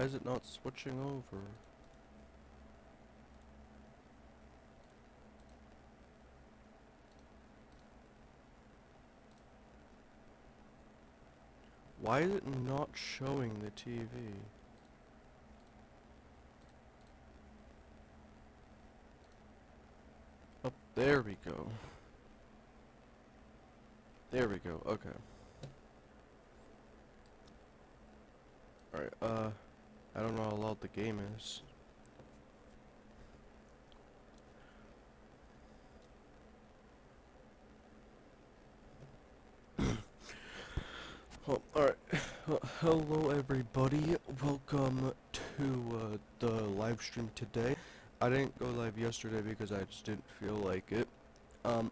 is it not switching over? Why is it not showing the TV? Oh, there we go. There we go, okay. Alright, I don't know how loud the game is. Well, alright. Well, hello everybody. Welcome to the live stream today. I didn't go live yesterday because I just didn't feel like it.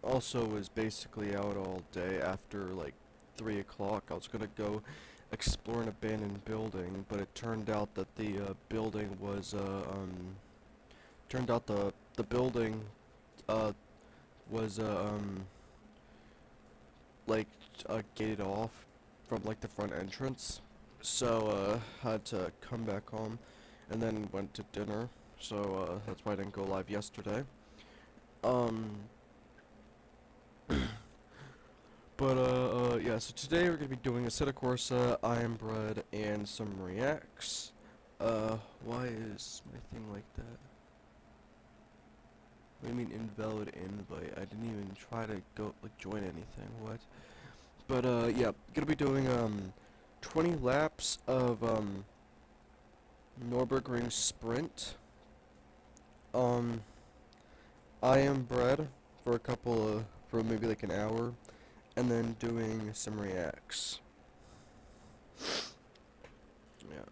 Also was basically out all day after like 3 o'clock. I was gonna go explore an abandoned building, but it turned out that the building was turned out the building was like gated off from like the front entrance, so had to come back home and then went to dinner, so that's why I didn't go live yesterday. But yeah, so today we're gonna be doing Assetto corsa, I am bread, and some reacts. Why is my thing like that? What do you mean invalid invite? I didn't even try to go like join anything. What? But yeah, gonna be doing 20 laps of Nürburgring sprint. I am bread for a couple of for maybe like an hour, and then doing some reacts. Yeah.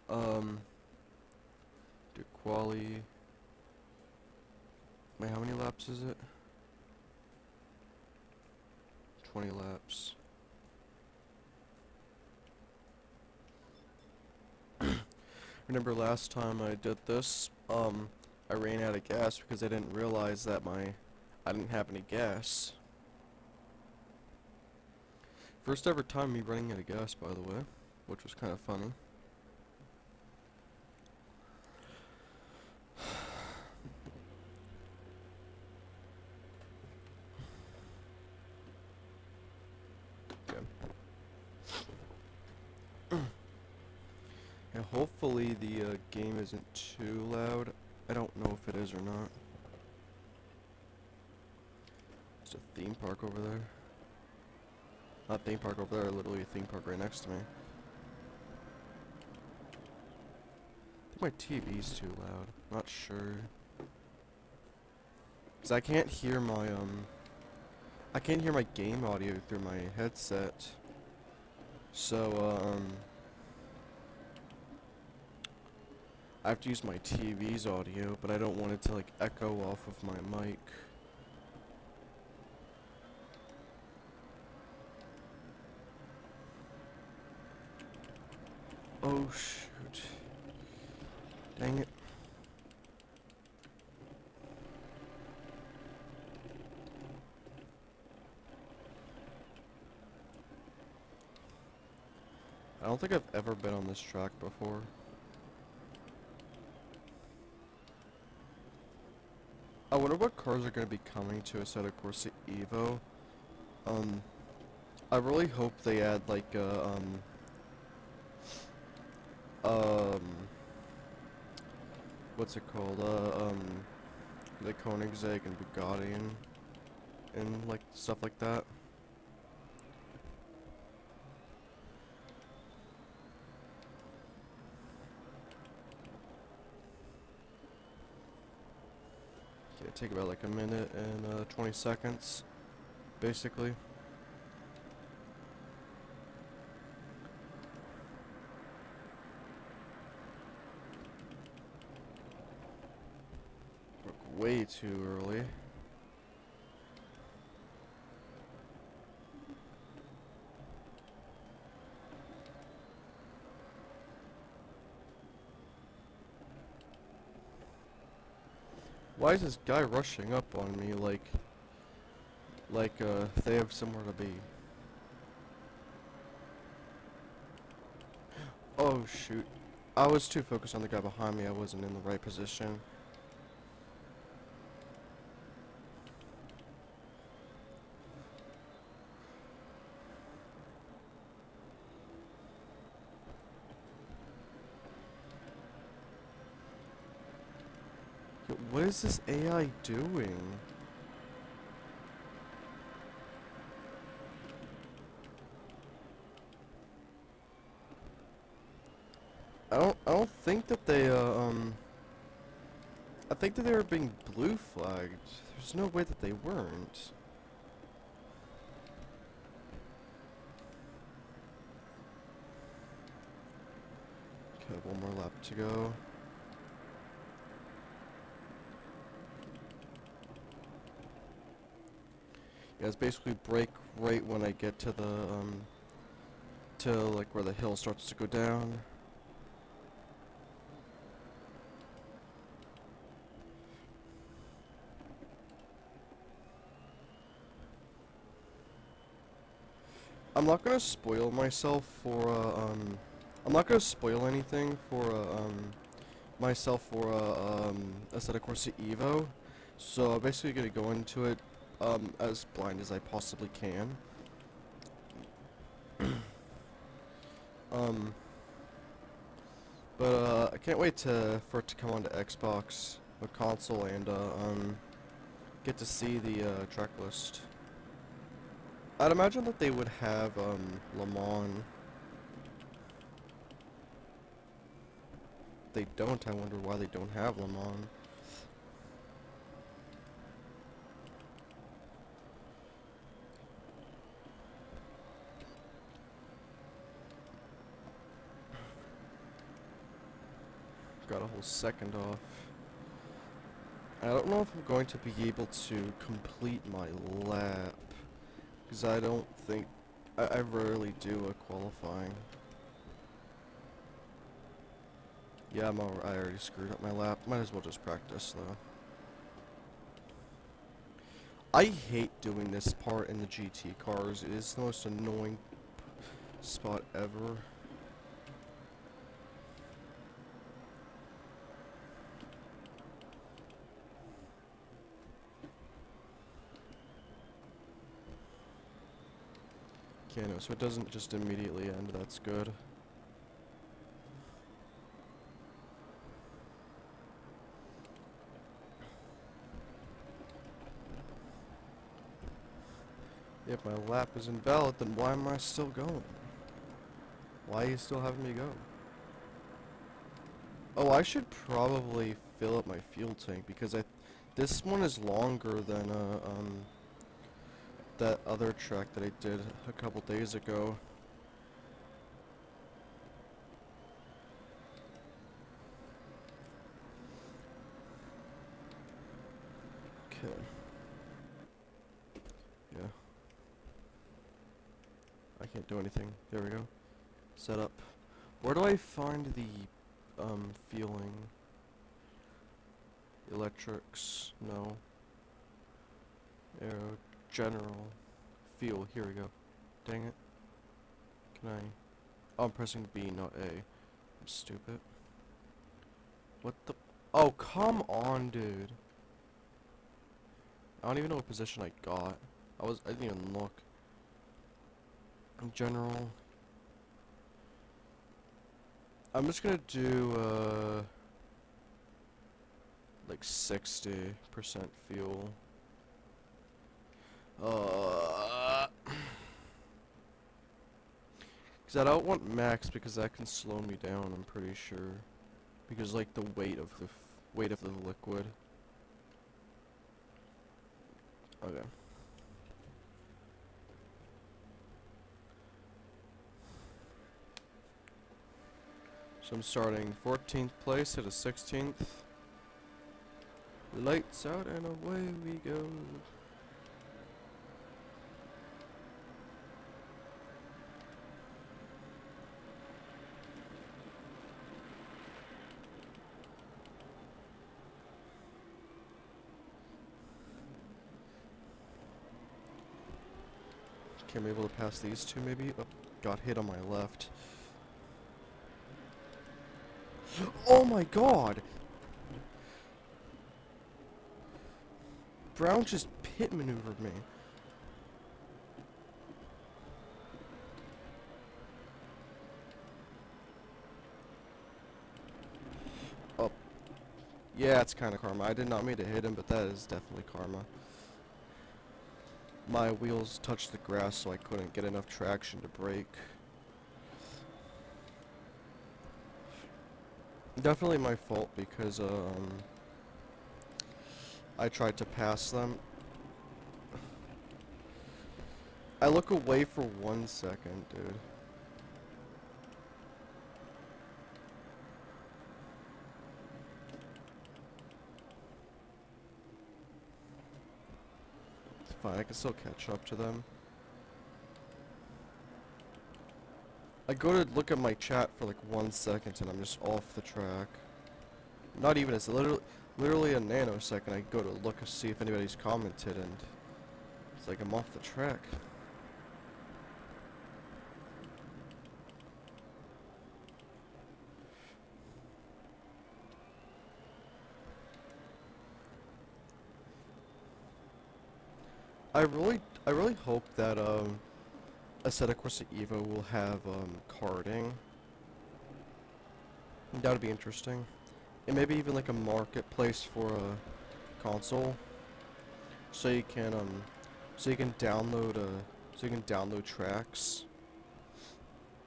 Do quali. Wait, how many laps is it? 20 laps. Remember last time I did this, I ran out of gas because I didn't realize that I didn't have any gas. First ever time me running out of gas, by the way, which was kind of funny. And hopefully the game isn't too loud. I don't know if it is or not. There's a theme park over there. Not theme park over there, literally a theme park right next to me. I think my TV's too loud. Not sure. Cause I can't hear my game audio through my headset. So I have to use my TV's audio, but I don't want it to like echo off of my mic. Oh shoot. Dang it. I don't think I've ever been on this track before. I wonder what cars are going to be coming to Assetto corsa Evo. I really hope they add like what's it called? The Koenigsegg and Bugatti and like stuff like that. Okay, take about like a minute and 20 seconds, basically. Way too early. Why is this guy rushing up on me like they have somewhere to be? Oh shoot. I was too focused on the guy behind me, I wasn't in the right position. Yo, what is this AI doing? I don't think that they, I think that they were being blue flagged. There's no way that they weren't. Okay, one more lap to go. Yeah, it's basically brake right when I get to the, to, like, where the hill starts to go down. I'm not gonna spoil myself for, I'm not gonna spoil anything for, myself for, Assetto Corsa Evo. So I'm basically gonna go into it, as blind as I possibly can. Um, but, I can't wait for it to come onto Xbox, a console, and, get to see the, track list. I'd imagine that they would have, Le Mans. If they don't, I wonder why they don't have Le Mans. Got a whole second off. I don't know if I'm going to be able to complete my lap, because I don't think, I rarely do a qualifying. Yeah, I already screwed up my lap. Might as well just practice, though. I hate doing this part in the GT cars. It is the most annoying spot ever. Okay, no, so it doesn't just immediately end. That's good. If my lap is invalid, then why am I still going? Why are you still having me go? Oh, I should probably fill up my fuel tank because this one is longer than that other track that I did a couple days ago. Okay. Yeah. I can't do anything. There we go. Set up. Where do I find the fueling? Electrics? No. Aero. General. Fuel. Here we go. Dang it. Can I? Oh, I'm pressing B, not A. I'm stupid. What the? Oh, come on, dude. I don't even know what position I got. I didn't even look. In general. I'm just gonna do, like 60% fuel. Because I don't want max because that can slow me down, I'm pretty sure. Because, like, the weight of the liquid. Okay. So I'm starting 14th place at a 16th. Lights out and away we go. Okay, I'm able to pass these two maybe. Oh, got hit on my left. Oh my god! Brown just pit maneuvered me. Oh, yeah, it's kind of karma. I did not mean to hit him, but that is definitely karma. My wheels touched the grass, so I couldn't get enough traction to brake. Definitely my fault because, I tried to pass them. I look away for 1 second, dude. It's fine, I can still catch up to them. I go to look at my chat for like 1 second and I'm just off the track. Not even, it's literally a nanosecond. I go to look to see if anybody's commented and it's like I'm off the track. I really hope that, Assetto Corsa Evo will have, karting. That would be interesting. And maybe even like a marketplace for a console. So you can, so you can download tracks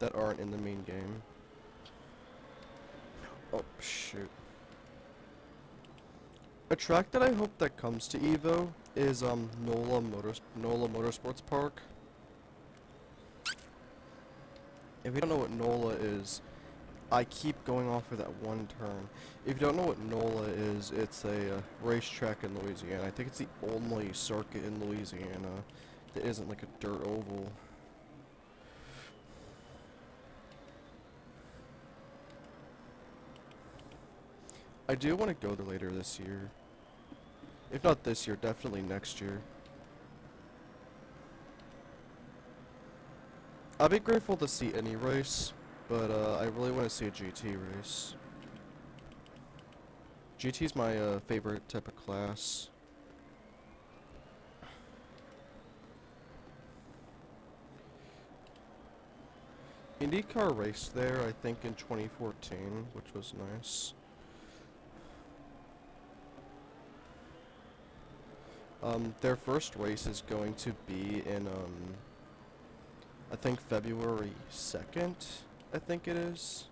that aren't in the main game. Oh, shoot. A track that I hope that comes to Evo is, NOLA Motorsports Park. If you don't know what NOLA is, I keep going off of that one turn. If you don't know what NOLA is, it's a racetrack in Louisiana. I think it's the only circuit in Louisiana that isn't like a dirt oval. I do want to go there later this year. If not this year, definitely next year. I'd be grateful to see any race, but I really want to see a GT race. GT's my favorite type of class. IndyCar raced there, I think, in 2014, which was nice. Their first race is going to be in, I think February 2nd, I think it is.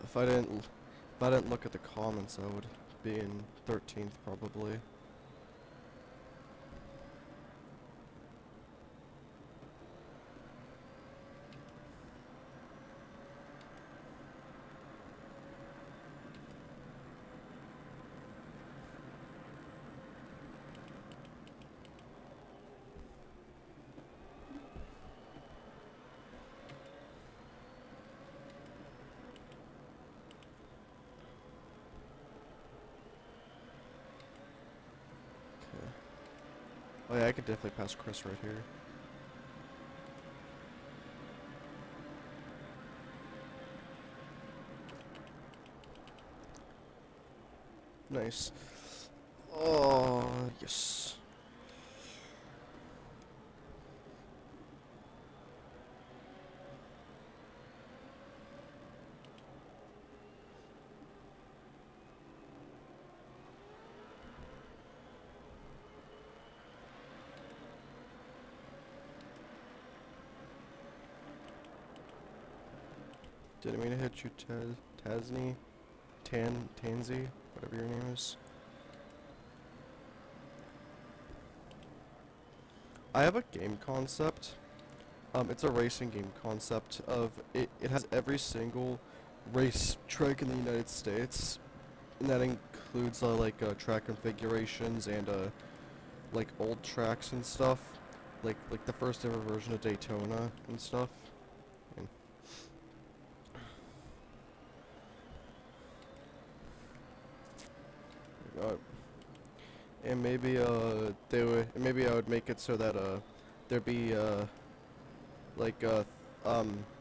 If I didn't look at the comments, I would be in 13th probably. Okay. Oh yeah, I could definitely pass Chris right here. Nice. Oh, yes. Didn't mean to hit you, Tansy, whatever your name is. I have a game concept. It's a racing game concept of it has every single race track in the United States, and that includes like track configurations and like old tracks and stuff, like the first ever version of Daytona and stuff. And uh, and maybe maybe I would make it so that there'd be like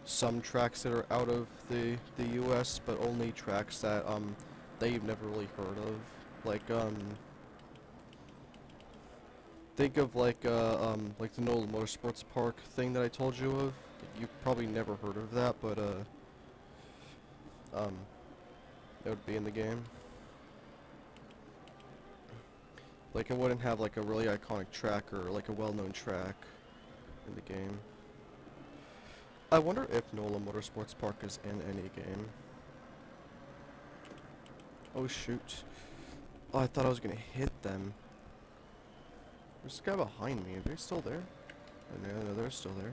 some tracks that are out of the US, but only tracks that that you've never really heard of. Like think of like the Nola Motorsports Park thing that I told you of. You've probably never heard of that, but um it would be in the game. Like it wouldn't have like a really iconic track or like a well-known track in the game. I wonder if Nola Motorsports Park is in any game. Oh shoot. Oh, I thought I was gonna hit them. There's a guy behind me. Are they still there? Oh, no, they're still there.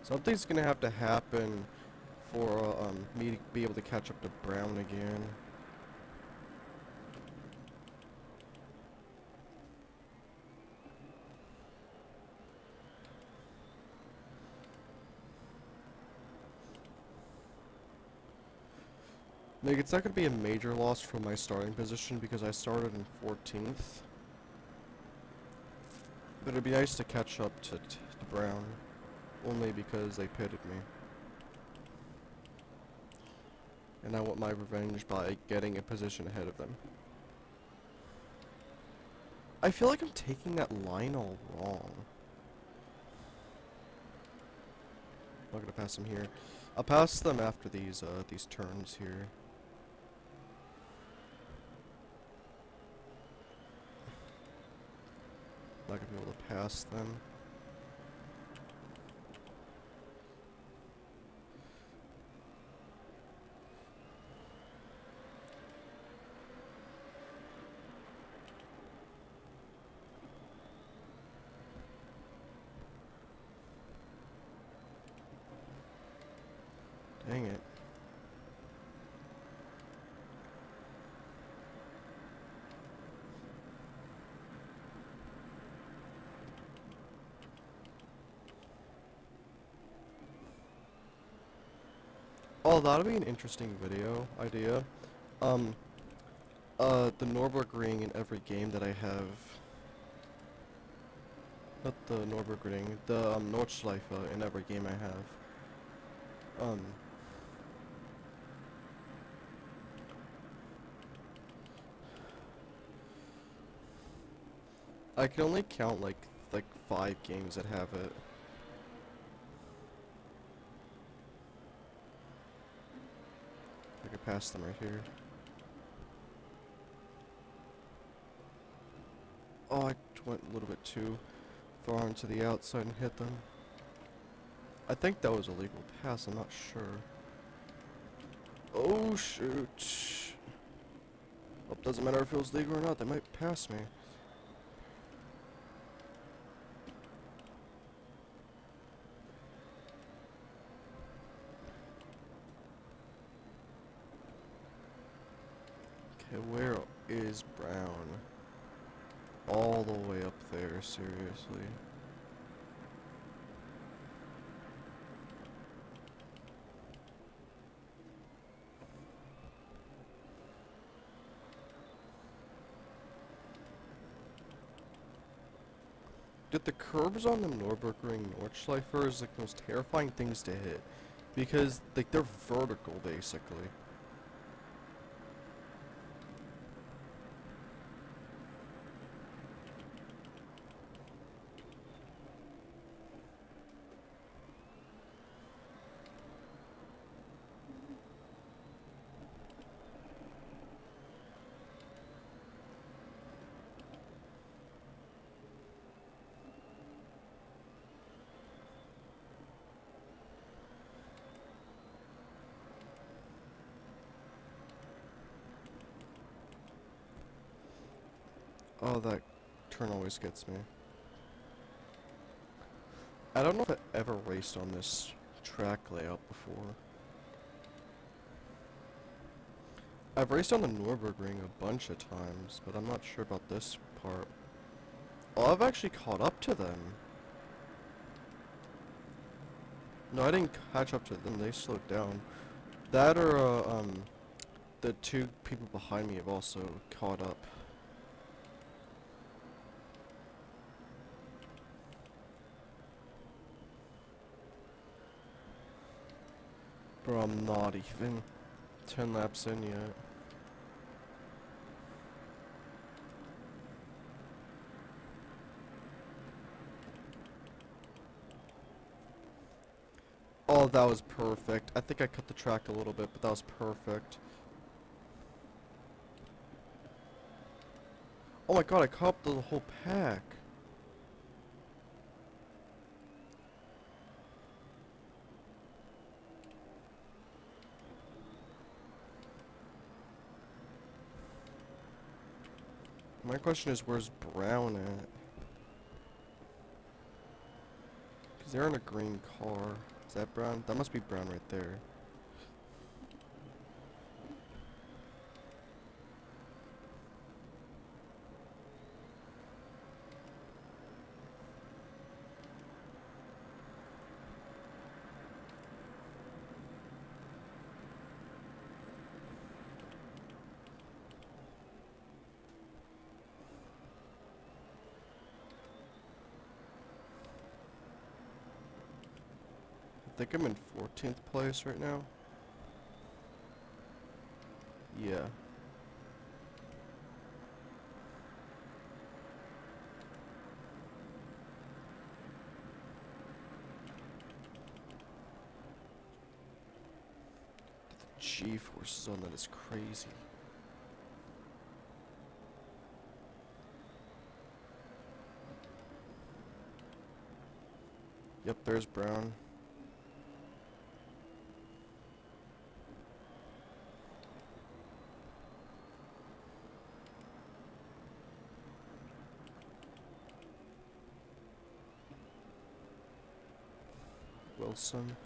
Something's gonna have to happen for me to be able to catch up to Brown again. Like, it's not gonna be a major loss from my starting position because I started in 14th. But it'd be nice to catch up to Brown, only because they pitted me. And I want my revenge by getting a position ahead of them. I feel like I'm taking that line all wrong. I'm not gonna pass them here. I'll pass them after these turns here. Not gonna be able to pass them. Dang it. Oh, that'll be an interesting video idea. Um, the Nürburgring in every game that I have. Not the Nürburgring, the Nordschleife in every game I have. I can only count like 5 games that have it. I could pass them right here. Oh, I went a little bit too far into the outside and hit them. I think that was a legal pass, I'm not sure. Oh shoot. Well, doesn't matter if it was legal or not, they might pass me. Okay, where is Brown? All the way up there, seriously. Dude, the curbs on the Nürburgring Nordschleife is like the most terrifying things to hit. Because, like, they're vertical, basically. Oh, that turn always gets me. I don't know if I ever raced on this track layout before. I've raced on the Nürburgring a bunch of times, but I'm not sure about this part. Oh, I've actually caught up to them. No, I didn't catch up to them, they slowed down. That or, the two people behind me have also caught up. Bro, I'm not even 10 laps in yet. Oh, that was perfect. I think I cut the track a little bit, but that was perfect. Oh my god, I caught up the whole pack. My question is, where's Brown at? Because they're in a green car. Is that Brown? That must be Brown right there. I think I'm in 14th place right now. Yeah. The G-forces on that is crazy. Yep, there's Brown. Wilson.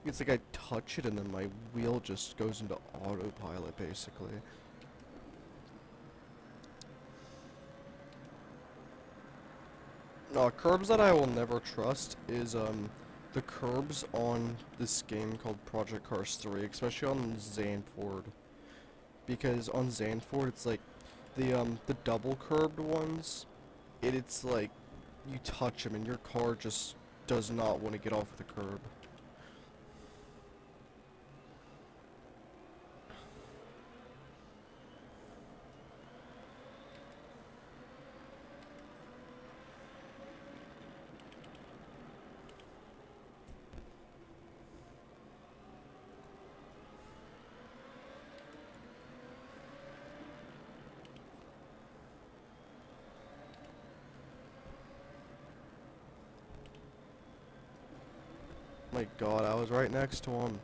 It's like I touch it and then my wheel just goes into autopilot, basically. Curbs that I will never trust is, the curbs on this game called Project Cars 3, especially on Zandvoort. Because on Zandvoort, it's like, the double curbed ones, it's like, you touch them and your car just does not want to get off the curb. My god, I was right next to him.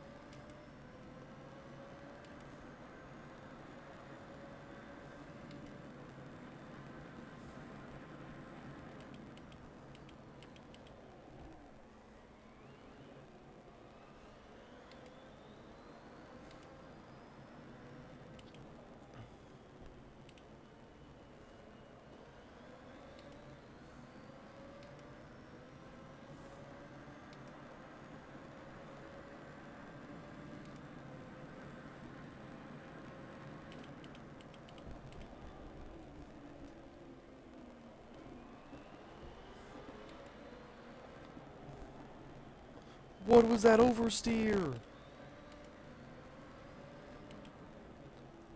What was that oversteer?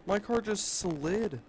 My car just slid.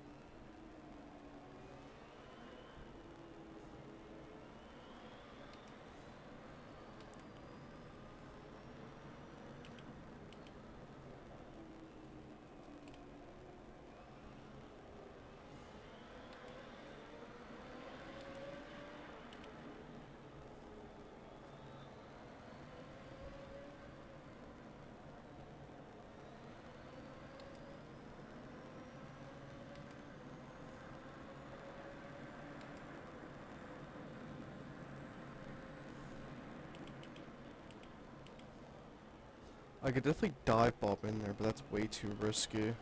I could definitely dive bomb in there, but that's way too risky.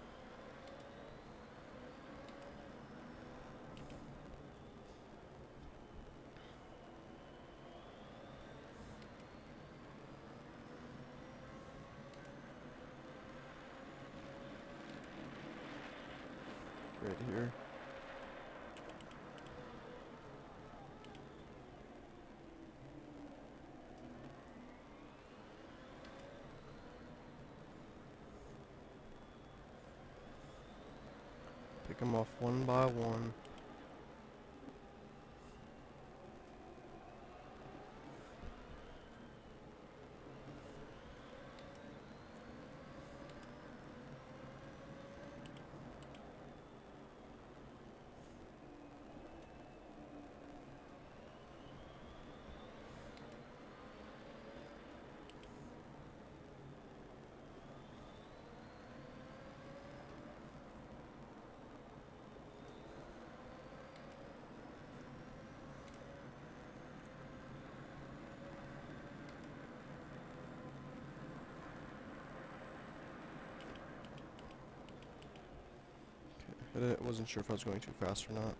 Right here. Pick them off one by one. I wasn't sure if I was going too fast or not.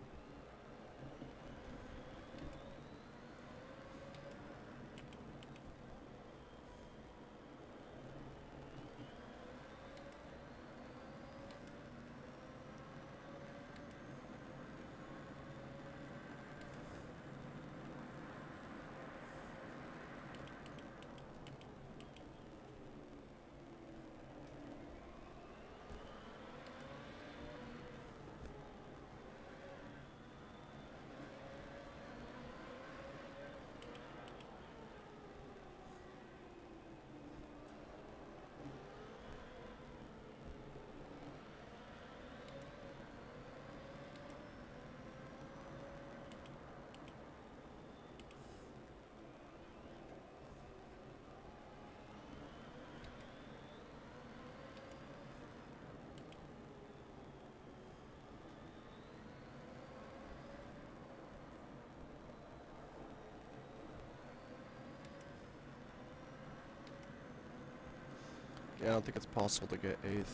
Yeah, I don't think it's possible to get 8th.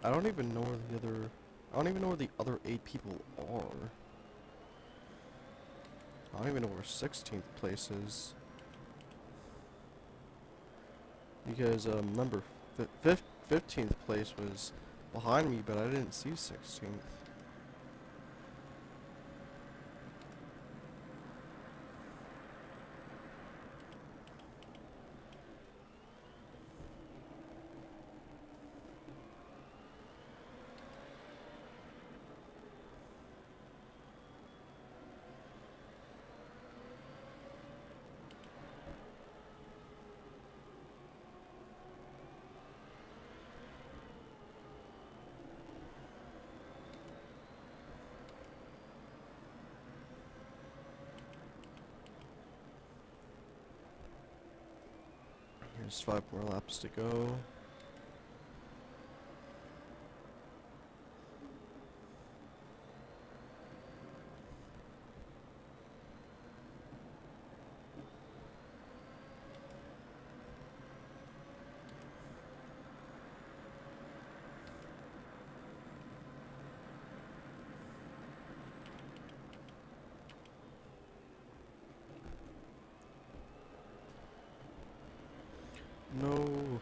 I don't even know where the other... I don't even know where the other 8 people are. I don't even know where 16th place is. Because, remember, 15th place was behind me, but I didn't see 16th. There's 5 more laps to go. No.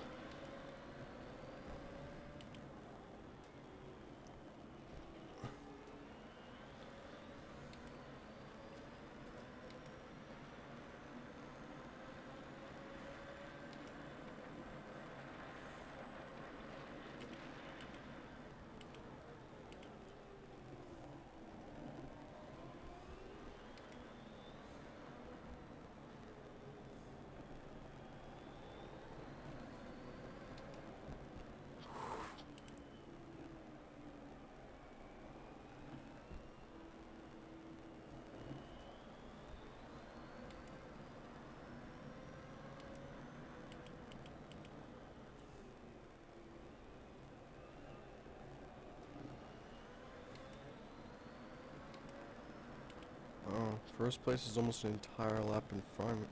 Oh, first place is almost an entire lap in front.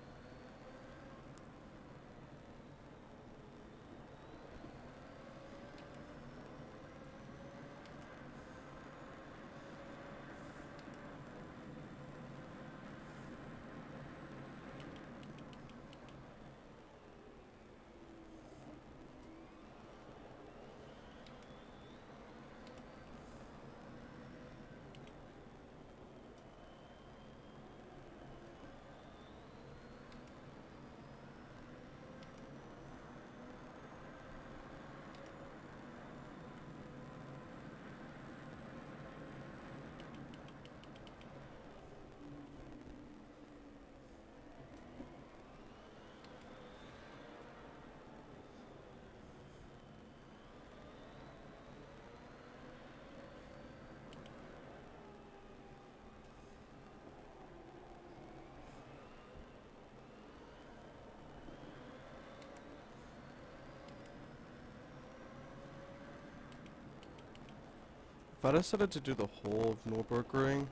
If I decided to do the whole of Nürburgring,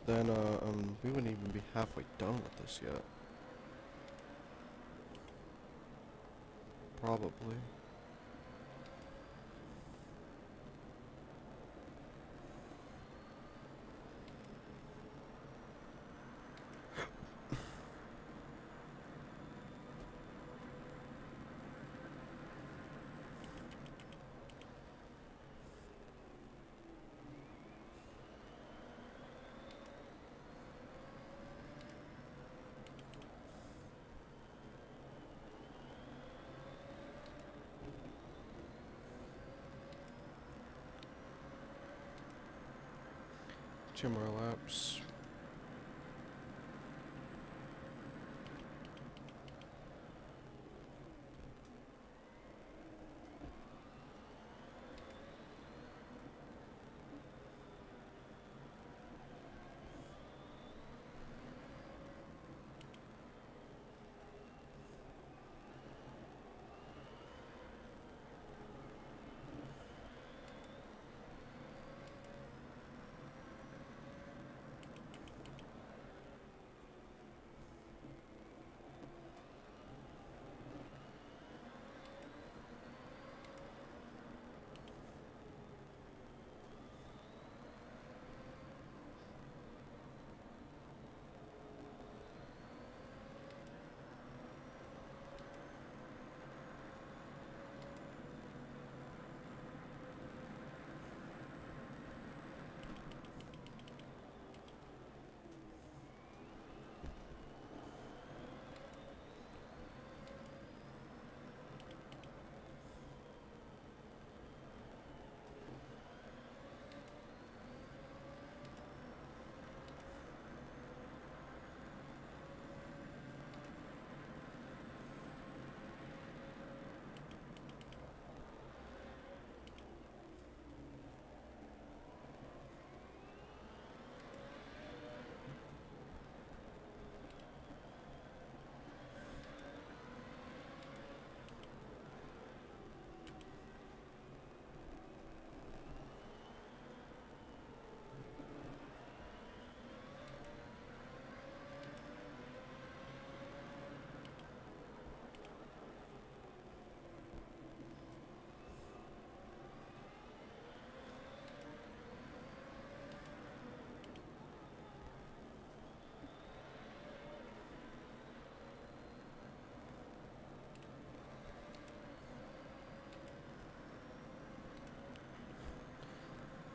then we wouldn't even be halfway done with this yet. Probably. Two more laps.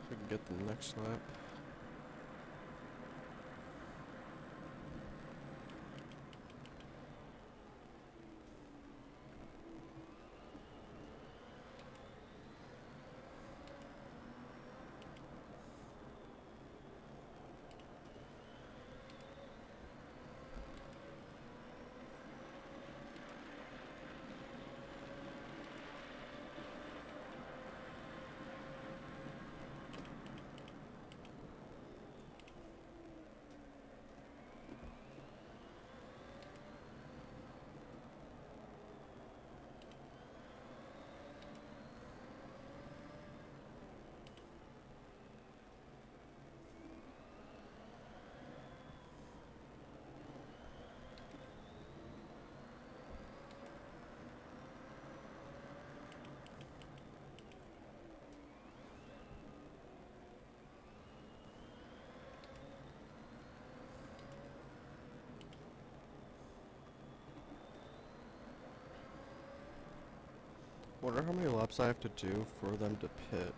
We can get the next lap. Wonder how many laps I have to do for them to pit.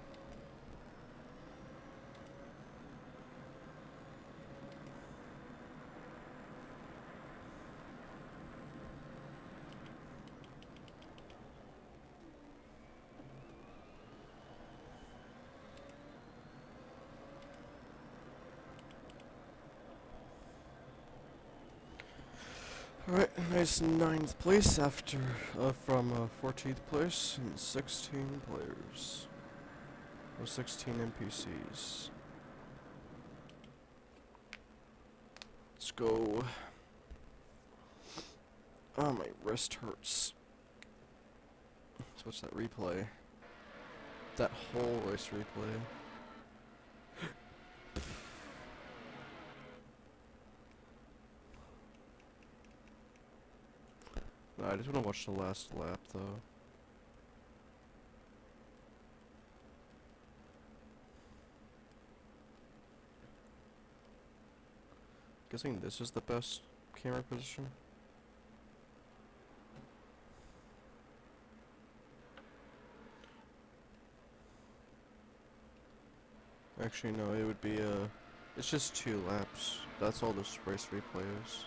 Alright, nice 9th place after, from 14th place and 16 players. Or 16 NPCs. Let's go. Oh, my wrist hurts. Let's watch that replay. That whole race replay. I just want to watch the last lap, though. Guessing this is the best camera position. Actually, no, it would be, it's just 2 laps. That's all this race replay is.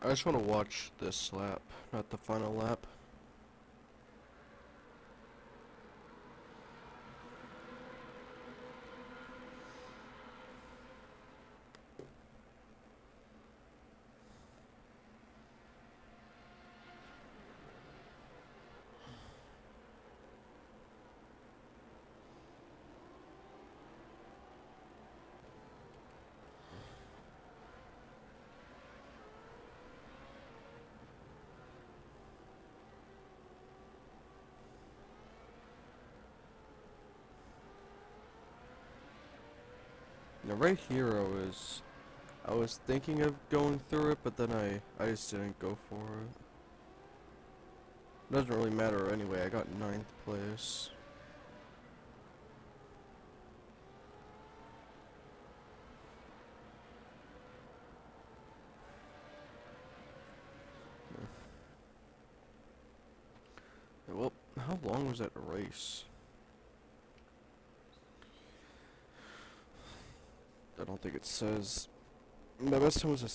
I just want to watch this lap, not the final lap. Now right here I was thinking of going through it, but then I just didn't go for it. Doesn't really matter anyway, I got 9th place. Well, how long was that race? I don't think it says. My best time was a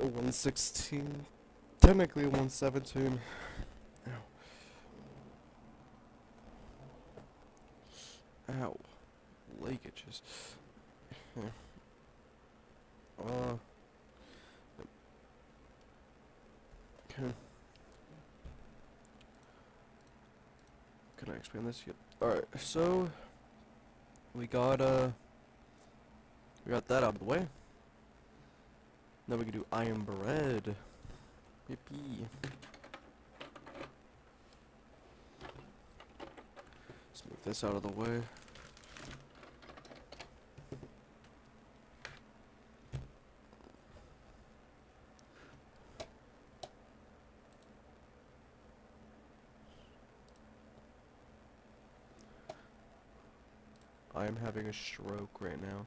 116. Technically a 117. Ow. Ow. Leg itches. Okay. Can I explain this yet? Alright, so we got that out of the way. Now we can do I am bread. Yippee. Let's move this out of the way. I am having a stroke right now.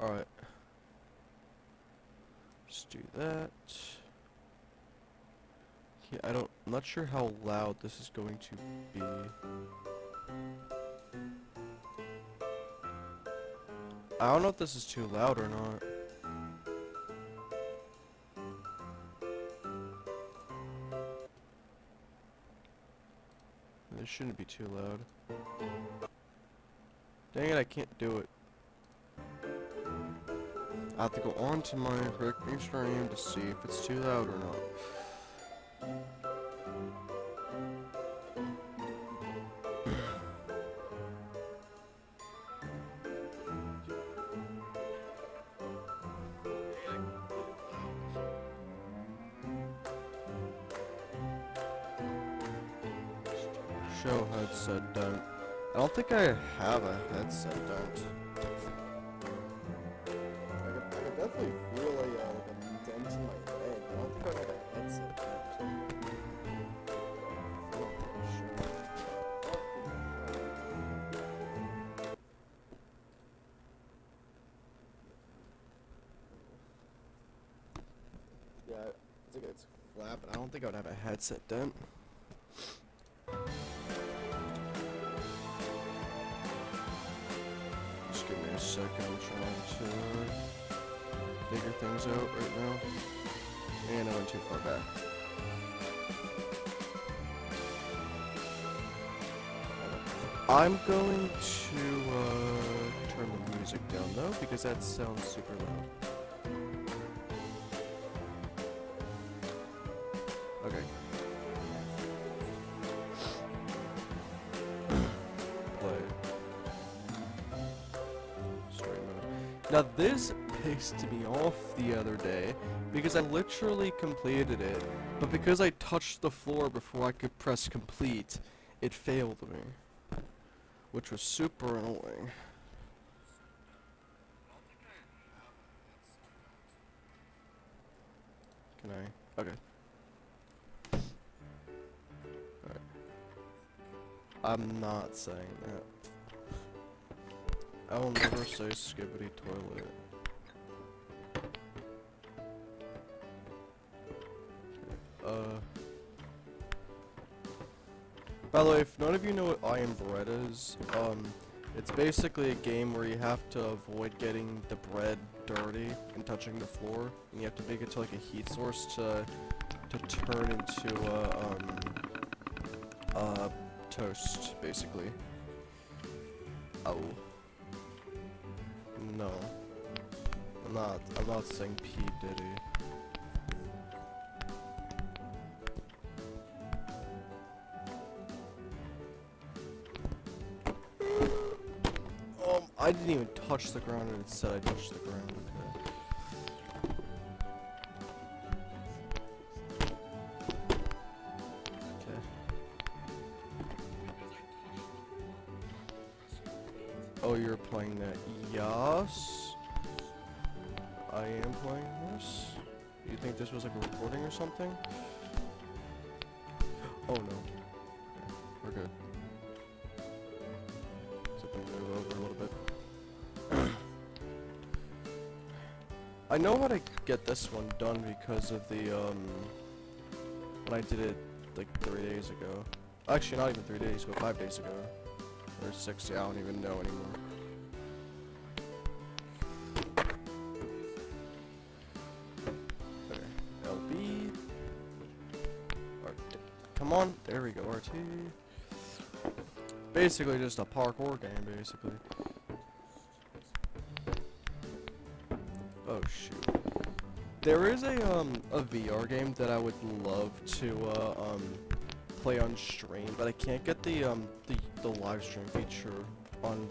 Alright. Let's do that. Yeah, I'm not sure how loud this is going to be. I don't know if this is too loud or not. This shouldn't be too loud. Dang it, I can't do it. I have to go on to my recording stream to see if it's too loud or not. Show headset don't. I don't think I have a headset don't. I can definitely feel like a dent in my head. I don't think I have a headset don't. Yeah, I think it's flat, but I don't think I would have a headset dent. Just give me a second, I'm trying to figure things out right now. And I went too far back. I'm going to turn the music down though, because that sounds super loud. Okay. Play. Story mode. Now this pissed me off the other day, because I literally completed it, but because I touched the floor before I could press complete, it failed me. Which was super annoying. Can I? Okay. Alright. I'm not saying that. I will never say skibbity toilet. By the way, if none of you know what I Am Bread is, it's basically a game where you have to avoid getting the bread dirty and touching the floor, and you have to make it to like a heat source to turn into toast, basically. Oh. No. I'm not saying P. Diddy. I didn't even touch the ground, and it said I touched the ground. Okay. Oh, you're playing that? Yes. I am playing this. You think this was like a recording or something? Oh no. Okay, we're good. Except I'm gonna move over a little bit. I know how to get this one done because of the, when I did it, like, 3 days ago. Actually, not even 3 days ago, 5 days ago. Or 6, yeah, I don't even know anymore. There. LB. RT. Come on, there we go, RT. Basically just a parkour game, basically. Oh shoot. There is a VR game that I would love to play on stream, but I can't get the live stream feature on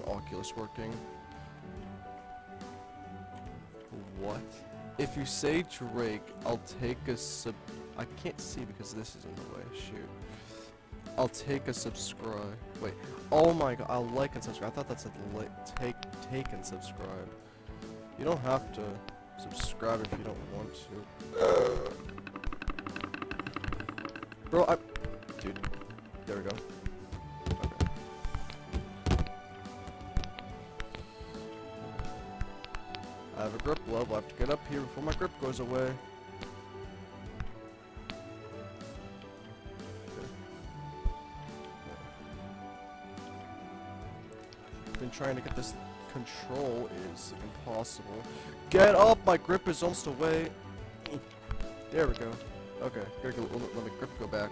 Oculus working. What? If you say Drake, I'll take a I can't see because this is in the way. Shoot. I'll take a subscribe. Wait. Oh my god. I'll like and subscribe. I thought that said take and subscribe. You don't have to subscribe if you don't want to. Bro, dude. There we go. Okay. I have a grip level. I have to get up here before my grip goes away. Been trying to get this control is impossible. Get up! My grip is almost away. There we go. Okay, here we go. Let my grip go back.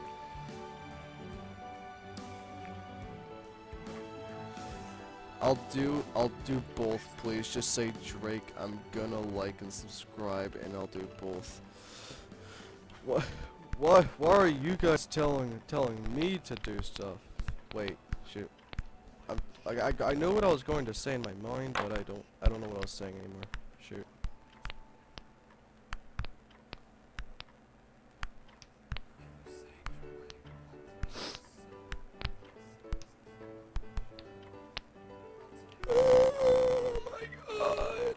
I'll do both, please. Just say Drake. I'm gonna like and subscribe, and I'll do both. Why are you guys telling me to do stuff? Wait, shoot. I know what I was going to say in my mind, but I don't know what I was saying anymore. Shoot. Oh my god.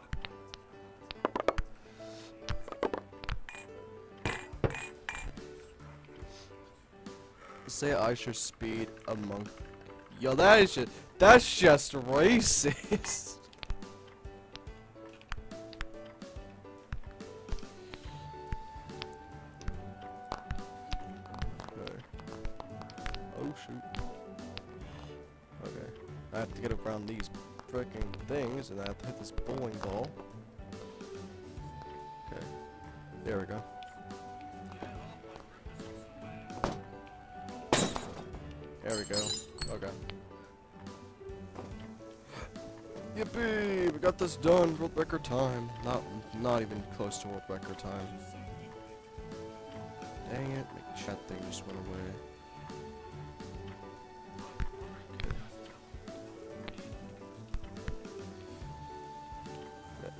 Say I should speed among. Yo, that's just racist. Okay. Oh shoot. Okay. I have to get around these freaking things, and I have to hit this bowling ball. Okay. There we go. There we go. Okay. Yippee! We got this done. World record time. Not even close to world record time. Dang it! My chat thing just went away. Okay.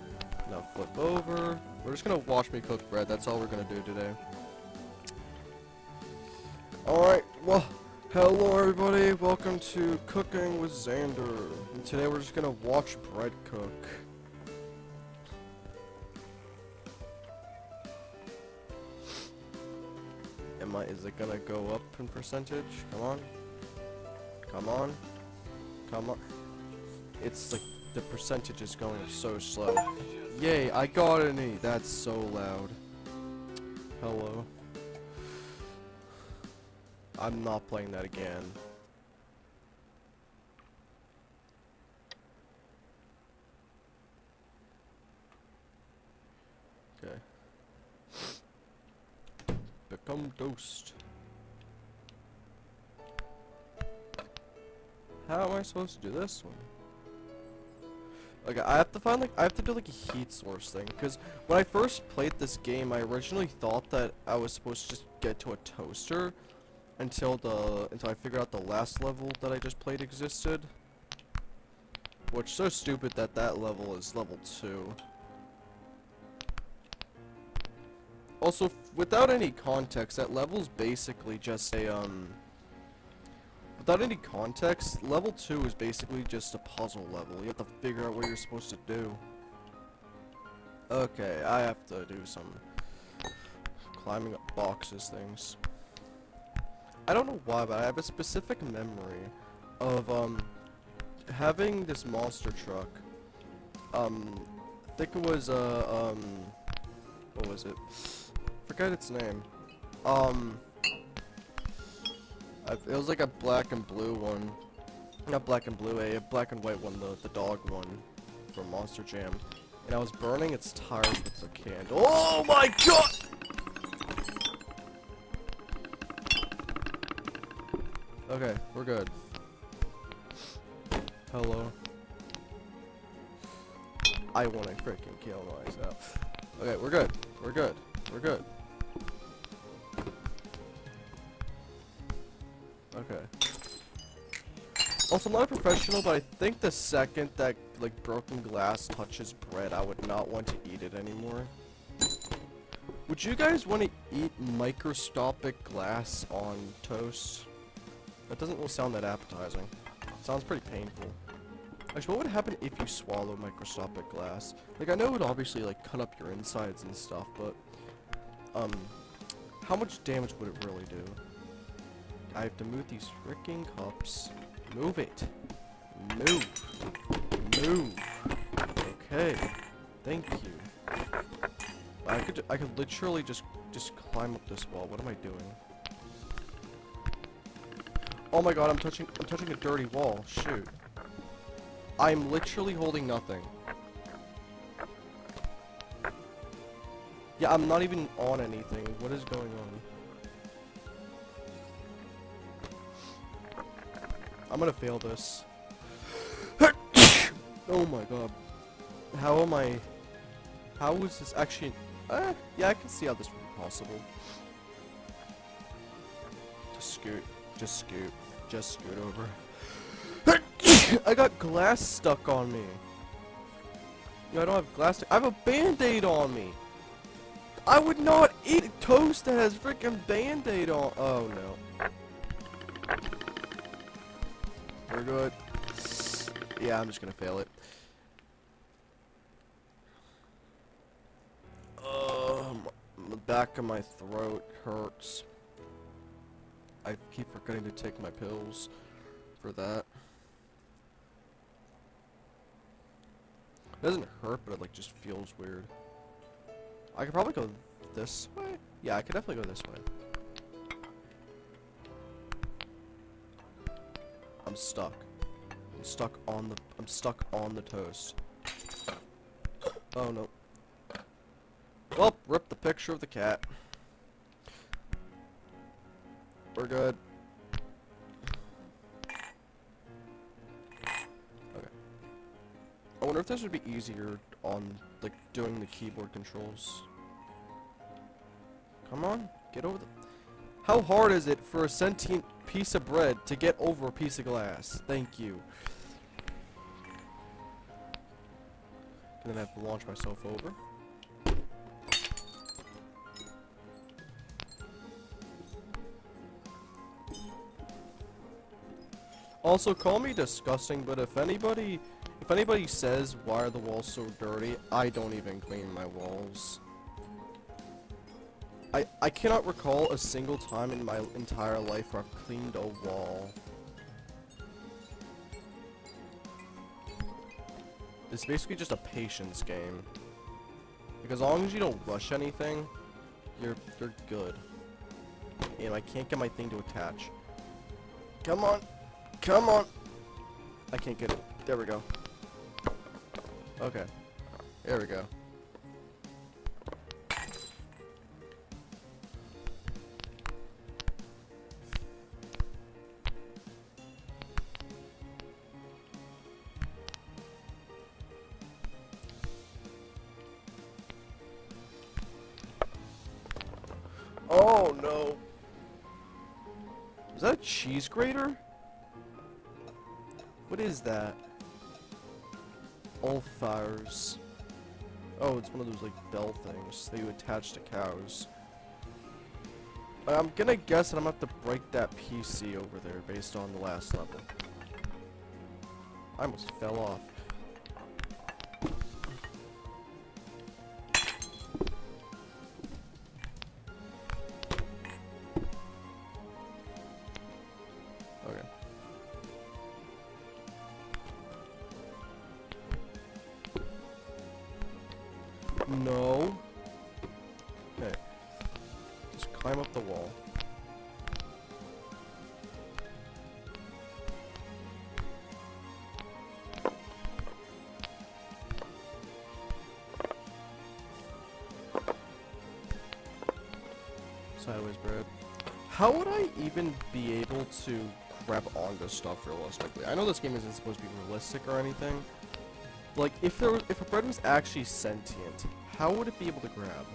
Now flip over. We're just gonna watch me cook bread. That's all we're gonna do today. Alright, well, hello everybody, welcome to Cooking with Xander. And today we're just gonna watch bread cook. Is it gonna go up in percentage? Come on. Come on. Come on. It's like, the percentage is going so slow. Yay, I got an E. That's so loud. Hello. I'm not playing that again. Okay. Become toast. How am I supposed to do this one? Okay, I have to do like a heat source thing, because when I first played this game, I originally thought that I was supposed to just get to a toaster until I figured out the last level that I just played existed. Which is so stupid that that level is level 2. Also, without any context, that level's basically just a, without any context, level 2 is basically just a puzzle level. You have to figure out what you're supposed to do. Okay, I have to do some climbing up boxes things. I don't know why, but I have a specific memory of, having this monster truck. I think it was, what was it? Forget its name. It was like a black and blue one. Not black and blue, a black and white one, the dog one from Monster Jam. And I was burning its tires with a candle. Oh my god! Okay, we're good. Hello. I wanna freaking kill myself. Okay, we're good. We're good. We're good. Okay. Also, I'm not a professional, but I think the second that, like, broken glass touches bread, I would not want to eat it anymore. Would you guys want to eat microscopic glass on toast? That doesn't really sound that appetizing. It sounds pretty painful. Actually, what would happen if you swallow microscopic glass? Like, I know it would obviously, like, cut up your insides and stuff, but, how much damage would it really do? I have to move these freaking cups. Move it. Move. Move. Okay. Thank you. I could literally just climb up this wall. What am I doing? Oh my god, I'm touching a dirty wall. Shoot. I'm literally holding nothing. Yeah, I'm not even on anything. What is going on? I'm gonna fail this. Oh my god. How is this actually... yeah, I can see how this would be possible. Just scoot. Just scoot. Just scoot over. I got glass stuck on me. No, I don't have glass stuck. I have a band-aid on me. I would not eat toast that has freaking band-aid on. Oh no. We're good. Yeah, I'm just gonna fail it. The back of my throat hurts. I keep forgetting to take my pills for that. It doesn't hurt, but it like just feels weird. I could probably go this way. Yeah, I could definitely go this way. I'm stuck. I'm stuck on the toast. Oh no. Well, rip the picture of the cat. We're good. Okay. wonder if this would be easier on, like, doing the keyboard controls. Come on, get over the... How hard is it for a sentient piece of bread to get over a piece of glass? Thank you. And then I have to launch myself over. Also, call me disgusting, but if anybody says, why are the walls so dirty, I don't even clean my walls. I cannot recall a single time in my entire life where I've cleaned a wall. It's basically just a patience game. Because as long as you don't rush anything, you're good. And I can't get my thing to attach. Come on! Come on! I can't get it. There we go. Okay. There we go. Oh no! Is that a cheese grater? What is that? All fires. Oh, it's one of those like bell things that you attach to cows. I'm gonna guess that I'm gonna have to break that PC over there based on the last level. I almost fell off. Okay. No. Okay. Just climb up the wall. Sideways bread. How would I even be able to grab onto stuff realistically? I know this game isn't supposed to be realistic or anything. Like, if a bread was actually sentient, how would it be able to grab?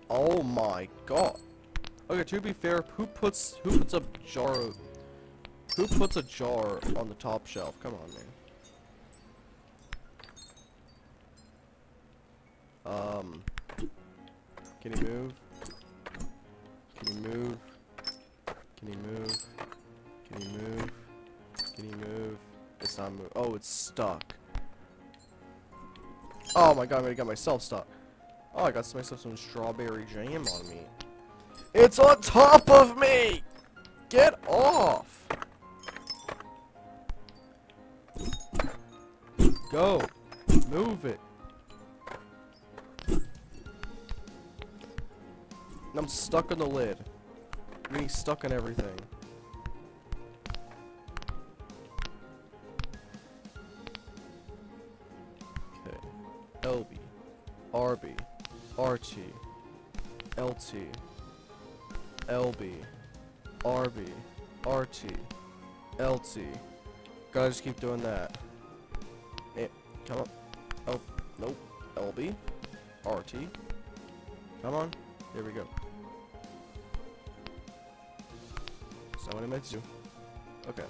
Oh my god. Okay, to be fair, who puts a jar on the top shelf? Come on, man. Can he move? Can he move? Can he move? Can he move? Can he move? It's not moving. Oh, it's stuck. Oh my god, I'm gonna get myself stuck. Oh, I got myself some strawberry jam on me. It's on top of me! Get off! Go. Move it. I'm stuck on the lid. I'm getting stuck on everything. Okay. LB. RB. RT. LT. LB. RB. RT. LT. Gotta just keep doing that. Come on. Oh, nope. LB. RT. Come on. Here we go. That's not what I meant to do. Okay.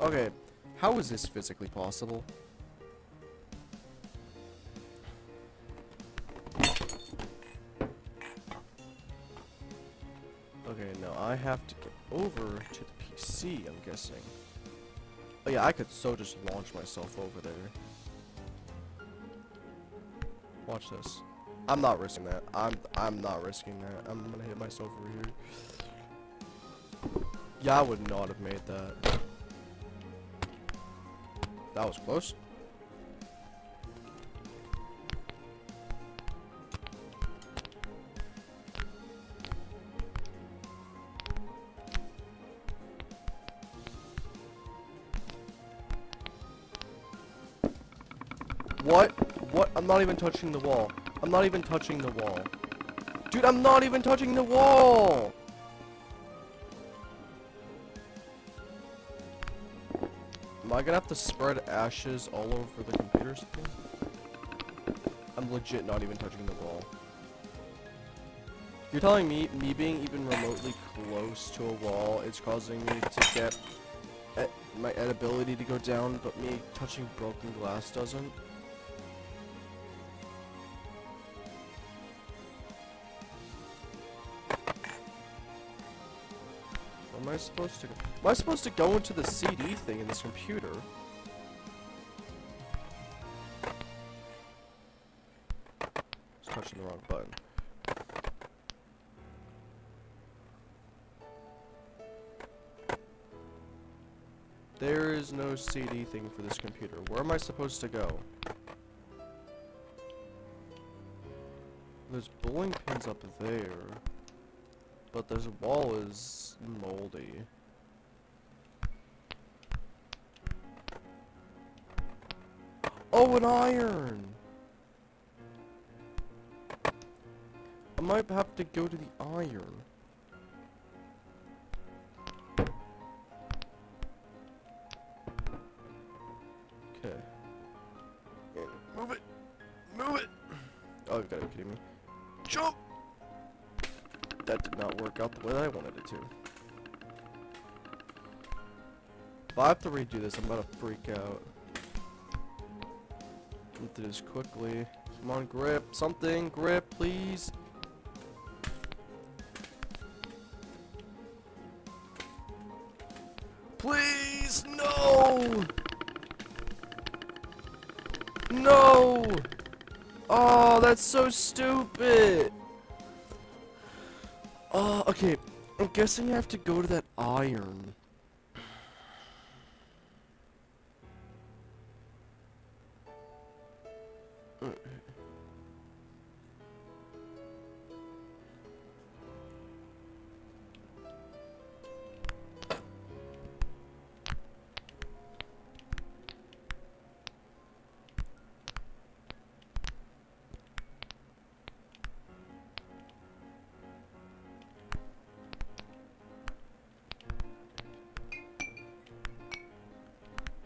Okay. How is this physically possible? Okay, now I have to get over to the PC, I'm guessing. Oh yeah, I could so just launch myself over there. Watch this. I'm not risking that. I'm not risking that. I'm gonna hit myself over here. Yeah, I would not have made that. That was close. What? What? I'm not even touching the wall. I'm not even touching the wall. Dude, I'm not even touching the wall! Am I gonna have to spread ashes all over the computer screen? I'm legit not even touching the wall. You're telling me being even remotely close to a wall is causing me to get my edibility to go down, but me touching broken glass doesn't? Am I supposed to go? Am I supposed to go into the CD thing in this computer? Just touching the wrong button. There is no CD thing for this computer. Where am I supposed to go? There's bowling pins up there. But this wall is moldy. Oh, an iron! I might have to go to the iron. Okay. Move it! Move it! Oh, you gotta be kidding me. Jump! That did not work out the way I wanted it to. If I have to redo this, I'm gonna freak out. Let's do this quickly. Come on, grip. Something. Grip, please. Please! No! No! Oh, that's so stupid! Okay. I'm guessing I have to go to that iron.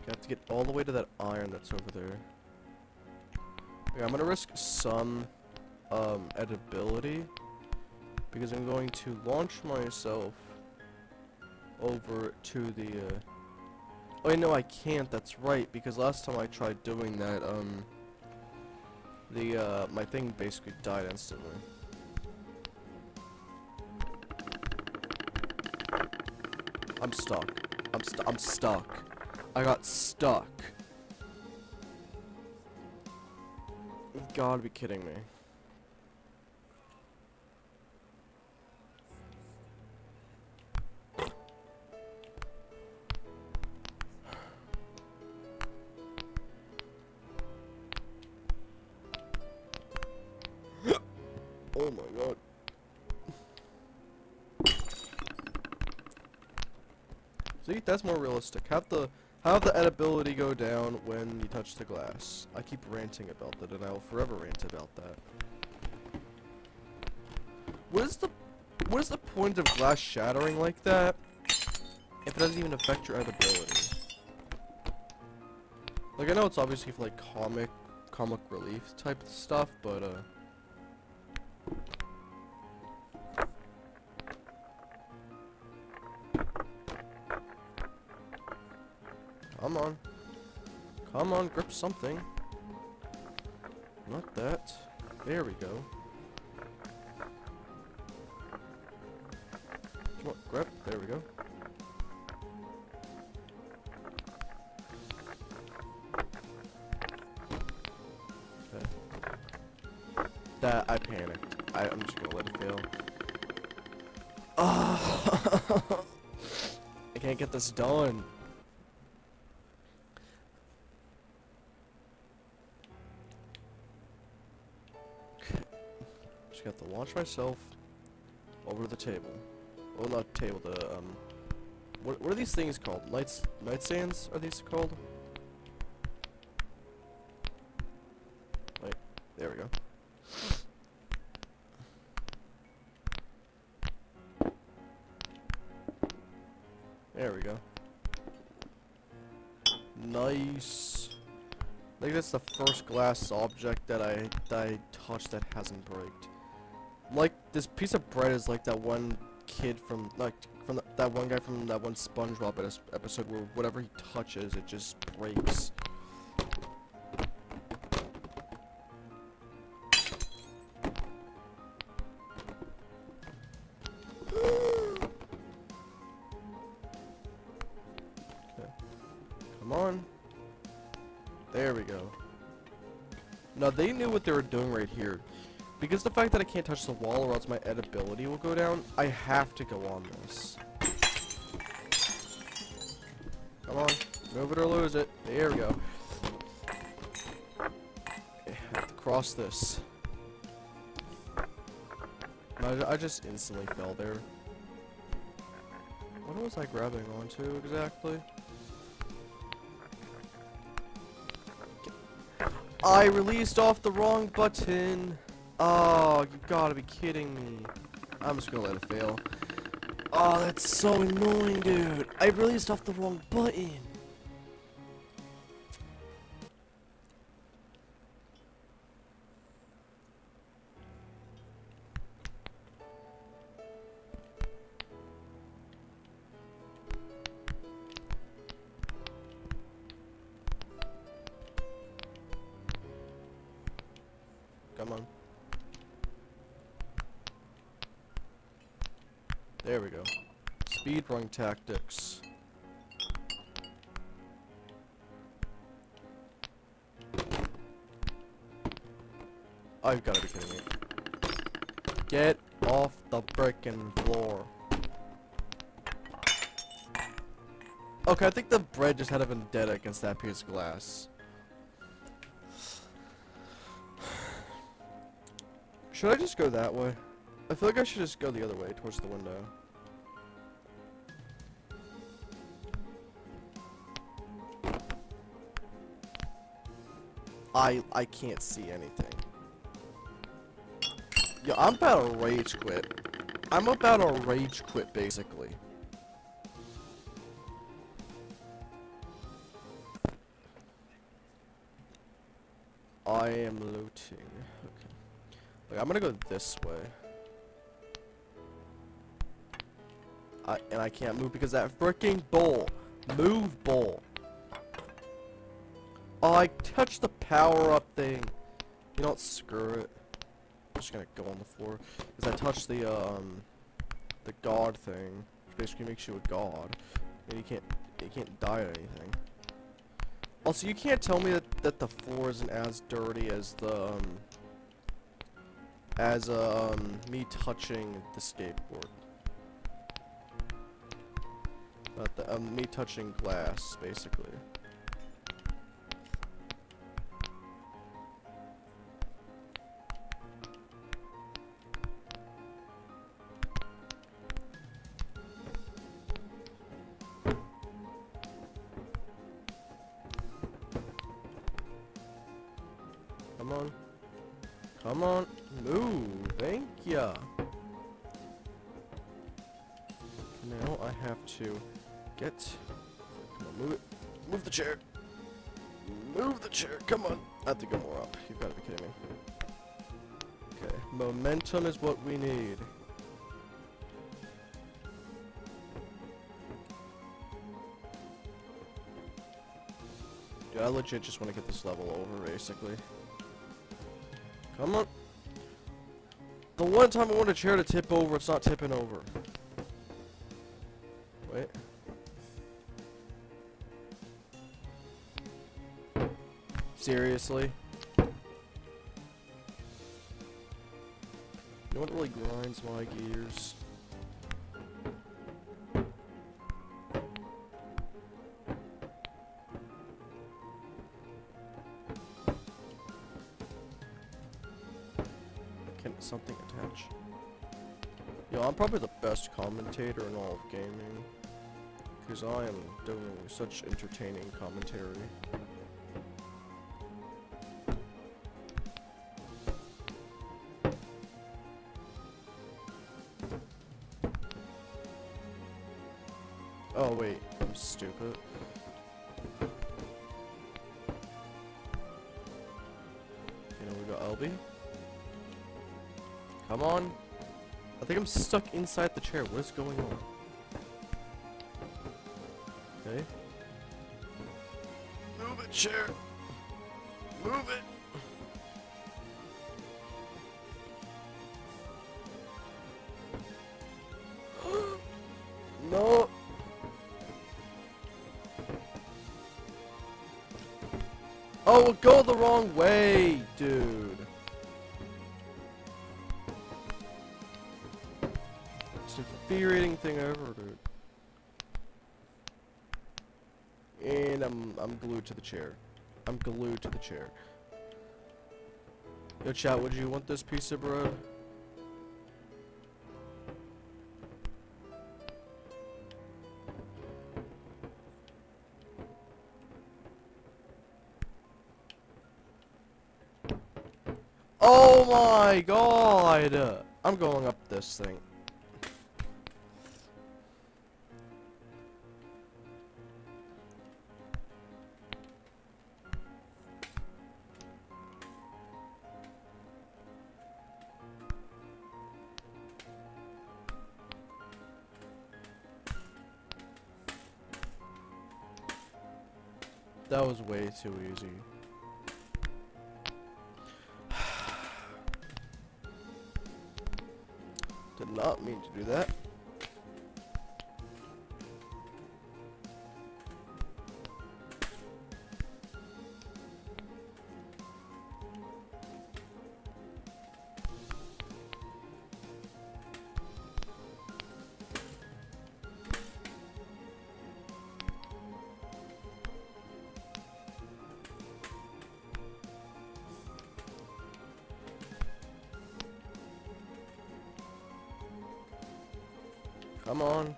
I have to get all the way to that iron that's over there. Okay, I'm gonna risk some edibility because I'm going to launch myself over to the oh wait, no, I can't, that's right, because last time I tried doing that, my thing basically died instantly. I'm stuck. I'm stuck. I got stuck. You gotta be kidding me. Oh my god. See, that's more realistic. Have the edibility go down when you touch the glass. I keep ranting about that, and I will forever rant about that. What is the point of glass shattering like that if it doesn't even affect your edibility? Like, I know it's obviously for like comic relief type of stuff, but come on. Come on, grip something. Not that. There we go. Come on, grip. There we go. Okay. That, I panicked. I'm just gonna let it fail. Oh! I can't get this done. Just got to launch myself over the table. Well, not table, the, what are these things called? Nightstands, are these called? There we go. There we go. Nice. I think that's the first glass object that I touched that hasn't braked. Like, this piece of bread is like that one kid from, like, that one guy from that one SpongeBob episode where whatever he touches, it just breaks. Come on. There we go. Now, they knew what they were doing right here. Because the fact that I can't touch the wall or else my edibility will go down, I have to go on this. Come on. Move it or lose it. There we go. I have to cross this. I just instantly fell there. What was I grabbing onto exactly? I released off the wrong button. Oh, you gotta be kidding me. I'm just gonna let it fail. Oh, that's so annoying, dude. I released off the wrong button. Come on. There we go. Speedrun tactics. Oh, you've gotta be kidding me. Get off the frickin' floor. Okay, I think the bread just had a vendetta against that piece of glass. Should I just go that way? I feel like I should just go the other way, towards the window. I can't see anything. Yo, I'm about to rage quit. I'm about to rage quit, basically. I am looting. Okay. Look, I'm gonna go this way. And I can't move because that freaking bowl. Move, bowl. Oh, I touched the power-up thing. You know what? Screw it. I'm just gonna go on the floor because I touched the god thing, which basically makes you a god. And you can't die at anything. Also, you can't tell me that the floor isn't as dirty as the me touching the skateboard. Me touching glass, basically. Come on. Come on. Move. Thank ya. Now I have to get... Come on, move it. Move the chair. Move the chair. Come on. I have to go more up. You've got to be kidding me. Okay. Momentum is what we need. Dude, I legit just want to get this level over, basically. Come on. The one time I want a chair to tip over, it's not tipping over. Wait. Seriously? You know what really grinds my gears? Can something attach? Yo, I'm probably the best commentator in all of gaming. Because I am doing such entertaining commentary. Oh wait, I'm stupid. You know, we got LB. Come on. I think I'm stuck inside the chair. What is going on? Okay. Move it, chair. Move it. No. Oh, go the wrong way, dude. It's the infuriating thing ever, dude. And I'm glued to the chair. I'm glued to the chair. Yo, chat, would you want this piece of bread? Oh my god! I'm going up this thing. That was way too easy. Did not mean to do that. Come on.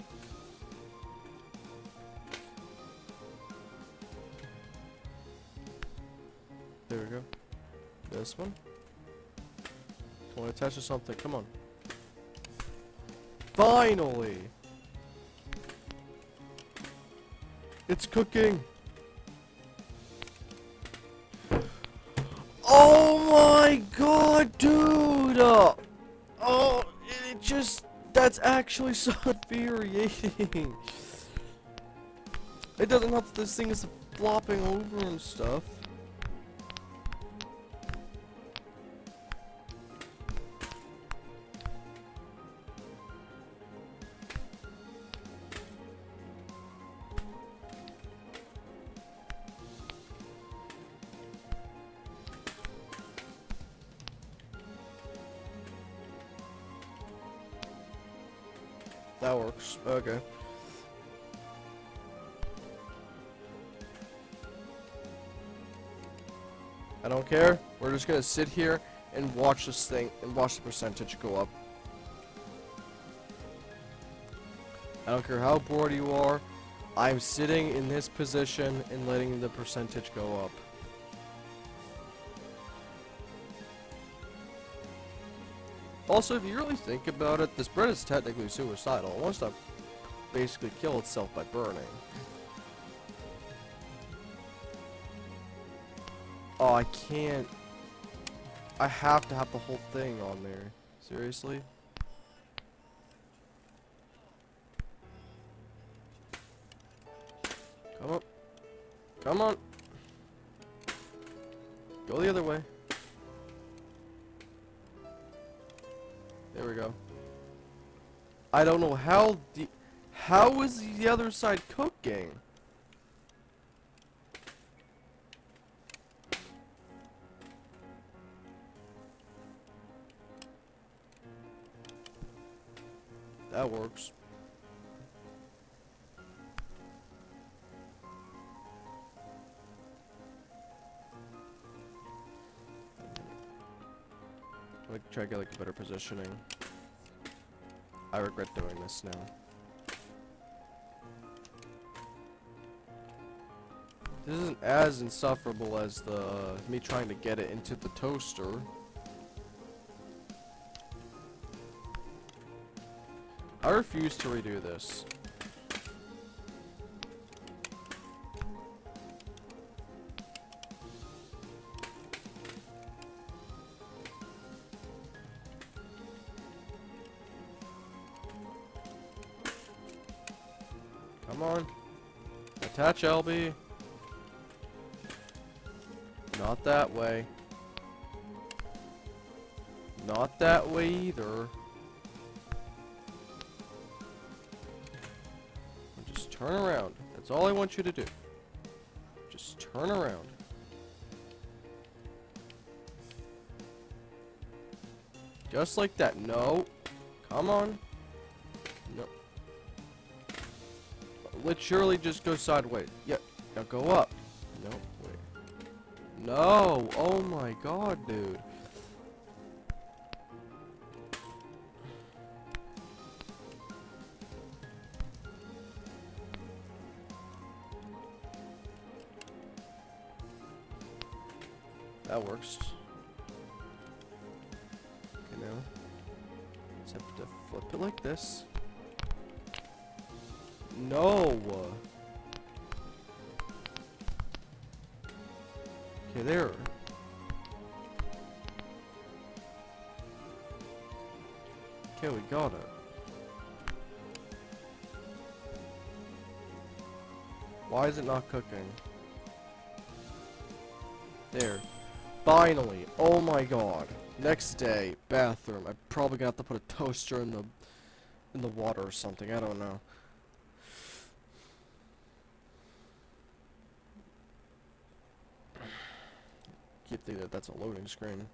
There we go. This one. I want to attach to something. Come on. Finally! It's cooking! Oh my god, dude! Oh, it just... That's actually so infuriating. It doesn't help that this thing is flopping over and stuff. That works. Okay. I don't care. We're just gonna sit here and watch this thing and watch the percentage go up. I don't care how bored you are. I'm sitting in this position and letting the percentage go up. Also, if you really think about it, this bread is technically suicidal. It wants to basically kill itself by burning. Oh, I can't. I have to have the whole thing on there. Seriously? Come on. Come on. Go the other way. There we go. I don't know how is the other side cooking? That works. I'm gonna try to get like a better positioning. I regret doing this now. This isn't as insufferable as the me trying to get it into the toaster. I refuse to redo this. Come on. Attach LB. Not that way. Not that way either. Just turn around. That's all I want you to do. Just turn around. Just like that. No. Come on. No. Literally just go sideways. Yeah. Now go up. No. Wait. No. Oh my god, dude. That works. Okay, now. Just have to flip it like this. No! Okay, there. Okay, we got it. Why is it not cooking? There. Finally! Oh my god. Next day, bathroom. I'm probably gonna have to put a toaster in the water or something. I don't know. Keep thinking that that's a loading screen.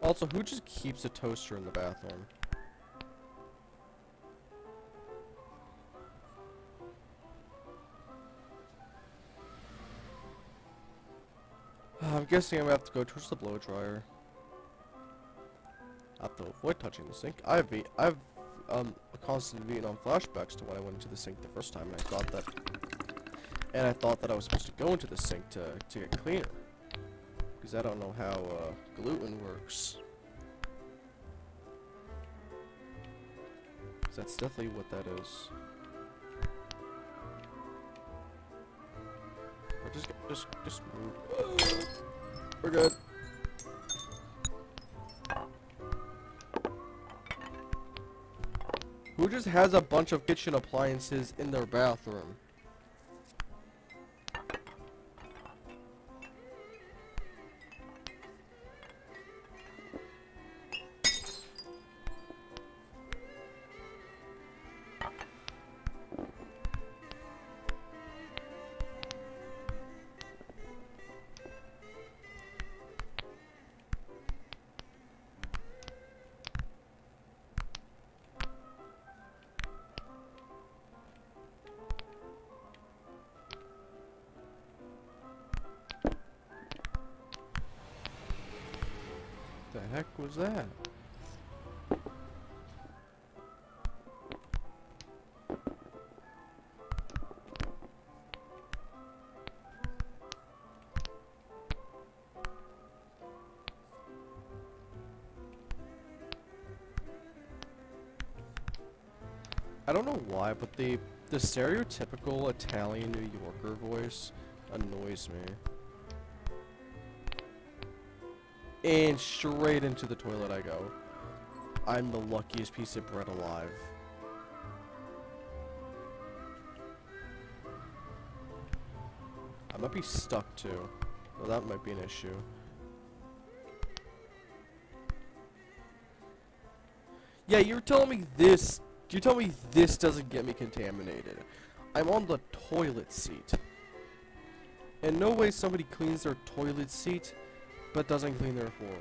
Also, who just keeps a toaster in the bathroom? I'm guessing I'm gonna have to go towards the blow dryer. I have to avoid touching the sink. I've constantly been on flashbacks to when I went into the sink the first time, and I thought that I was supposed to go into the sink to get cleaner, because I don't know how gluten works. 'Cause that's definitely what that is. Or just move. We're good. Who just has a bunch of kitchen appliances in their bathroom? The heck was that? I don't know why, but the stereotypical Italian New Yorker voice annoys me. And straight into the toilet I go. I'm the luckiest piece of bread alive. I might be stuck too. Well, that might be an issue. Yeah, you're telling me this doesn't get me contaminated. I'm on the toilet seat. In no way somebody cleans their toilet seat but doesn't clean their floor.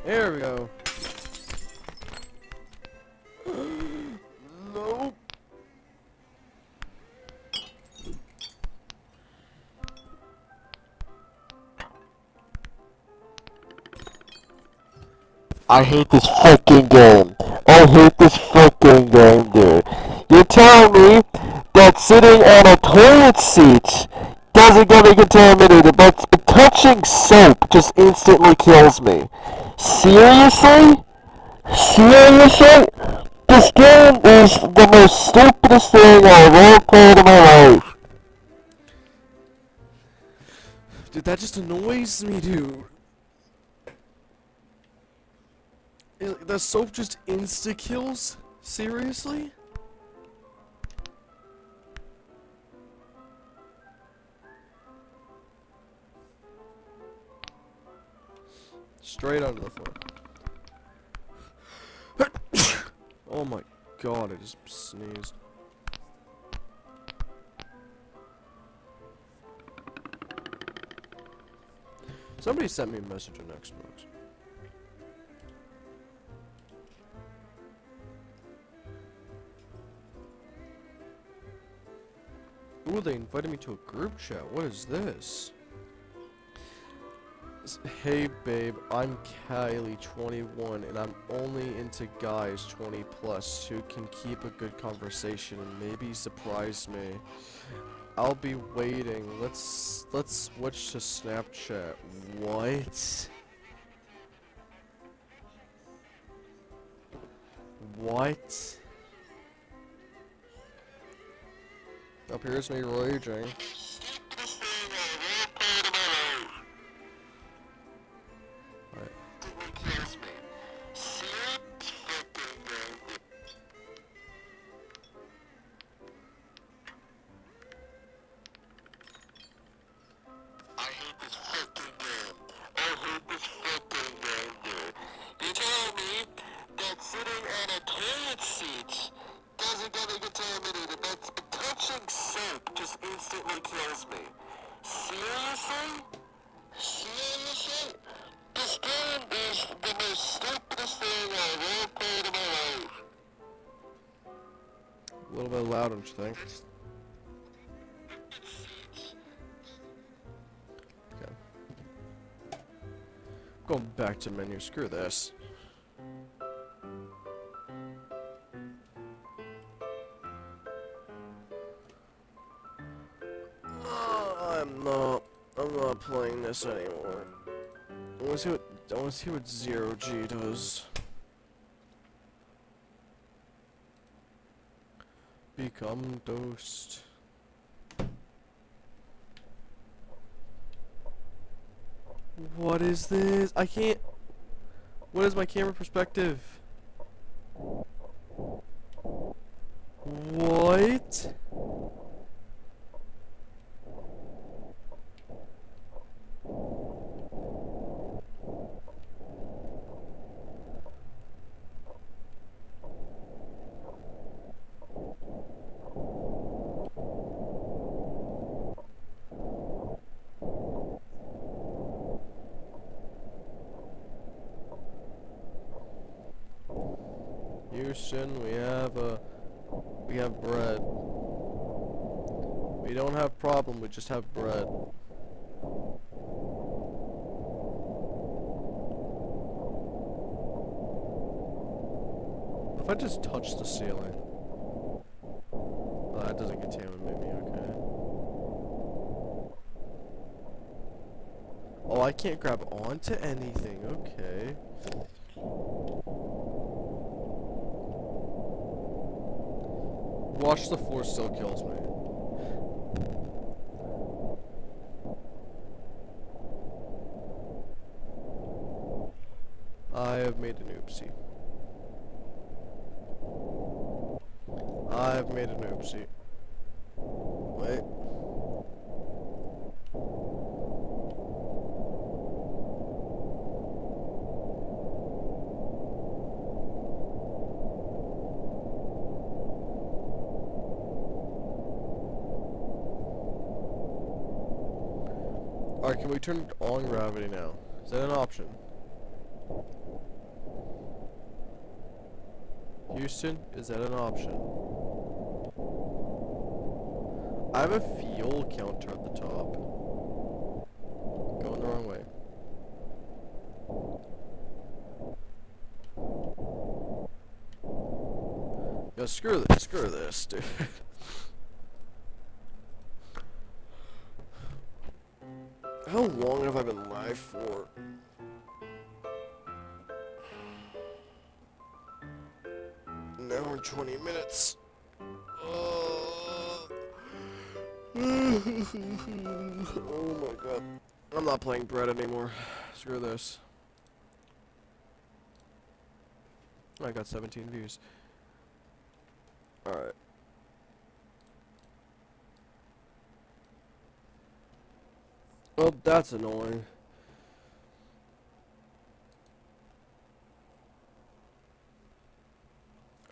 There we go. Nope. I hate this fucking game. I hate this fucking game, dude. You're telling me that sitting on a toilet seat doesn't get me contaminated, but touching soap just instantly kills me. Seriously? Seriously? This game is the most stupidest thing I've ever played in my life. Dude, that just annoys me, dude. The soap just insta-kills? Seriously? Straight onto the floor. Oh my god, I just sneezed. Somebody sent me a message on Xbox. Ooh, they invited me to a group chat. What is this? Hey babe, I'm Kylie, 21, and I'm only into guys 20 plus who can keep a good conversation and maybe surprise me. I'll be waiting. Let's switch to Snapchat. What? What? Up here's me raging. Instantly kills me. Seriously? Seriously? This game is the most stupidest thing I've ever played in my life. A little bit loud, don't you think? Okay. Going back to menu. Screw this. I'm not playing this anymore. I wanna see what 0G does. Become Ghost. What is this? I can't. What is my camera perspective? What? Houston, we have bread. We don't have problem, we just have bread. If I just touch the ceiling, that doesn't contaminate me, okay. Oh, I can't grab onto anything, okay. Watch the floor still kills me. I have made an oopsie. I've made an oopsie. Wait. Alright, can we turn on gravity now? Is that an option? Houston, is that an option? I have a fuel counter at the top. Going the wrong way. Yo, screw this, dude. How long have I been live for? An hour and 20 minutes. Oh my god. I'm not playing bread anymore. Screw this. I got 17 views. Alright. Well, that's annoying.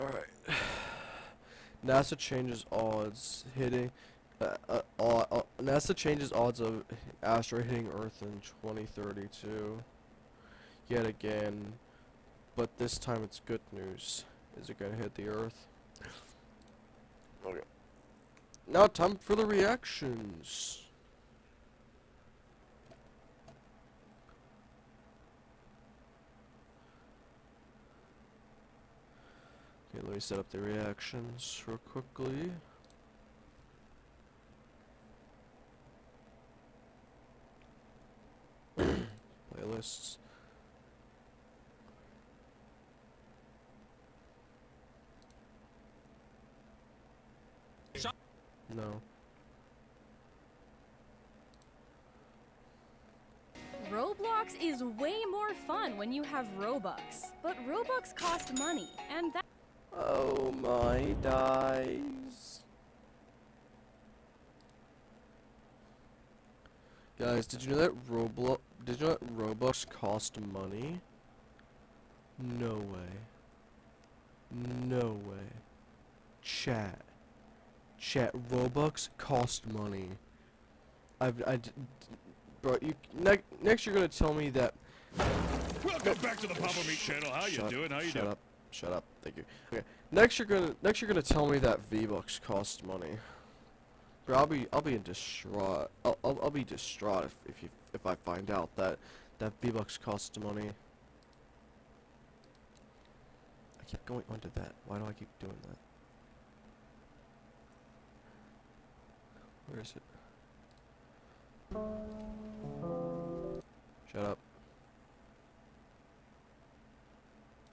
Alright. NASA changes odds NASA changes odds of asteroid hitting Earth in 2032. Yet again, but this time it's good news. Is it gonna hit the Earth? Okay. Now time for the reactions. Okay, let me set up the reactions real quickly. Playlists. No. Roblox is way more fun when you have Robux, but Robux cost money, and that— Oh my dies. Guys, did you know that Robux cost money? No way. No way. Chat, Robux cost money. Bro, next you're gonna tell me that. Welcome back to the Papa Meat channel. How you doing? How you doing? Shut up. Thank you. Okay. Next you're gonna tell me that V-Bucks cost money. Bro, I'll be distraught. I'll be distraught if I find out that V-Bucks costs money. I keep going onto that. Why do I keep doing that? Where is it? Shut up.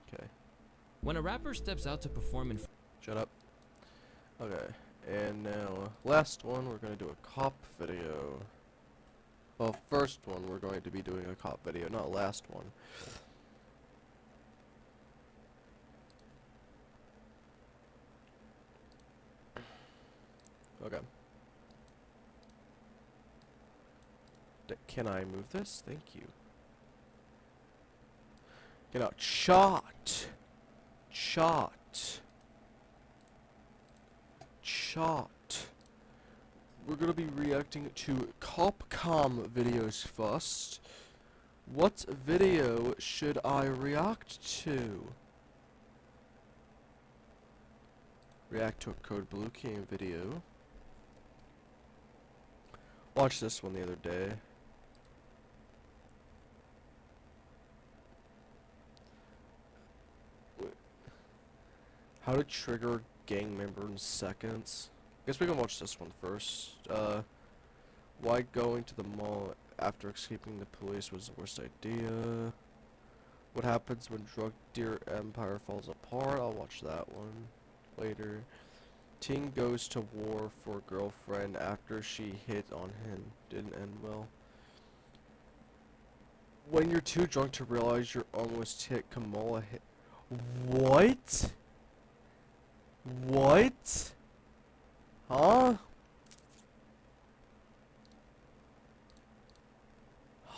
Okay. When a rapper steps out to perform in Shut up. Okay. And now, last one, we're going to do a cop video. Well, first one, we're going to be doing a cop video, not last one. Okay. Can I move this? Thank you. Get out. Shot. We're gonna be reacting to Copcom videos first. What video should I react to? React to a Code Blue Game video. Watched this one the other day. How to trigger gang member in seconds. Guess we can watch this one first. Why going to the mall after escaping the police was the worst idea. What happens when drug dealer empire falls apart? I'll watch that one later. Teen goes to war for girlfriend after she hit on him. Didn't end well. When you're too drunk to realize you're almost hit Kamala hit. What? What? Huh?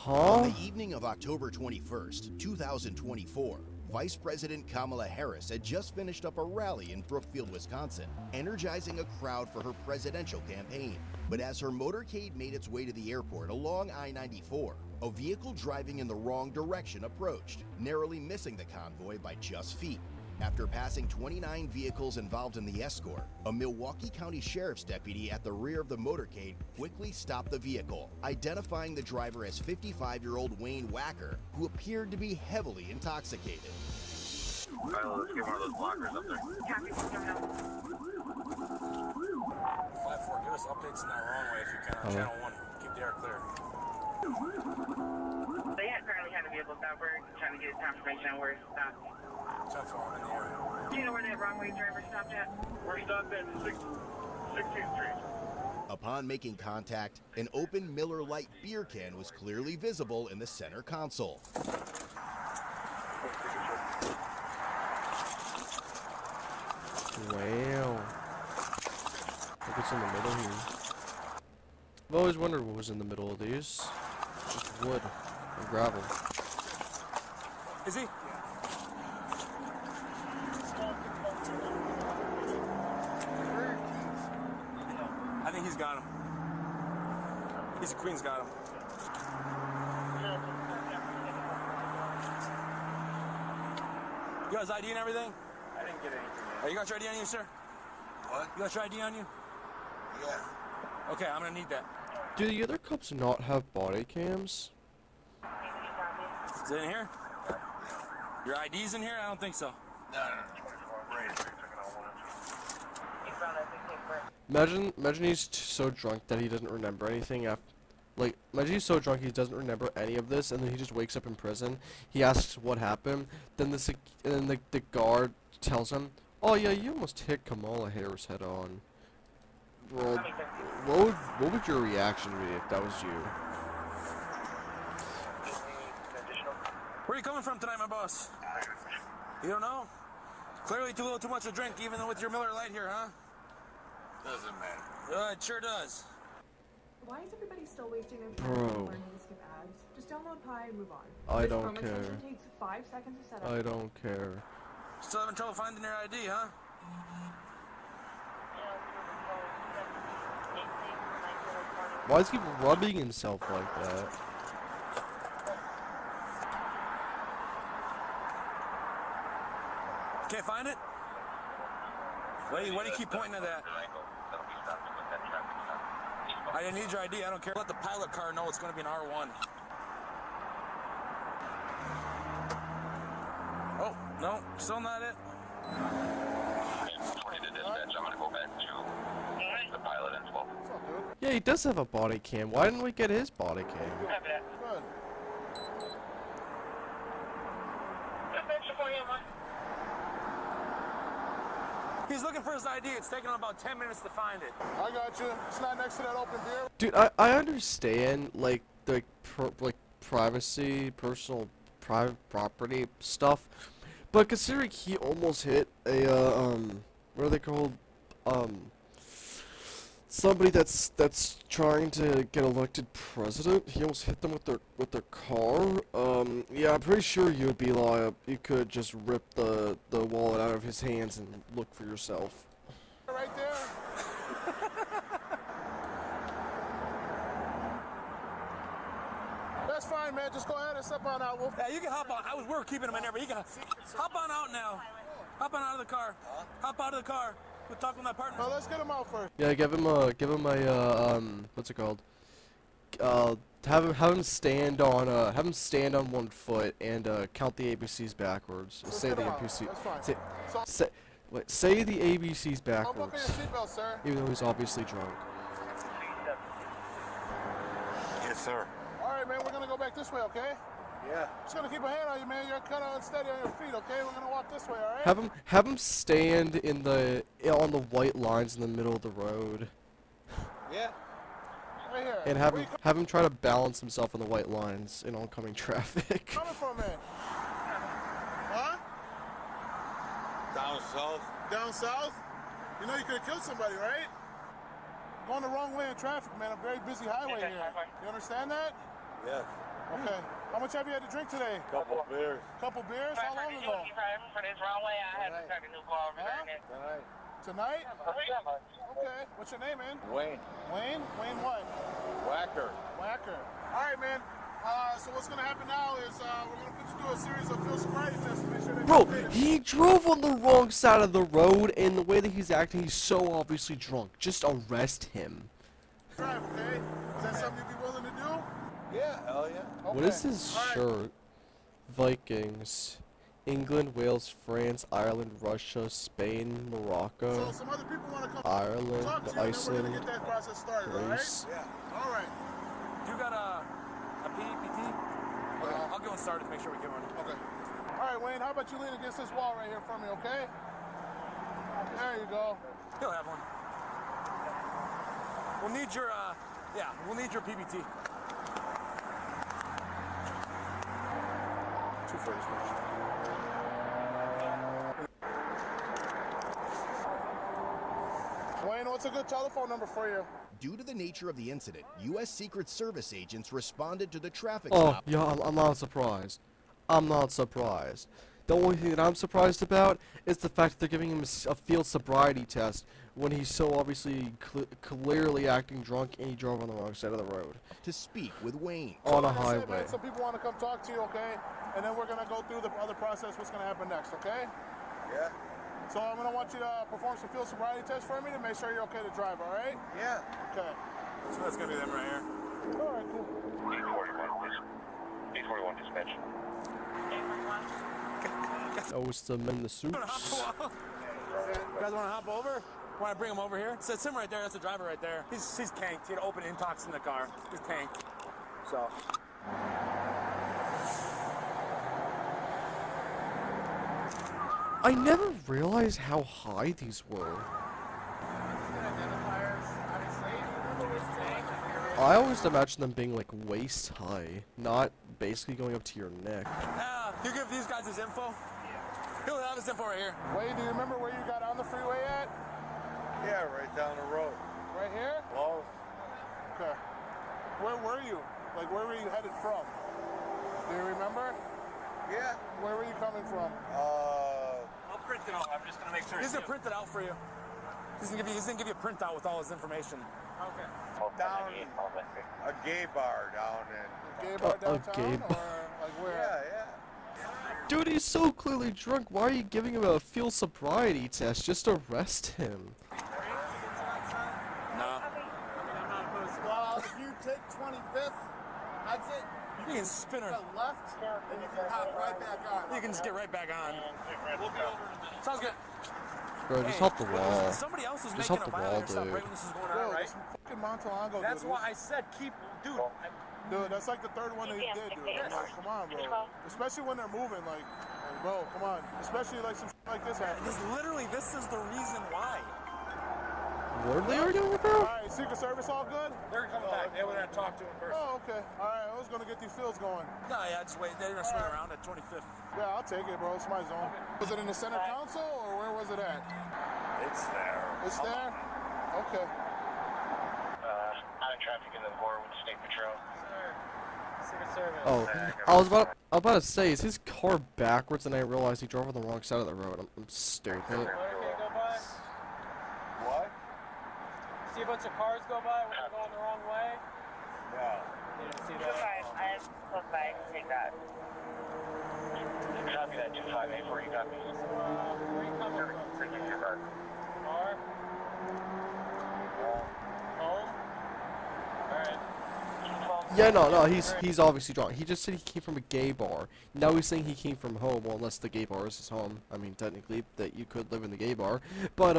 On the evening of October 21st, 2024, Vice President Kamala Harris had just finished up a rally in Brookfield, Wisconsin, energizing a crowd for her presidential campaign. But as her motorcade made its way to the airport along I-94, a vehicle driving in the wrong direction approached, narrowly missing the convoy by just feet. After passing 29 vehicles involved in the escort, a Milwaukee County Sheriff's deputy at the rear of the motorcade quickly stopped the vehicle, identifying the driver as 55-year-old Wayne Wacker, who appeared to be heavily intoxicated. Alright, let's get one of those blockers up there. Copy, coming up. 5-4, give us updates in that wrong way if you can on channel 1. Keep the air clear. They currently have a vehicle stop. We're trying to get confirmation on where it's stopped. 10-4, I'm in the area. Do you know where that wrong way driver stopped at? We're stopped at 16th Street. Upon making contact, an open Miller Lite beer can was clearly visible in the center console. Wow. Look what's in the middle here. I've always wondered what was in the middle of these. Just wood and gravel. Is he? I think he's got him. He's a queen's got him. You got his ID and everything? I didn't get anything. You got your ID on you, sir? What? You got your ID on you? Yeah. Okay, I'm gonna need that. Do the other cops not have body cams? Is it in here? Your ID's in here? I don't think so. No. Imagine he's so drunk that he doesn't remember anything after. Like, imagine he's so drunk he doesn't remember any of this, and then he just wakes up in prison. He asks what happened. Then the guard tells him, "Oh yeah, you almost hit Kamala Harris head on." Well, what would your reaction be if that was you? Where are you coming from tonight, my boss? You don't know? Clearly too little too much to drink, even with your Miller Lite here, huh? Doesn't matter. It sure does. Why is everybody still wasting their time Bro. learning to skip ads? Just download Pi and move on. I This don't Chrome care. extension takes 5 seconds to set up. I don't care. Still having trouble finding your ID, huh? Why is he rubbing himself like that? Can't find it? Why do you keep pointing at that? I didn't need your ID. I don't care. Let the pilot car know it's going to be an R1. Oh, no. Still not it. 20 to dispatch. I'm gonna go back to the pilot and 12. Yeah, he does have a body cam. Why didn't we get his body cam? He's looking for his ID. It's taking him about 10 minutes to find it. I got you. It's not next to that open beer. Dude, I understand like the privacy, personal private property stuff, but considering he almost hit a what are they called, somebody that's trying to get elected president, he almost hit them with their car. Yeah, I'm pretty sure you'd be liable. You could just rip the wallet out of his hands and look for yourself. Right there. That's fine, man. Just go ahead and step on out. Yeah, you can hop on. We were keeping him in there, but you can hop on out now. Hop on out of the car. Hop out of the car. We'll talk with my partner. No, let's get him out first. Yeah, give him a what's it called? Have him stand on one foot and count the ABCs backwards. Let's Say get the him out. ABC. That's fine. Say the ABCs Unbuckle backwards. your seatbelt, sir. Even though he's obviously drunk. Yes, sir. All right, man. We're gonna go back this way, okay? Yeah. Just gonna keep a hand on you, man. You're kind of unsteady on your feet, okay? We're gonna walk this way, all right? Have him stand on the white lines in the middle of the road, Yeah. Right here. and Where you have him try to balance himself on the white lines in oncoming traffic. coming from, man? Huh? Down south. Down south? You know you could have killed somebody, right? Going the wrong way in traffic, man. A very busy highway here. You understand that? Yes. Okay. How much have you had to drink today? Couple beers. Couple beers? How long ago? For this wrong way, I had to start a new car over there. Tonight? Okay. What's your name, man? Wayne. Wayne? Wayne what? Whacker. Whacker. All right, man. So what's going to happen now is we're going to put you through a series of field sobriety tests to make sure that Bro, you're fit. he drove on the wrong side of the road, and the way that he's acting, he's so obviously drunk. Just arrest him. Drive, okay? Is that something you'd be willing to do? Yeah, hell yeah. Okay. What is his All right. shirt? Vikings. England, Wales, France, Ireland, Russia, Spain, So Morocco, some other people want to come Ireland, talk to you, and then we're going to Iceland, get that process started, all right? Greece. Yeah. All right. You got a PPT? Okay, I'll go and start it to make sure we get one. Okay. All right, Wayne, how about you lean against this wall right here for me, okay? There you go. He'll have one. We'll need your, we'll need your PPT. What's a good telephone number for you? Due to the nature of the incident, U.S. Secret Service agents responded to the traffic Oh, stop. yeah, I'm not surprised. I'm not surprised. The only thing that I'm surprised about is the fact that they're giving him a field sobriety test when he's so obviously clearly acting drunk and he drove on the wrong side of the road. To speak with Wayne. On a Like I said, highway. man, some people want to come talk to you, okay? And then we're going to go through the other process, what's going to happen next, okay? Yeah. So I'm going to want you to perform some field sobriety tests for me to make sure you're okay to drive, all right? Yeah. Okay. So that's gonna be them right here. All right, cool. 841, please. 841 dispatch. Oh, it's the men in the suits. You guys want to hop over? Want to bring him over here? So it's him right there. That's the driver right there. He's tanked. He had open intox in the car. He's tanked. So. I never realized how high these were. I always imagined them being like waist high, not basically going up to your neck. You give these guys his info? He'll have his info right here. Wade, do you remember where you got on the freeway at? Yeah, right down the road. Right here? Close. Okay. Where were you? Like, where were you headed from? Do you remember? Yeah. Where were you coming from? I'll print it out. I'm just gonna make sure. He's gonna print it out for you. He's gonna give you a printout with all his information. Okay. Down a gay bar down in. Gay bar A downtown, gay or bar. like where? Yeah. Dude, he's so clearly drunk. Why are you giving him a field sobriety test? Just arrest him. No. Well, if you take 25th exit, You can spin her. to the left, and you can hop right back on. You can just get right back on. We'll be over in a minute. Sounds good. Bro, just hop the wall. Somebody else is Just making hop a the violent wall, stop dude. right when this is going Yo, on, right? this fucking Montalongo, That's dude. why I said keep, dude. Dude, that's like the third one they did, dude. Like, come on, bro. Especially when they're moving, like, bro, come on. Especially like some shit like this happens. This is the reason why. What are they arguing about? Alright, Secret Service all good? They're coming back. They were gonna talk to him first. Oh, okay. Alright, I was gonna get these fields going. No, yeah, just wait. They're gonna swing around at 25th. Yeah, I'll take it, bro. It's my zone. Was it in the center council, or where was it at? It's there. It's there? Okay. Out of traffic in the Warwood State Patrol. Secret Service. Oh, I was about to say, is his car backwards and I realized he drove on the wrong side of the road. I'm stupid. Okay, go by. What? See a bunch of cars go by when they're going the wrong way? Yeah. You didn't see 25, that? I am close by. Take that. Copy that 258 for you, copy. Where are you coming from? Car? Home? Alright. Yeah, no, he's obviously drunk. He just said he came from a gay bar. Now he's saying he came from home, well, unless the gay bar is his home. I mean, technically, that you could live in the gay bar. But,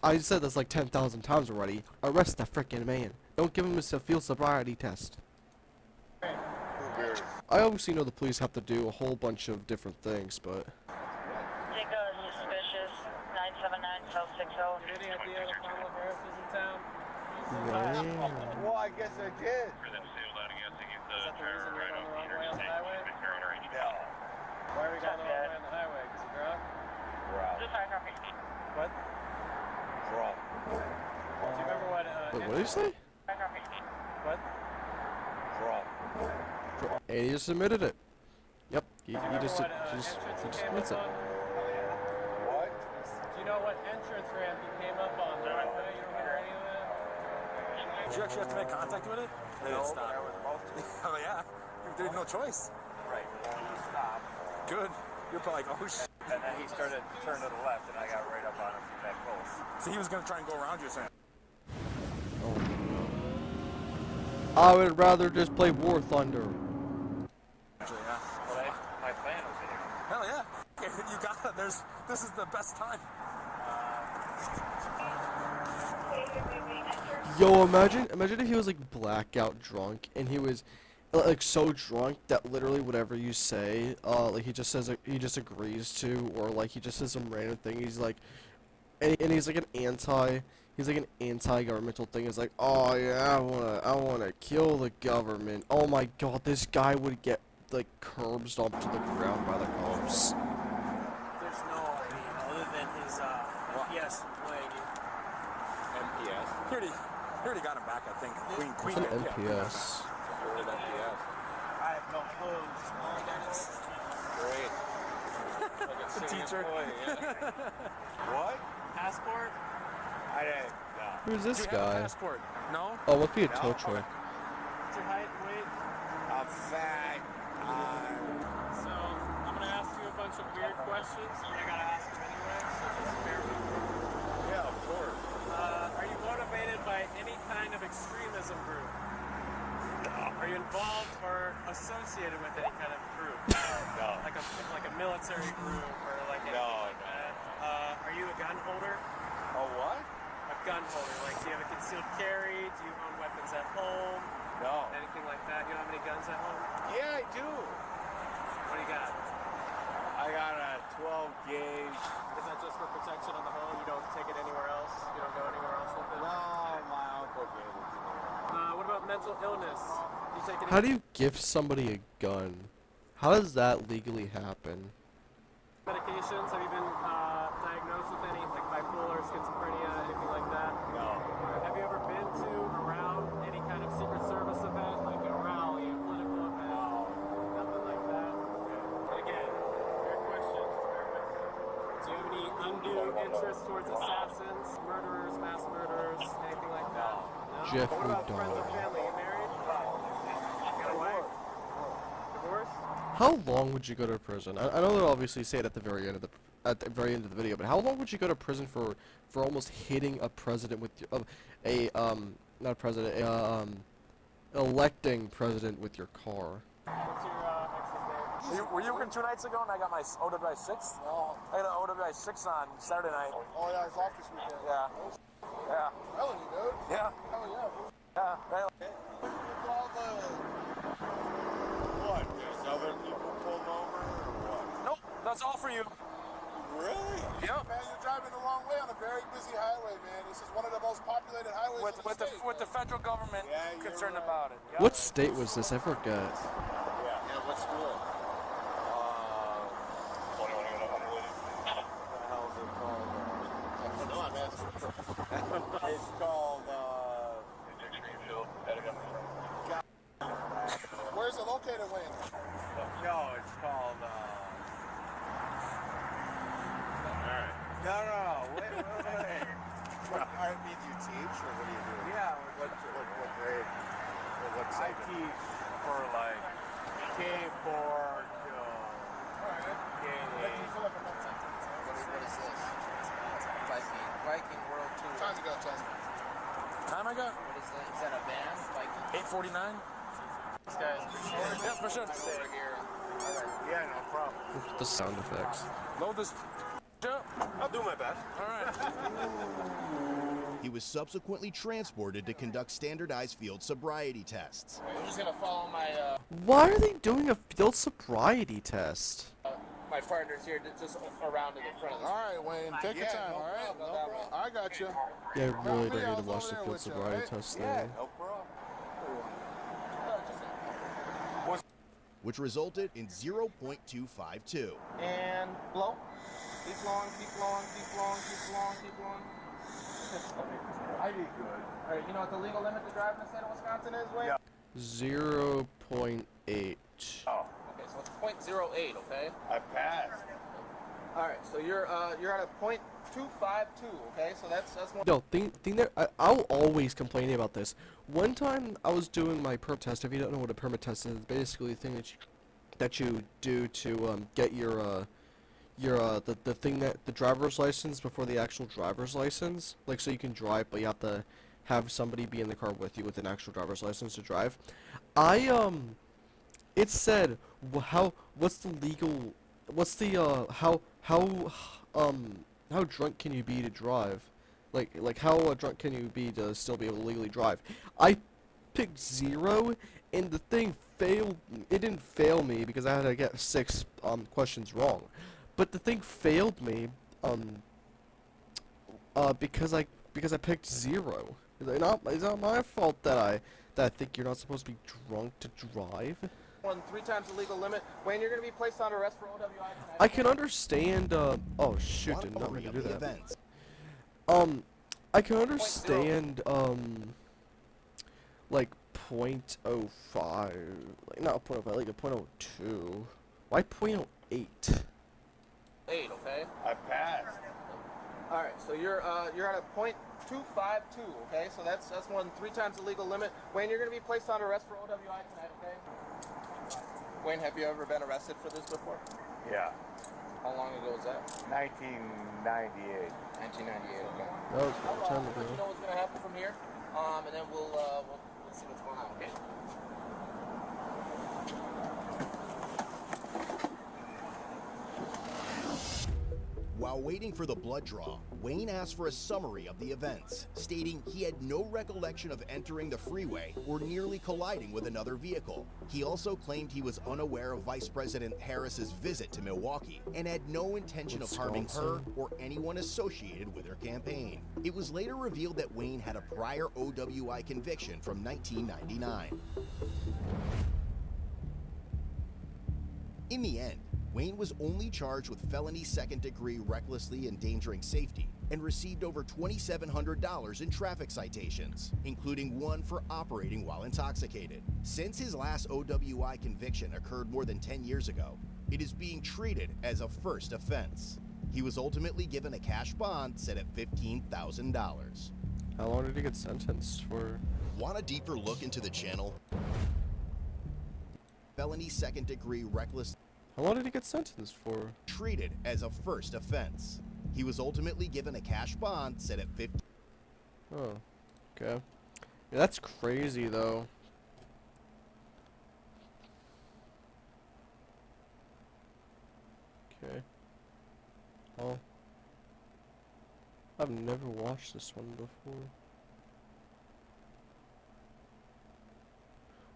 I said this like 10,000 times already. Arrest that frickin' man. Don't give him a field sobriety test. I obviously know the police have to do a whole bunch of different things, but... Take a suspicious 979 South 60. Any idea that Kamala Harris is in town? Man. Well, I guess I did. For them sealed out again, to get the Is that the driver reason right you're off going the the wrong way on the highway? interstate. They're on our range. Yeah. Why are we going the wrong way on the highway? Because you're drunk? We're out. 25 copy. What? Drunk. Do you remember what, Wait, what did you say? 5 copy. What? Drunk. And he just admitted it. Yep, he Remember just what, just entrance you just came admits up it. on? What? Do you know what entrance ramp you came up on? The right way? You don't remember any of that? Did you actually have to make contact with it? They didn't stop. I was about to. Oh yeah, there's no choice. Right. He stopped. Good. You're probably like, oh shit. And then he started to turn to the left, and I got right up on him that close. So he was gonna try and go around you, saying. I would rather just play War Thunder. Actually, yeah. But my plan was to hit him. Hell yeah. You got it. This is the best time. Yo, imagine if he was like blackout drunk and he was like so drunk that literally whatever you say, like he just agrees to, or like he just says some random thing. He's like, and he's like an anti-governmental thing. It's like, oh yeah, I wanna kill the government. Oh my god, this guy would get like curb stomped to the ground by the cops. There's no, other than his, GPS playing back, I think. Queen. It's an NPS. I have no clue. Great. The teacher. What? Passport? I didn't. No. Who's this Do you have a guy? passport? No? Oh, must be a No. tow truck. What's your height, weight? I'm fat. So, I'm gonna ask you a bunch of weird questions, and I gotta ask them anyway, so just bear with me. Yeah, of course. Are you motivated by any kind of extremism group? Are you involved or associated with any kind of group? No. Like a military group or like anything like that? Are you a gun holder? Oh, what? A gun holder, like do you have a concealed carry? Do you own weapons at home? No. Anything like that? You don't have any guns at home? Yeah, I do. What do you got? I got a 12 gauge. Is that just for protection on the home? You don't take it anywhere else? You don't go anywhere else with it? No, my uncle gave it to me. What about mental illness? Do you take any How do you gift somebody a gun? How does that legally happen? medications? Have you been diagnosed with any, like bipolar, schizophrenia, anything like that? No. Have you ever been to, around any kind of Secret Service event, like a rally, a political event? No. Nothing like that? And again, fair question, just bear with me. Do you have any undue interest towards assassins, murderers, mass murderers, anything like that? No? Jeffrey What about friends or Dahmer. family? You married? Got a wife? Divorced? How long would you go to prison? I know they'll obviously say it at the very end of the video, but how long would you go to prison for almost hitting a president with your, not a president, electing president with your car? What's your ex's name? Were you working 2 nights ago and I got my OWI 6? No. I got an OWI 6 on Saturday night. Oh, yeah, it's off this weekend. Yeah. Yeah. Telling you, dude. Yeah. Hell yeah. Yeah. Right. What? There's other people pulled over or what? Nope. That's all for you. Really? Yep. Man, you're driving the wrong way on a very busy highway, man. This is one of the most populated highways in the state. With the federal government concerned about it. Yep. What state was this? I forget. Yeah. Yeah, what school? What the hell is it called? No, I'm asking. It's called, Where's it located, Wayne? no, it's called, Alright. No, wait. What art means you teach, or what do you do? Yeah, what grade? Or what I teach for, like, keyboard, Alright. Making you feel like a mental. What is this? Viking World Tour. Time to go, Chester. Time I got? What is that? Is that a band? Viking? 8:49. This guy's Yeah, for sure. Over here. Yeah, no problem. The sound effects. Load this. Up. I'll do my best. All right. He was subsequently transported to conduct standardized field sobriety tests. I'm just gonna follow my Why are they doing a field sobriety test? my partners here just around to the front of the All right, Wayne, take your time, all right? No problem. I got you. Yeah, I really me, don't I need to was watch over the there field with you, sobriety right? test Yeah, thing. no problem. Which resulted in 0.252. And blow. Keep blowing, keep blowing, keep blowing, keep blowing, keep blowing. I did good. All right, you know what the legal limit to drive in the state of Wisconsin is, Wayne? Yeah. 0.8. Oh, Okay, so it's 0.08, okay? I passed. All right, so you're at a 0.252, okay? So that's more. Yo, thing there, I'll always complain about this. One time I was doing my permit test. If you don't know what a permit test is, it's basically a thing that you do to get your the thing that the driver's license before the actual driver's license, like so you can drive, but you have to have somebody be in the car with you with an actual driver's license to drive. It said how drunk can you be to drive? Like how drunk can you be to still be able to legally drive? I picked 0, and the thing failed. It didn't fail me because I had to get 6 questions wrong, but the thing failed me because I picked 0. Is that my fault that I think you're not supposed to be drunk to drive? 3 times the legal limit. Wayne, you're going to be placed on arrest for OWI tonight. I can understand, oh shoot, did not mean to do that. I can understand, like 0.05, like not 0.05, like a 0.02. Why 0.08? 8, okay? I passed. All right, so you're at a .252, okay? So that's more than 3 times the legal limit. Wayne, you're going to be placed on arrest for OWI tonight, okay? Wayne, have you ever been arrested for this before? Yeah. How long ago was that? 1998. 1998, okay. That was a long time I'll let you ago. know what's going to happen from here, and then we'll see what's going on, okay? While waiting for the blood draw, Wayne asked for a summary of the events, stating he had no recollection of entering the freeway or nearly colliding with another vehicle. He also claimed he was unaware of Vice President Harris's visit to Milwaukee and had no intention of harming her or anyone associated with her campaign. It was later revealed that Wayne had a prior OWI conviction from 1999. In the end, Wayne was only charged with felony second-degree recklessly endangering safety and received over $2,700 in traffic citations, including one for operating while intoxicated. Since his last OWI conviction occurred more than 10 years ago, it is being treated as a first offense. He was ultimately given a cash bond set at $15,000. How long did he get sentenced for? Want a deeper look into the channel? Felony second-degree reckless. How long did he get sentenced for? Treated as a first offense. He was ultimately given a cash bond set at $50,000. Oh, okay. Yeah, that's crazy though. Okay. Oh. I've never watched this one before.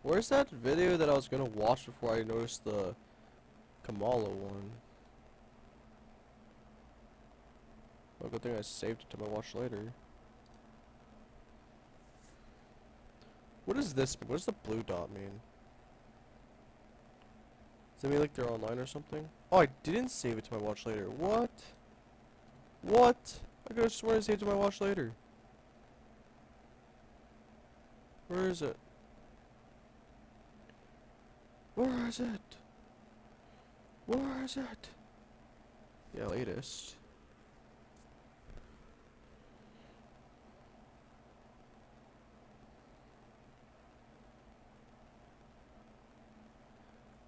Where's that video that I was gonna watch before I noticed the Kamala one? Oh, good thing I saved it to my watch later. What is this? What does the blue dot mean? Does it mean like they're online or something? Oh, I didn't save it to my watch later. What? What? I could have sworn I saved it to my watch later. Where is it? Where is it? Where is it? Yeah, latest.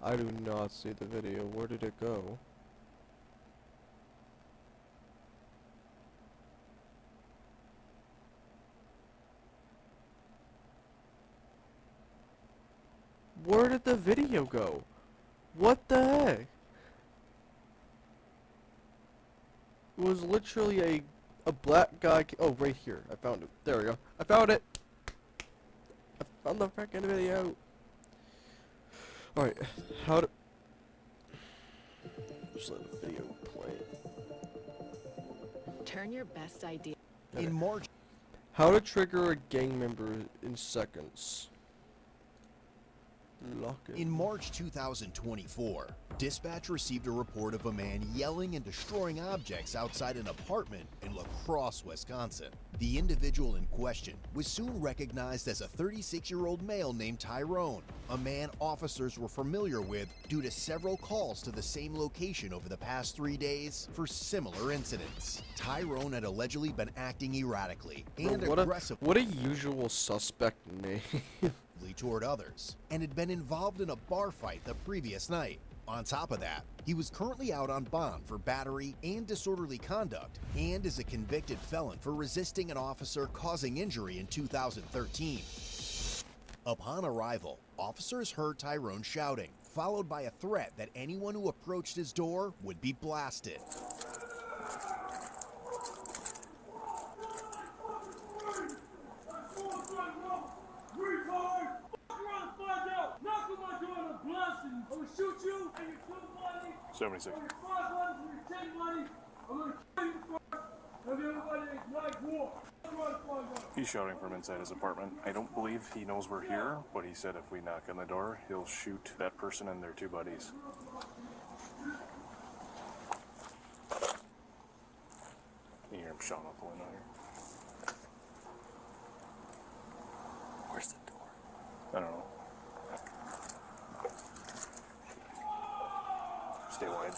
I do not see the video. Where did it go? Where did the video go? What the heck? It was literally a black guy. Oh, right here. I found it. There we go. I found it. I found the freaking video. Alright, how to... Just let the video play. Turn your best idea. In March. How to trigger a gang member in seconds. Lock it. In March 2024, dispatch received a report of a man yelling and destroying objects outside an apartment in La Crosse, Wisconsin. The individual in question was soon recognized as a 36-year-old male named Tyrone, a man officers were familiar with due to several calls to the same location over the past 3 days for similar incidents. Tyrone had allegedly been acting erratically and aggressively. What a usual suspect name. Toward others, and had been involved in a bar fight the previous night. On top of that, he was currently out on bond for battery and disorderly conduct, and is a convicted felon for resisting an officer causing injury in 2013. Upon arrival, officers heard Tyrone shouting, followed by a threat that anyone who approached his door would be blasted. I'm gonna shoot you and your 76. and your 5 money and your 10 money. I'm gonna kill you first. And everybody ignite war. He's shouting from inside his apartment. I don't believe he knows we're here, but he said if we knock on the door, he'll shoot that person and their 2 buddies. You hear him shouting out the window here. Where's the door? Stay wide.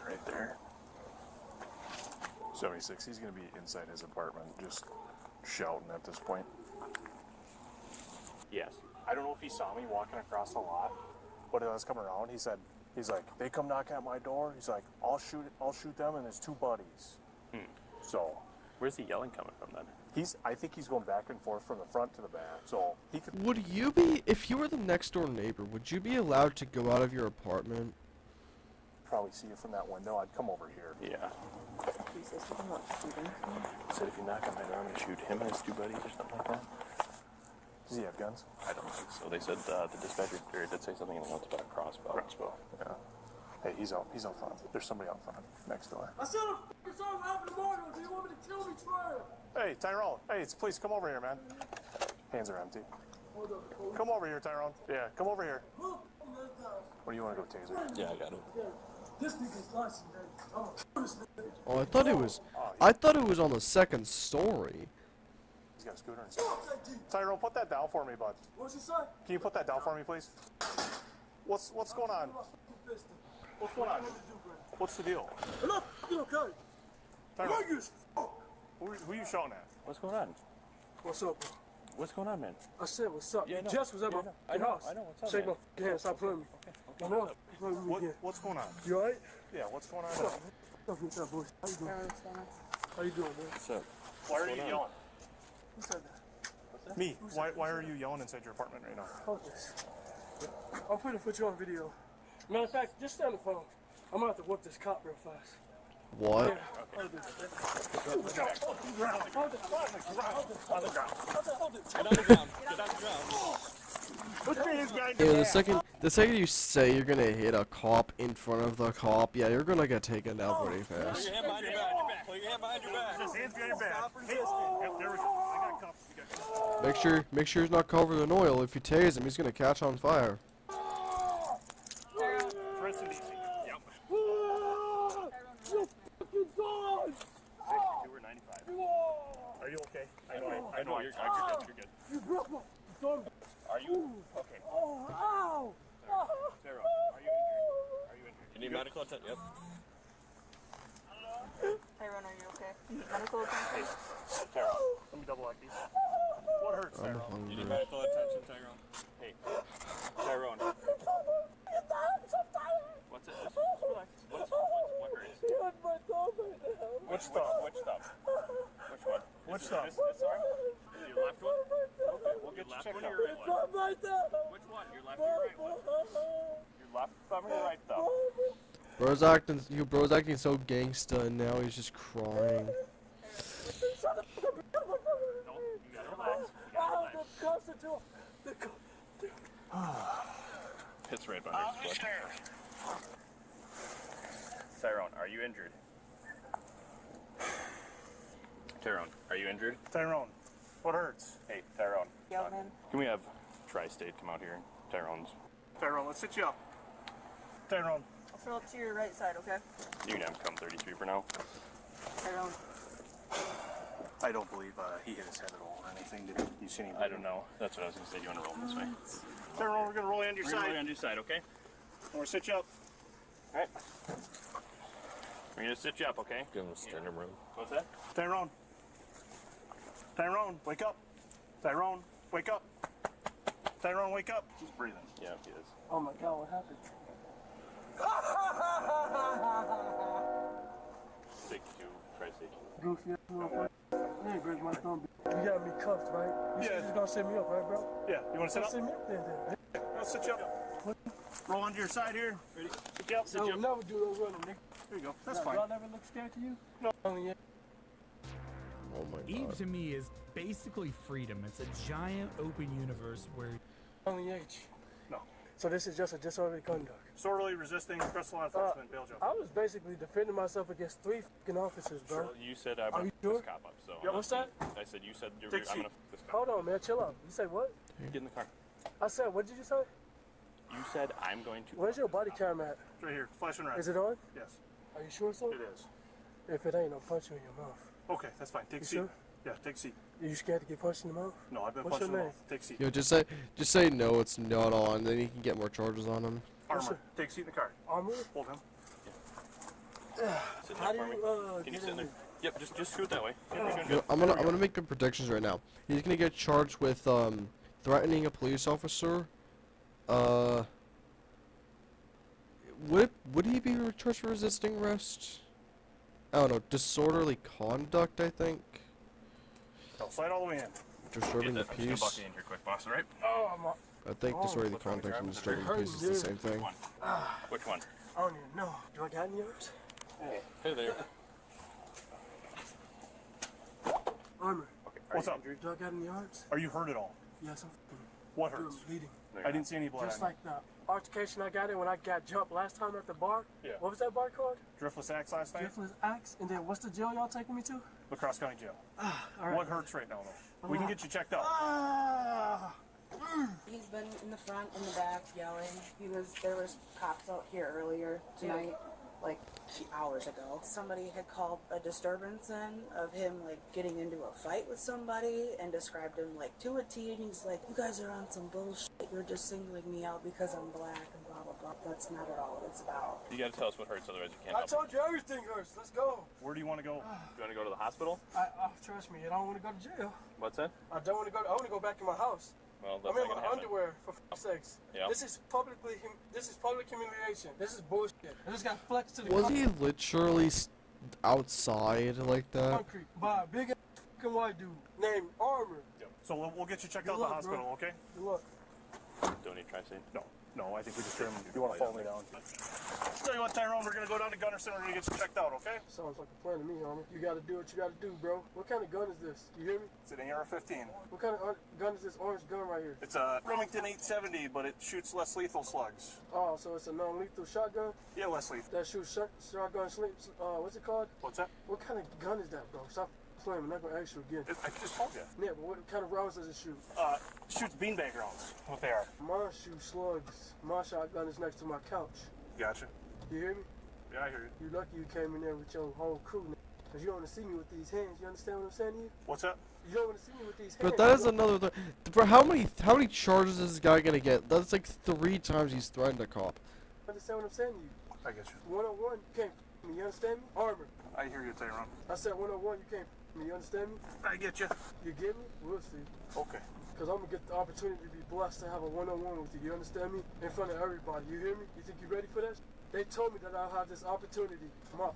Right there. 76, he's going to be inside his apartment, just shouting at this point. Yes. I don't know if he saw me walking across the lot, but as I was coming around, he's like, they come knocking at my door. He's like, I'll shoot them and his two buddies. So, where's he yelling coming from then? I think he's going back and forth from the front to the back. So he could. Would you be, if you were the next door neighbor, would you be allowed to go out of your apartment? Probably see you from that window. I'd come over here. Yeah. He said if you knock on my door, I'm gonna shoot him and his two buddies or something like that. Does he have guns? I don't think so. They said the dispatcher did say something in the notes about a crossbow. Crossbow. Yeah. Hey, he's out front. There's somebody out front next door. I said it's all out in the morning. Do you want me to kill me, Troy? Hey, Tyrone. Hey, please come over here, man. Hands are empty. Come over here, Tyrone. Yeah, come over here. What do you want to go taser? Yeah, I got it. This nigga's license, man. Oh, I thought it was on the second story. He's got a scooter and stuff. Tyrone, put that down for me, bud. What's he say? Can you put that down for me, please? What's going on? What's going on? What's the deal? Okay. Tyrone, who are you shouting at? What's going on? What's up, bro? What's going on, man? I said, what's up? Yeah, no. Jess was at my house. I know. What's up, Shake man? my hand. Stop playing me. Okay. What's going on? You alright? Yeah, what's going on? What's up, boy? How you doing? How you doing, man? What's up? Why are you yelling? Who said that? Me. Why are you yelling inside your apartment right now? Hold this. I'm putting put you on video. Matter of fact, just stay on the phone. I'm gonna have to whoop this cop real fast. What? Yeah. Hold it. Hold it. Yeah, the second you say you're gonna hit a cop in front of the cop, yeah, you're gonna get taken down pretty fast. Put your hand behind your back. Put your hand behind your back. Hands behind your back. Yep, there we go. I got cuffs. Make sure he's not covered in oil. If you tase him, he's gonna catch on fire. Threats and DC. Yep. 62 or 95. Are you okay? I know. You're good. You broke my thumb. Are you okay? Oh, ow! Sarah, are you injured? You need medical attention? Yep. Tyrone, are you okay? You need medical attention? Tyrone, let me double like these. What hurts, Tyrone? You need medical attention, Tyrone? Hey, Tyrone. What's it? What hurts? Which thumb? Which one? Which thumb? This arm? Your left one? Okay, we'll get you checked out. Right there. Which one? Your left or your right one? Your left thumb or your right thumb? Bro's acting so gangsta, and now he's just crying. No, you gotta relax. It's right by his foot. Tyrone, are you injured? Tyrone, are you injured? Tyrone, what hurts? Hey, Tyrone. Yeah, man. Can we have Tri-State come out here? Tyrone, let's sit you up. Tyrone. I'll throw it to your right side, okay? You can have him come 33 for now. Tyrone. I don't believe he hit his head at all or anything. Did you see anything? I don't know. That's what I was going to say. Do you want to roll this way? Tyrone, we're going to roll you on your side. Roll you on your side, okay? We're going to sit you up. All right. We're going to sit you up, okay? Give him a sternum room. What's that? Tyrone. Tyrone, wake up. Tyrone, wake up. Tyrone, wake up. He's breathing. Yeah, he is. Oh my God, what happened? 62, Tri-State. Goofy ass motherfucker. You ain't break my thumb. You got me cuffed, right? You said you gonna set me up, right, bro? Yeah, you wanna sit up? Set me up then. I'll sit you up. Roll onto your side here. Ready? Sit you up, sit I you would up. never do those running, nigga. There you go. That's Now, fine. Y'all never look scared to you? No. Oh my Eve god. to me is basically freedom. It's a giant open universe where Only age. No. So this is just a disorderly conduct. Disorderly, resisting, press law enforcement, bail job. I was basically defending myself against 3 fucking officers, bro. Sure, you said I'm going to sure? this cop up, so... Yep. What's that? I said you said I'm going to f*** this cop. Hold on, man. Chill out. You say what? Get in the car. I said, what did you say? You said I'm going to... Where's your body cam at? It's right here. Flashing red. Is it on? Yes. Are you sure so? It is. If it ain't, I'll punch you in your mouth. Okay, that's fine. Take a seat. Sure? Yeah, take a seat. Are you scared to get punched in the mouth? No, I've been What's punched in your the name? mouth. Take a seat. Yo, just say no, it's not on, and then you can get more charges on him. Armor, take a seat in the car. Armor? Hold him. Sit How there do for you, me. Can you sit in there? Yep, just scoot that way. Yep, you're doing Yo, good. I'm gonna make good predictions right now. He's gonna get charged with threatening a police officer. Would he be charged for resisting arrest? I don't know, disorderly conduct, I think. No, slide all the way in. Disturbing the I'm just gonna buck peace. you in here quick, boss, alright? Oh, I think disorderly What's wrong with your conduct and arms? disturbing It peace is the hurts, same thing. Which one? I don't even know. Do I got any yours? Hey there. Armor. What's up? Do I got any yards? Are you hurt at all? Yes, I'm What I'm hurts? bleeding. I didn't see any blood. Just on like the altercation I got in when I got jumped last time at the bar. Yeah. What was that bar called? you. Driftless axe last night? Driftless Axe. And then what's the jail y'all taking me to? Lacrosse County Jail. All right. What hurts right now, though? We can get you checked out. He's been in the front and the back yelling. There was cops out here earlier tonight, like a few hours ago. Somebody had called a disturbance in of him like getting into a fight with somebody and described him like to a T, and he's like, "You guys are on some bullshit. You're just singling me out because I'm black and blah blah blah." That's not at all what it's about. You gotta tell us what hurts, otherwise you can't I help. told you everything hurts. Let's go. Where do you want to go? You wanna go to the hospital? Trust me, I don't want to go to jail. What's that? I don't want to go. I want to go back in my house. Well, I'm that's in not my gonna happen. underwear for f***ing sakes. Yeah. This is public humiliation. This is bullshit. I just got flexed to the Was he literally outside like that? concrete by a big ass fucking white dude named Armor. So we'll get you checked out Good at the luck, hospital, bro. okay? Good luck. Don't need to try to say. No, I think we just trim him. You want to follow me down? Tell you what, Tyrone, we're going to go down to Gunner Center. We're going to get you checked out, okay? Sounds like a plan to me, Armor. You got to do what you got to do, bro. What kind of gun is this? You hear me? It's an AR-15. What kind of gun is this orange gun right here? It's a Remington 870, but it shoots less lethal slugs. Oh, so it's a non-lethal shotgun? Yeah, less lethal. That shoots shotgun what's it called? What's that? What kind of gun is that, bro? Stop playing. I'm not going to ask you again. I just told you. Yeah, but what kind of rounds does it shoot? Shoots beanbag rounds. What they are. Mine shoots slugs. My shotgun is next to my couch. Gotcha. You hear me? Yeah, I hear you. You lucky you came in there with your whole crew, because you don't want to see me with these hands. You understand what I'm saying to you? What's that? You don't want to see me with these hands. But that is another thing. Bro, how many charges is this guy gonna get? That's like 3 times he's threatened a cop. You understand what I'm saying to you? I get you. One-on-one, you can't f me. You understand me? Armor. I hear you, Tyrone. I said one-on-one, you can't f me. You understand me? I get you. You get me? We'll see. Okay. Because I'm going to get the opportunity to be blessed to have a one-on-one with you. You understand me? In front of everybody. You hear me? You think you're ready for that? They told me that I'll have this opportunity. My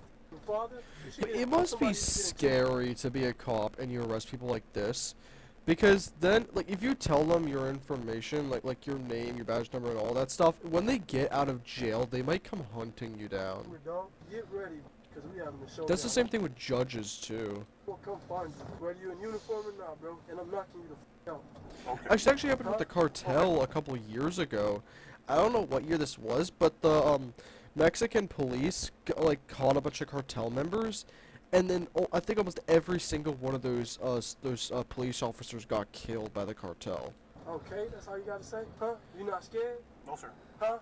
father... But it must be scary to be a cop and you arrest people like this. Because then, like, if you tell them your information, like your name, your badge number, and all that stuff, when they get out of jail, they might come hunting you down. Dog, get ready, because we having a show. That's the same thing with judges, too. We'll come find you. Whether you in uniform or not, bro. And I'm knocking you the f*** out. Okay. Actually happened with the cartel a couple years ago. I don't know what year this was, but the Mexican police caught a bunch of cartel members, and then I think almost every single one of those police officers got killed by the cartel. Okay, that's all you gotta say, huh? You not scared? No, sir. Huh?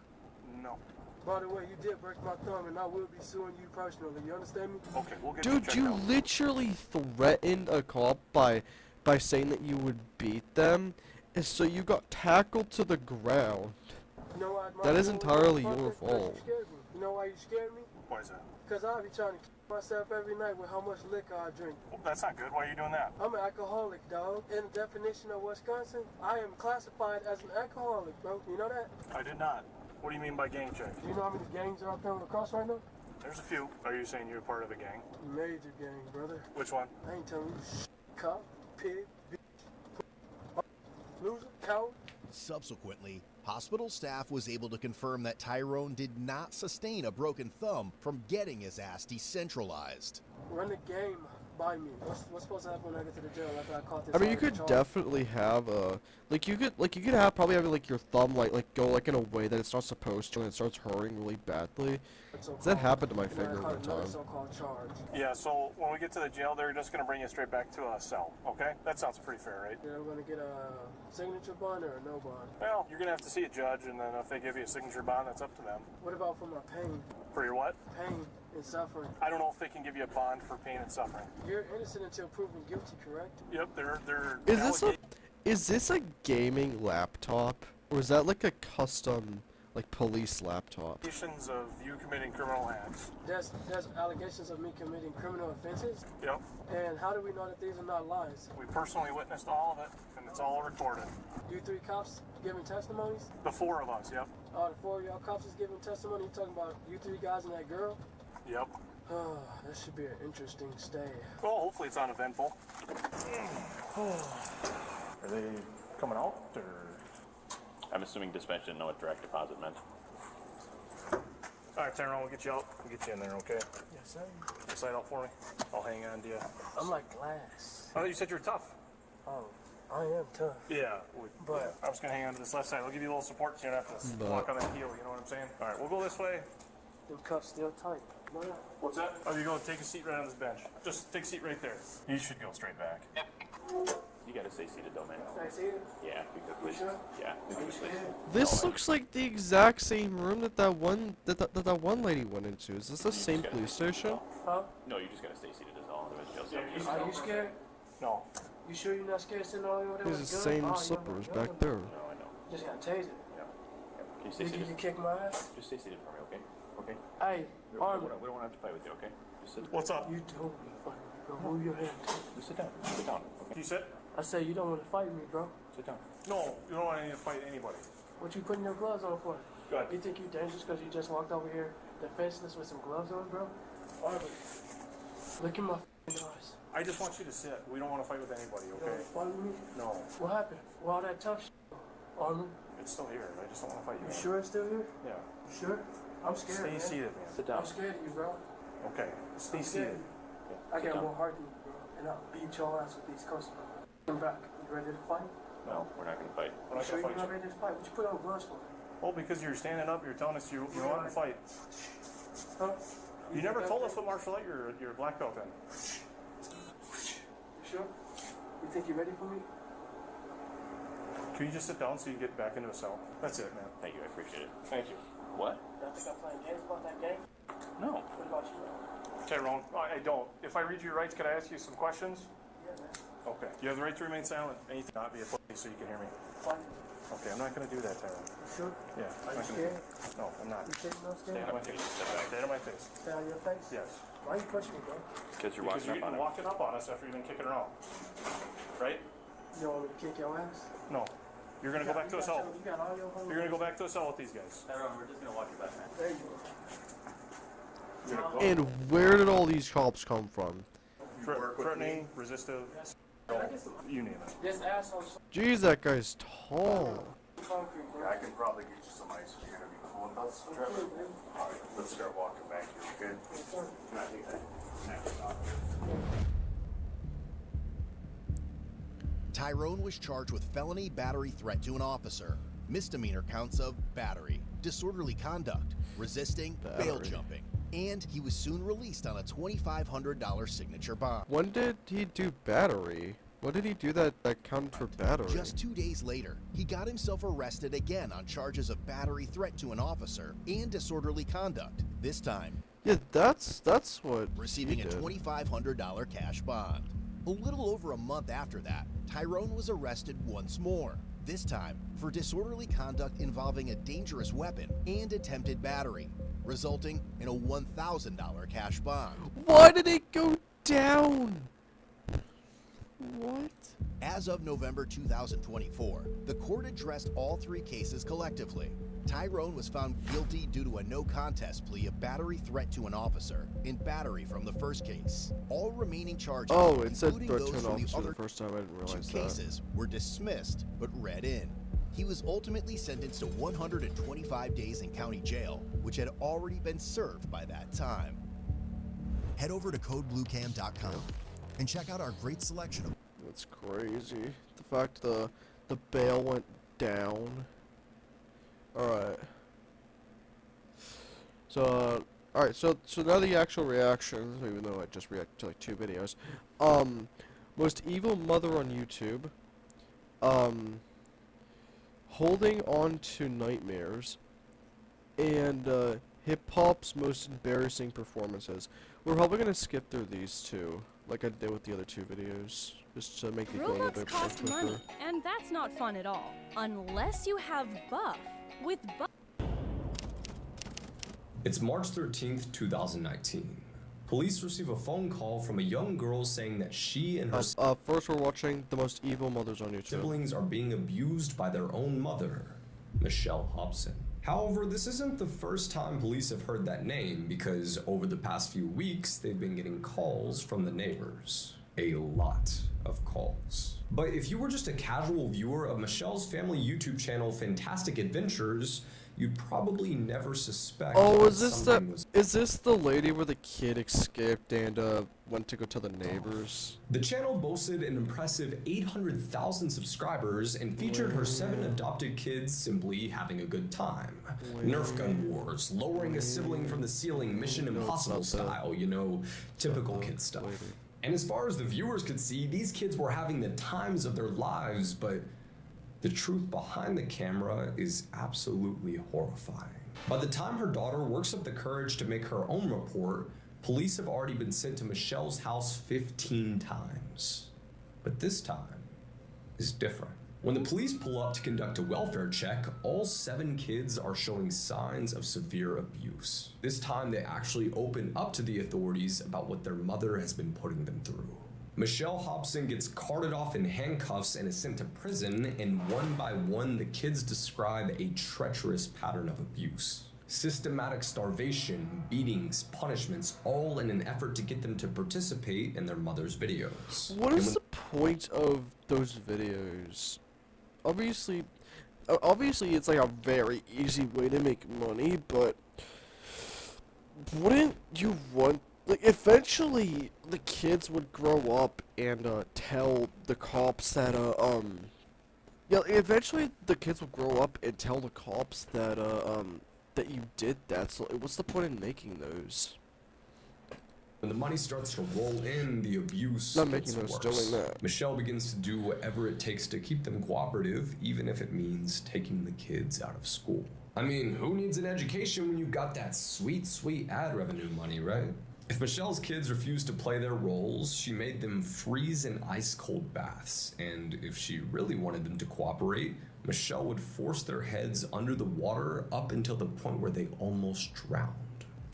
No. By the way, you did break my thumb, and I will be suing you personally. You understand me? Okay, we'll get Dude, you literally threatened a cop by saying that you would beat them, and so you got tackled to the ground. You know why? That is entirely your fault. You know why you scared me? Why is that? Because I be trying to keep myself every night with how much liquor I drink. Well, that's not good. Why are you doing that? I'm an alcoholic, dog. In the definition of Wisconsin, I am classified as an alcoholic, bro. You know that? I did not. What do you mean by gang check? Do you know how many gangs are out there on the cross right now? There's a few. Are you saying you're part of a gang? Major gang, brother. Which one? I ain't telling you cop, pig, bitch, loser, coward. Subsequently, hospital staff was able to confirm that Tyrone did not sustain a broken thumb from getting his ass decentralized. Run the game by me. What's supposed to happen when I get to the jail after I caught this? I mean, you could definitely have a you could have your thumb go in a way that it's not supposed to, and it starts hurting really badly. That happened to my finger one time. Yeah. So when we get to the jail, they're just gonna bring you straight back to a cell. Okay? That sounds pretty fair, right? Then I'm gonna get a signature bond or a no bond. Well, you're gonna have to see a judge, and then if they give you a signature bond, that's up to them. What about for my pain? For your what? Pain and suffering. I don't know if they can give you a bond for pain and suffering. You're innocent until proven guilty, correct? Yep, they're. Is this a gaming laptop? Or is that like a custom, like, police laptop? Allegations of you committing criminal acts. There's allegations of me committing criminal offenses? Yep. And how do we know that these are not lies? We personally witnessed all of it, and it's all recorded. You 3 cops giving testimonies? The 4 of us, yep. The 4 of y'all cops is giving testimony? You talking about you 3 guys and that girl? Yep. Oh, that should be an interesting stay. Well, hopefully it's uneventful. Are they coming out, or? I'm assuming dispatch didn't know what direct deposit meant. All right, Tyrone, we'll get you out. We'll get you in there, okay? Yes, sir. Slide out for me. I'll hang on to you. I'm like glass. Oh, you said you were tough. Oh, I am tough. Yeah, But I was going to hang on to this left side. I'll give you a little support so you don't have to walk on that heel, you know what I'm saying? All right, we'll go this way. them cuffs still tight. What's that? Oh, you go take a seat right on this bench. Just take a seat right there. You should go straight back. You gotta stay seated though, man. Stay seated? Yeah, because yeah. This looks like the exact same room that that one lady went into. Is this the same police station? Huh? No, you just gotta stay seated as all the jail cell. Are you scared? No. You sure you're not scared sitting all the way over there? There's the same slippers back there. No, I know. Just gotta tase it. Yeah. Can you stay You seated? think you kick my ass? Just stay seated for me, okay? Okay? Hey, We Armin. don't want to have to fight with you, okay? Just sit. What's up? You told me to fight me, bro. Move your hand. Just sit down. Sit down. Okay? Can you sit? I said you don't want to fight me, bro. Sit down. No, you don't want to fight anybody. What you putting your gloves on for? Go ahead. You think you dangerous because you just walked over here defenseless with some gloves on, bro? Armin, look in my eyes. I just want you to sit. We don't want to fight with anybody, You okay? don't fight with me? No. What happened? Well, all that tough shit, Armin. It's still here. I just don't want to fight you. You sure it's still here? Yeah. You sure? I'm scared, Stay man. seated, man. Sit down. I'm scared of you, bro. Okay. Stay I'm scared. seated. I Sit got down. more heart than you, bro. And I'll beat your ass with these customers. Come back. You ready to fight? No, we're not gonna fight. We're You not sure going you're to not fight ready to fight? What you put on gloves for? Well, because you're standing up, you're telling us you want to fight. Huh? You never told us what martial art you're a black belt in. You sure? You think you're ready for me? Can you just sit down so you get back into a cell? That's it, man. Thank you, I appreciate it. Thank you. What? Y'all think I'm playing games about that game? No. What about you? Tyrone, I don't. If I read your rights, could I ask you some questions? Yeah, man. Okay. You have the right to remain silent. Anything not be a pussy so you can hear me. Fine. Okay, I'm not going to do that, Tyrone. You sure? Yeah. Are I'm you not gonna do scared? that. No, I'm not. You sure you're not Stay scared? out of my face. Stay out of my face. Stay on your face? Yes. Why you pushing me, bro? Because you're Because walking up on you're it. walking up on us after you've been kicking around. Right? You don't want me to kick your ass? No. You're going to go back to a cell. You got all your homework. You're going to go back to a cell with these guys. Tyrone, we're just gonna walk you back, man. There you go. You're gonna go. And where did all these cops come from? Threatening, resistive, you name it. This asshole Jeez, that guy's tall. concrete, bro. I can probably get you some ice if you're gonna be cool with us, Trevor. All right, let's start walking back here. Good. Can I take that? Tyrone was charged with felony battery threat to an officer, misdemeanor counts of battery, disorderly conduct, resisting, bail jumping, and he was soon released on a $2,500 signature bond. When did he do battery? What did he do that counted for battery? Just 2 days later, he got himself arrested again on charges of battery threat to an officer and disorderly conduct. This time, Yeah, that's what receiving he a did. $2,500 cash bond. A little over a month after that, Tyrone was arrested once more, this time for disorderly conduct involving a dangerous weapon and attempted battery, resulting in a $1,000 cash bond. Why did it go down? What? As of November 2024, the court addressed all 3 cases collectively. Tyrone was found guilty due to a no contest plea of battery threat to an officer and battery from the first case. All remaining charges, Oh, it said including threat those to an from the officer other the first time. I didn't 2 realize that. cases, were dismissed but read in. He was ultimately sentenced to 125 days in county jail, which had already been served by that time. Head over to codebluecam.com and check out our great selection of That's crazy. The fact the bail went down. Alright. So, alright, so now the actual reactions, even though I just reacted to like 2 videos. Most evil mother on YouTube. Holding on to nightmares. And, hip-hop's most embarrassing performances. We're probably gonna skip through these two, like I did with the other two videos, just to make it go a little Robux bit cost quicker. money, and that's not fun at all. Unless you have buff. With buff. It's March 13th, 2019. Police receive a phone call from a young girl saying that she and her First we're watching The Most Evil Mothers on YouTube. siblings are being abused by their own mother, Michelle Hobson. However, this isn't the first time police have heard that name, because over the past few weeks, they've been getting calls from the neighbors. A lot of calls. But if you were just a casual viewer of Michelle's family YouTube channel, Fantastic Adventures, you'd probably never suspect. Oh, that is this something was is this the lady where the kid escaped and went to go tell the neighbors? The channel boasted an impressive 800,000 subscribers and featured her 7 adopted kids simply having a good time. Nerf gun wars, lowering a sibling from the ceiling, Mission Impossible style, you know, typical kid stuff. And as far as the viewers could see, these kids were having the times of their lives, but the truth behind the camera is absolutely horrifying. By the time her daughter works up the courage to make her own report, police have already been sent to Michelle's house 15 times. But this time is different. When the police pull up to conduct a welfare check, all 7 kids are showing signs of severe abuse. This time they actually open up to the authorities about what their mother has been putting them through. Michelle Hobson gets carted off in handcuffs and is sent to prison, and one by one the kids describe a treacherous pattern of abuse. Systematic starvation, beatings, punishments, all in an effort to get them to participate in their mother's videos. What is the point of those videos? Obviously it's like a very easy way to make money, but wouldn't you want, like, eventually the kids would grow up and tell the cops that yeah, eventually the kids will grow up and tell the cops that that you did that. So what's the point in making those? When the money starts to roll in, the abuse Not gets making those, worse. doing that. Michelle begins to do whatever it takes to keep them cooperative, even if it means taking the kids out of school. I mean, who needs an education when you've got that sweet, sweet ad revenue money, right? If Michelle's kids refused to play their roles, she made them freeze in ice-cold baths, and if she really wanted them to cooperate, Michelle would force their heads under the water up until the point where they almost drowned.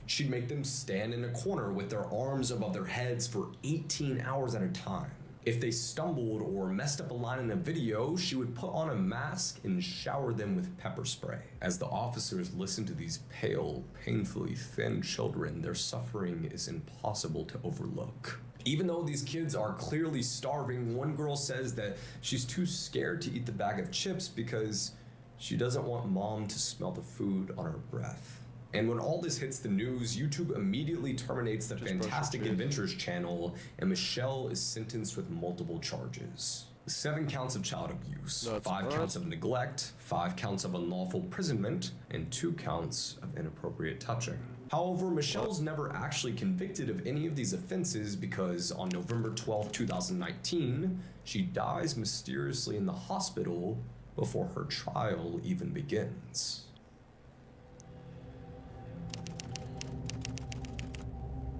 She'd make them stand in a corner with their arms above their heads for 18 hours at a time. If they stumbled or messed up a line in a video, she would put on a mask and shower them with pepper spray. As the officers listened to these pale, painfully thin children, their suffering is impossible to overlook. Even though these kids are clearly starving, one girl says that she's too scared to eat the bag of chips because she doesn't want mom to smell the food on her breath. And when all this hits the news, YouTube immediately terminates the Fantastic Adventures channel, and Michelle is sentenced with multiple charges. 7 counts of child abuse, 5 counts of neglect, 5 counts of unlawful imprisonment, and 2 counts of inappropriate touching. However, Michelle's never actually convicted of any of these offenses because on November 12, 2019, she dies mysteriously in the hospital before her trial even begins.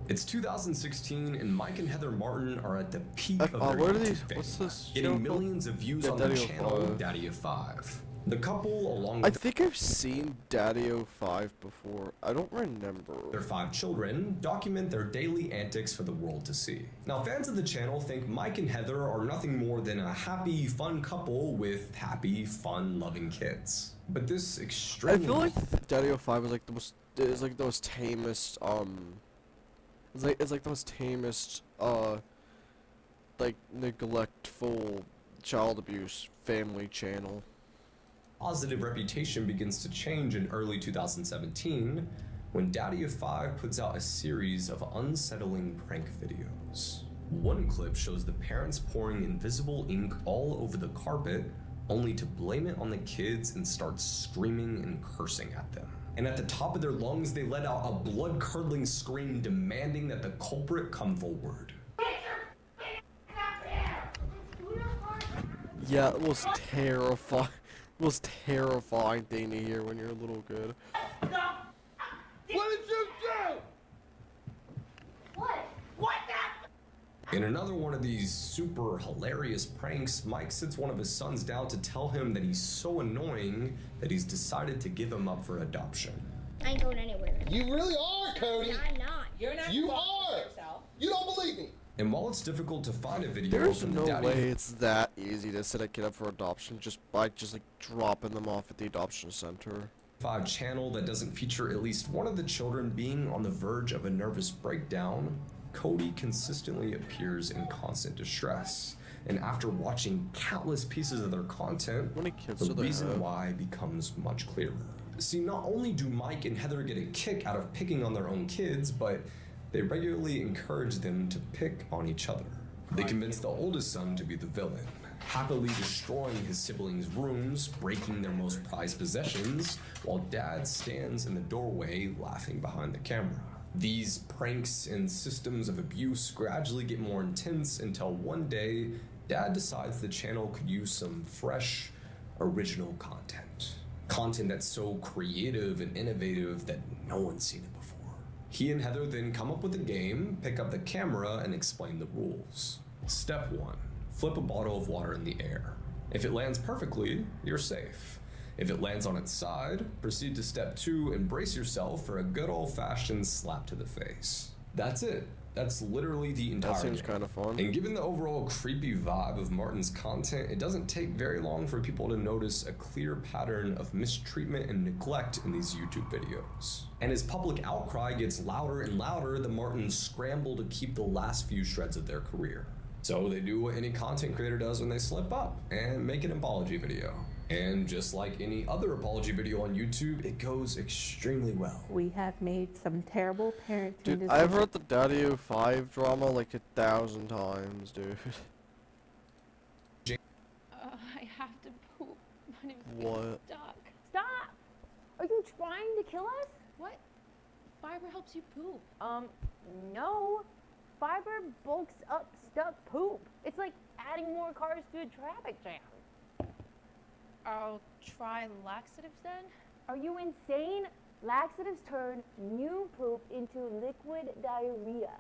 It's 2016, and Mike and Heather Martin are at the peak of their YouTube fame, getting millions of views on their channel, Daddy of 5. The couple, along with I think I've seen Daddy-O5 before. I don't remember. their 5 children, document their daily antics for the world to see. Now, fans of the channel think Mike and Heather are nothing more than a happy, fun couple with happy, fun, loving kids. But this extremely... I feel like Daddy-O5 is like the most, is like the most tamest, it's like the most tamest, like, neglectful child abuse family channel. Positive reputation begins to change in early 2017 when Daddy of 5 puts out a series of unsettling prank videos. One clip shows the parents pouring invisible ink all over the carpet, only to blame it on the kids and start screaming and cursing at them. And at the top of their lungs, they let out a blood-curdling scream demanding that the culprit come forward. Yeah, it was terrifying. It was terrifying thing to hear when you're a little kid. What In another one of these super hilarious pranks, Mike sits one of his sons down to tell him that he's so annoying that he's decided to give him up for adoption. I ain't going anywhere. You really are, Cody. No, I'm not. You're not. You are. Yourself. You don't believe me. And while it's difficult to find a video There's from no the daddy, way it's that easy to set a kid up for adoption just by like dropping them off at the adoption center. 5 channel that doesn't feature at least one of the children being on the verge of a nervous breakdown, Cody consistently appears in constant distress. And after watching countless pieces of their content, the reason why becomes much clearer. See, not only do Mike and Heather get a kick out of picking on their own kids, but they regularly encourage them to pick on each other. They convince the oldest son to be the villain, happily destroying his siblings' rooms, breaking their most prized possessions, while Dad stands in the doorway laughing behind the camera. These pranks and systems of abuse gradually get more intense until one day, Dad decides the channel could use some fresh, original content. Content that's so creative and innovative that no one's seen it before. He and Heather then come up with a game, pick up the camera, and explain the rules. Step 1. Flip a bottle of water in the air. If it lands perfectly, you're safe. If it lands on its side, proceed to step 2 and brace yourself for a good old-fashioned slap to the face. That's it. That's literally the entire That seems game. kind of fun. And given the overall creepy vibe of Martin's content, it doesn't take very long for people to notice a clear pattern of mistreatment and neglect in these YouTube videos. And as public outcry gets louder and louder, the Martins scramble to keep the last few shreds of their career. So they do what any content creator does when they slip up and make an apology video. And just like any other apology video on YouTube, it goes extremely well. We have made some terrible parenting Dude, decisions. I've heard the Daddy 5 drama like 1,000 times, dude. I have to poop. But it's What? stuck. Stop! Are you trying to kill us? What? Fiber helps you poop. No. Fiber bulks up stuck poop. It's like adding more cars to a traffic jam. I'll try laxatives then. Are you insane? Laxatives turn new poop into liquid diarrhea.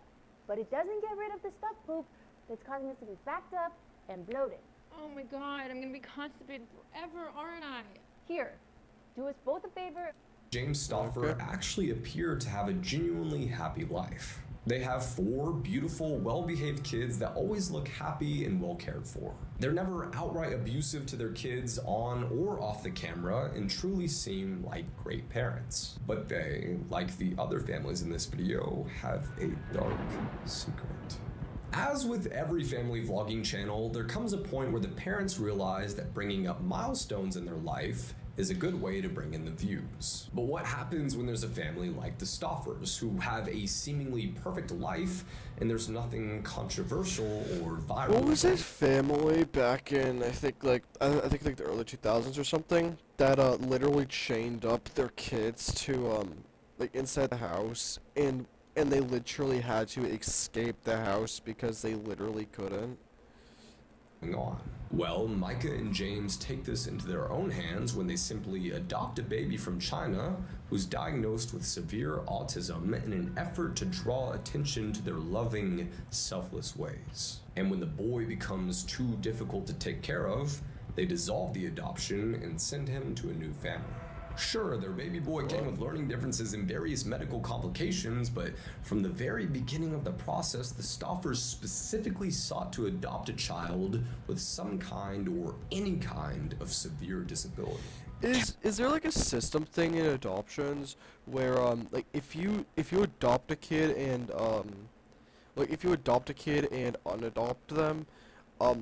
But it doesn't get rid of the stuck poop that's causing us to be backed up and bloated. Oh my god, I'm gonna be constipated forever, aren't I? Here, do us both a favor. James Stauffer actually appear to have a genuinely happy life. They have 4 beautiful, well-behaved kids that always look happy and well cared for. They're never outright abusive to their kids on or off the camera and truly seem like great parents. But they, like the other families in this video, have a dark secret. As with every family vlogging channel, there comes a point where the parents realize that bringing up milestones in their life is a good way to bring in the views. But what happens when there's a family like the Stauffers, who have a seemingly perfect life and there's nothing controversial or viral? What was that family back in, I think like the early 2000s or something, that literally chained up their kids to like inside the house, and they literally had to escape the house because they literally couldn't? On. Well, Micah and James take this into their own hands when they simply adopt a baby from China who's diagnosed with severe autism in an effort to draw attention to their loving, selfless ways. And when the boy becomes too difficult to take care of, they dissolve the adoption and send him to a new family. Sure, their baby boy came with learning differences and various medical complications, but from the very beginning of the process, the Stauffers specifically sought to adopt a child with some kind or any kind of severe disability. Is there like a system thing in adoptions where like if you adopt a kid and unadopt them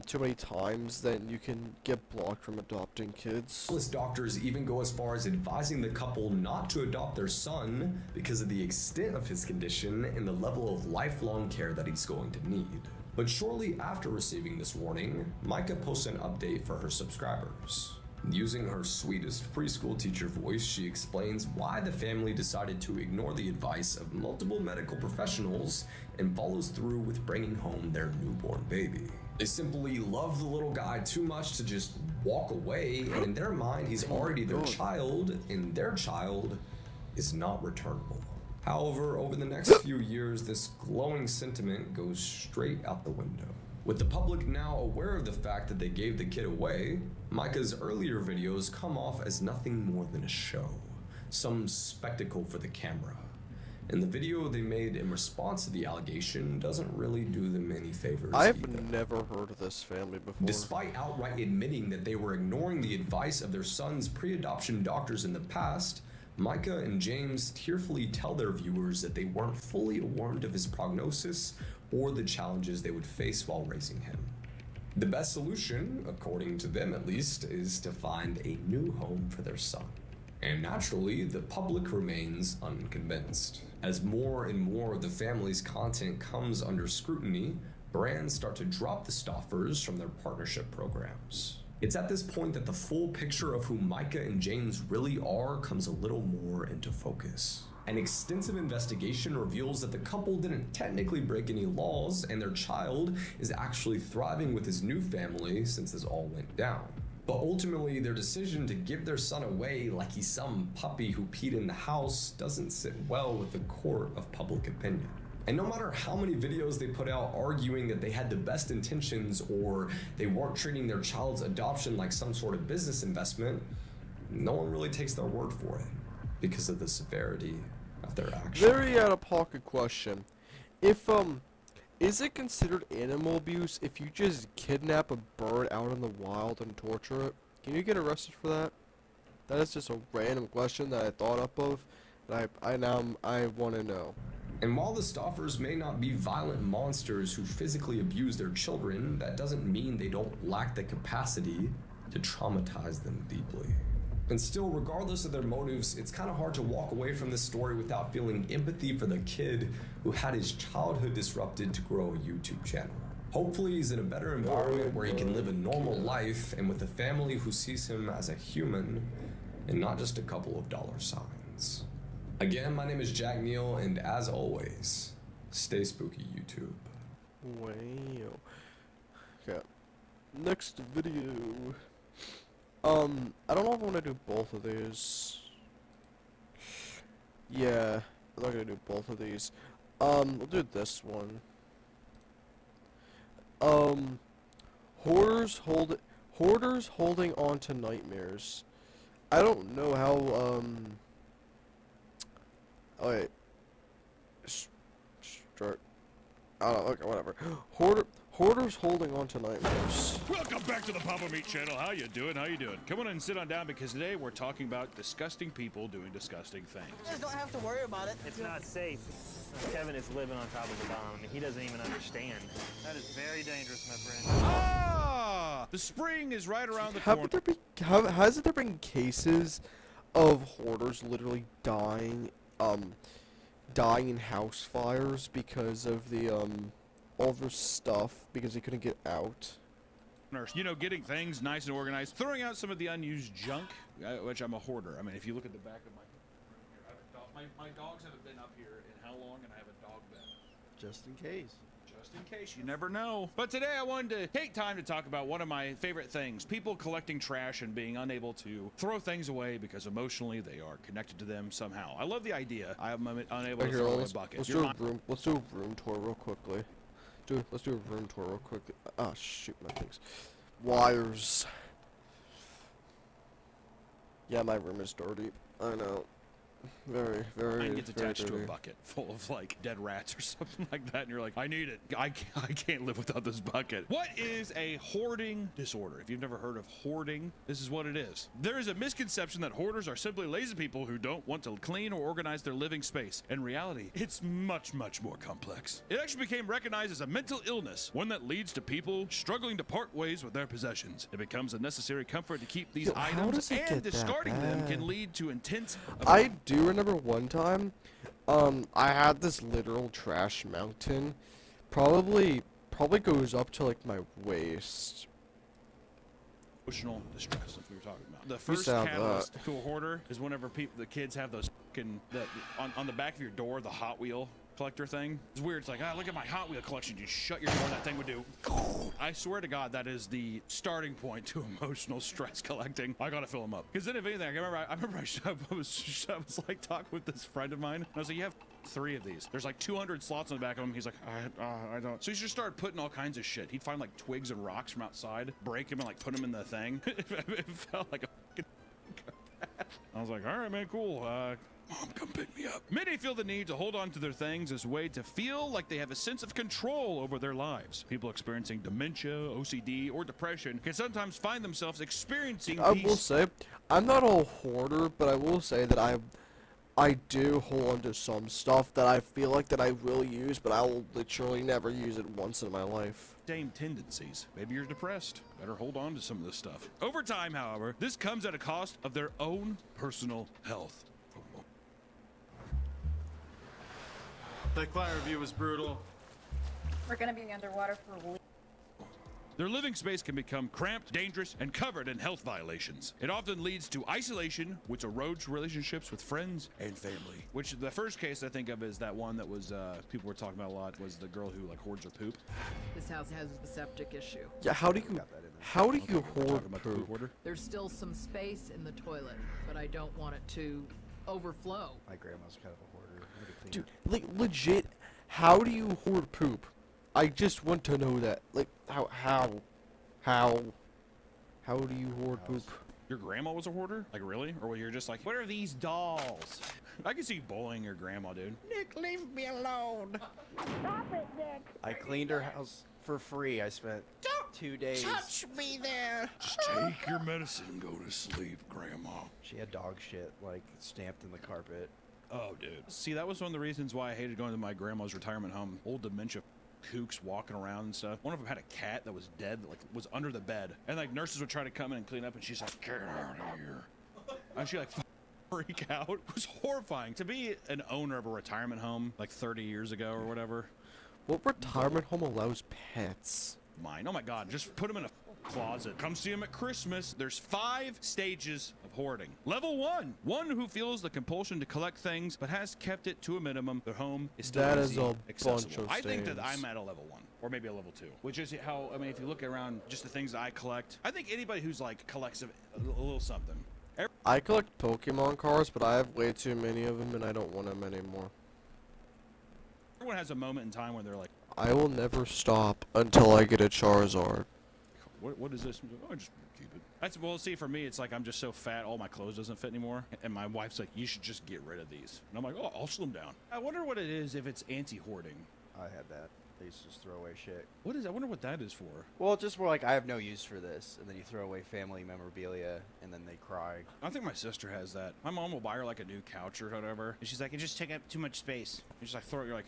too many times, then you can get blocked from adopting kids? Doctors even go as far as advising the couple not to adopt their son because of the extent of his condition and the level of lifelong care that he's going to need. But shortly after receiving this warning, Micah posts an update for her subscribers. Using her sweetest preschool teacher voice, she explains why the family decided to ignore the advice of multiple medical professionals and follows through with bringing home their newborn baby. They simply love the little guy too much to just walk away, and in their mind, he's already their child, and their child is not returnable. However, over the next few years, this glowing sentiment goes straight out the window. With the public now aware of the fact that they gave the kid away, Micah's earlier videos come off as nothing more than a show, some spectacle for the camera. And the video they made in response to the allegation doesn't really do them any favors I've either. never heard of this family before. Despite outright admitting that they were ignoring the advice of their son's pre-adoption doctors in the past, Micah and James tearfully tell their viewers that they weren't fully warned of his prognosis or the challenges they would face while raising him. The best solution, according to them at least, is to find a new home for their son. And naturally, the public remains unconvinced. As more and more of the family's content comes under scrutiny, brands start to drop the Stoffers from their partnership programs. It's at this point that the full picture of who Micah and James really are comes a little more into focus. An extensive investigation reveals that the couple didn't technically break any laws, and their child is actually thriving with his new family since this all went down. But ultimately, their decision to give their son away like he's some puppy who peed in the house doesn't sit well with the court of public opinion. And no matter how many videos they put out arguing that they had the best intentions or they weren't treating their child's adoption like some sort of business investment, no one really takes their word for it because of the severity of their actions. Very out-of-pocket question. Is it considered animal abuse if you just kidnap a bird out in the wild and torture it? Can you get arrested for that? That is just a random question that I thought up of, and I want to know. And while the Stoffers may not be violent monsters who physically abuse their children, that doesn't mean they don't lack the capacity to traumatize them deeply. And still, regardless of their motives, it's kind of hard to walk away from this story without feeling empathy for the kid who had his childhood disrupted to grow a YouTube channel. Hopefully he's in a better environment where he can live a normal life and with a family who sees him as a human and not just a couple of dollar signs. Again, my name is Jack Neal, and as always, stay spooky, YouTube. Wow. Okay. Next video. I don't know if I want to do both of these. Yeah, I'm not gonna do both of these. We'll do this one. Hoarders holding on to nightmares. I don't know how, oh wait. Start. I don't know, okay, whatever. Hoarders holding on to nightmares. Welcome back to the Papa Meat channel. How you doing? How you doing? Come on and sit on down because today we're talking about disgusting people doing disgusting things. You just don't have to worry about it. It's not safe. Kevin is living on top of a bomb. I mean, he doesn't even understand. That is very dangerous, my friend. Ah! The spring is right around the corner. Hasn't there been cases of hoarders literally dying in house fires because of the, all their stuff because they couldn't get out? You know, getting things nice and organized, throwing out some of the unused junk, which I'm a hoarder. I mean, if you look at the back of my room here, my dogs haven't been up here in how long, and I have a dog bed. Just in case. Just in case, you never know. But today I wanted to take time to talk about one of my favorite things, people collecting trash and being unable to throw things away because emotionally they are connected to them somehow. I love the idea. I am unable to throw away a bucket. Let's do a room tour real quickly. Let's do a room tour real quick. Ah, shoot, my things. Wires. Yeah, my room is dirty. I know. Very, very. Mine gets attached to a dirty. bucket full of like dead rats or something like that, and you're like, I need it. I can't live without this bucket. What is a hoarding disorder? If you've never heard of hoarding, this is what it is. There is a misconception that hoarders are simply lazy people who don't want to clean or organize their living space. In reality, it's much, much more complex. It actually became recognized as a mental illness, one that leads to people struggling to part ways with their possessions. It becomes a necessary comfort to keep these items, and discarding them can lead to intense. I do remember one time, I had this literal trash mountain, probably goes up to like my waist. Emotional distress, if we were talking about. The first catalyst to a hoarder is whenever the kids have those on the back of your door, the Hot Wheel collector thing. It's weird. It's like, look at my Hot Wheel collection. You shut your door, that thing would do. I swear to God, that is the starting point to emotional stress collecting. I gotta fill them up. Because then, if anything, I remember I was like talking with this friend of mine. I was like, you have 3 of these. There's like 200 slots on the back of them. He's like, I don't. So he just started putting all kinds of shit. He'd find like twigs and rocks from outside, break them, and like put them in the thing. It felt like a fucking. I was like, all right, man, cool. Mom, come pick me up. Many feel the need to hold on to their things as a way to feel like they have a sense of control over their lives. People experiencing dementia, OCD, or depression can sometimes find themselves experiencing I will say, I'm not a hoarder, but I will say that I do hold on to some stuff that I feel like that I will use, but I will literally never use it once in my life. Same tendencies. Maybe you're depressed. Better hold on to some of this stuff. Over time, however, this comes at a cost of their own personal health. That client review was brutal. We're gonna be underwater for a week. Their living space can become cramped, dangerous, and covered in health violations. It often leads to isolation, which erodes relationships with friends and family. Which the first case I think of is that one that was people were talking about a lot, was the girl who like hoards her poop. This house has a septic issue. Yeah, how do you hoard poop? There's still some space in the toilet, but I don't want it to overflow. My grandma's kind of a hoarder. Dude, like legit, how do you hoard poop? I just want to know that. Like, how do you hoard poop? Your grandma was a hoarder? Like, really? Or you're just like, what are these dolls? I can see bullying your grandma, dude. Nick, leave me alone. Stop it, Nick. I cleaned her house for free. I spent 2 days. Touch me there. Just take your medicine and go to sleep, grandma. She had dog shit, like, stamped in the carpet. Oh, dude. See, that was one of the reasons why I hated going to my grandma's retirement home. Old dementia kooks walking around and stuff. One of them had a cat that was dead, that, like, was under the bed. And, like, nurses would try to come in and clean up, and she's like, get out of here. And she, like, freak out. It was horrifying. To be an owner of a retirement home, like, 30 years ago or whatever. What retirement home allows pets? Mine. Oh, my God. Just put them in a closet. Come see them at Christmas. There's 5 stages of hoarding. Level 1. One who feels the compulsion to collect things but has kept it to a minimum. Their home is still That is easy, a accessible. bunch of I think that stains. I'm at a level 1 or maybe a level 2, which is how, I mean, if you look around just the things that I collect, I think anybody who's like collects a little something. I collect Pokemon cards, but I have way too many of them and I don't want them anymore. Everyone has a moment in time where they're like, I will never stop until I get a Charizard. what is this? Oh, just keep it. That's, well, see, for me, it's like I'm just so fat, all my clothes doesn't fit anymore. And my wife's like, you should just get rid of these. And I'm like, oh, I'll slim down. I wonder what it is if it's anti-hoarding. I had that. They used to just throw away shit. What is? I wonder what that is for. Well, just more like, I have no use for this, and then you throw away family memorabilia, and then they cry. I think my sister has that. My mom will buy her like a new couch or whatever, and she's like, it just take up too much space. And she's like, throw it. You're like,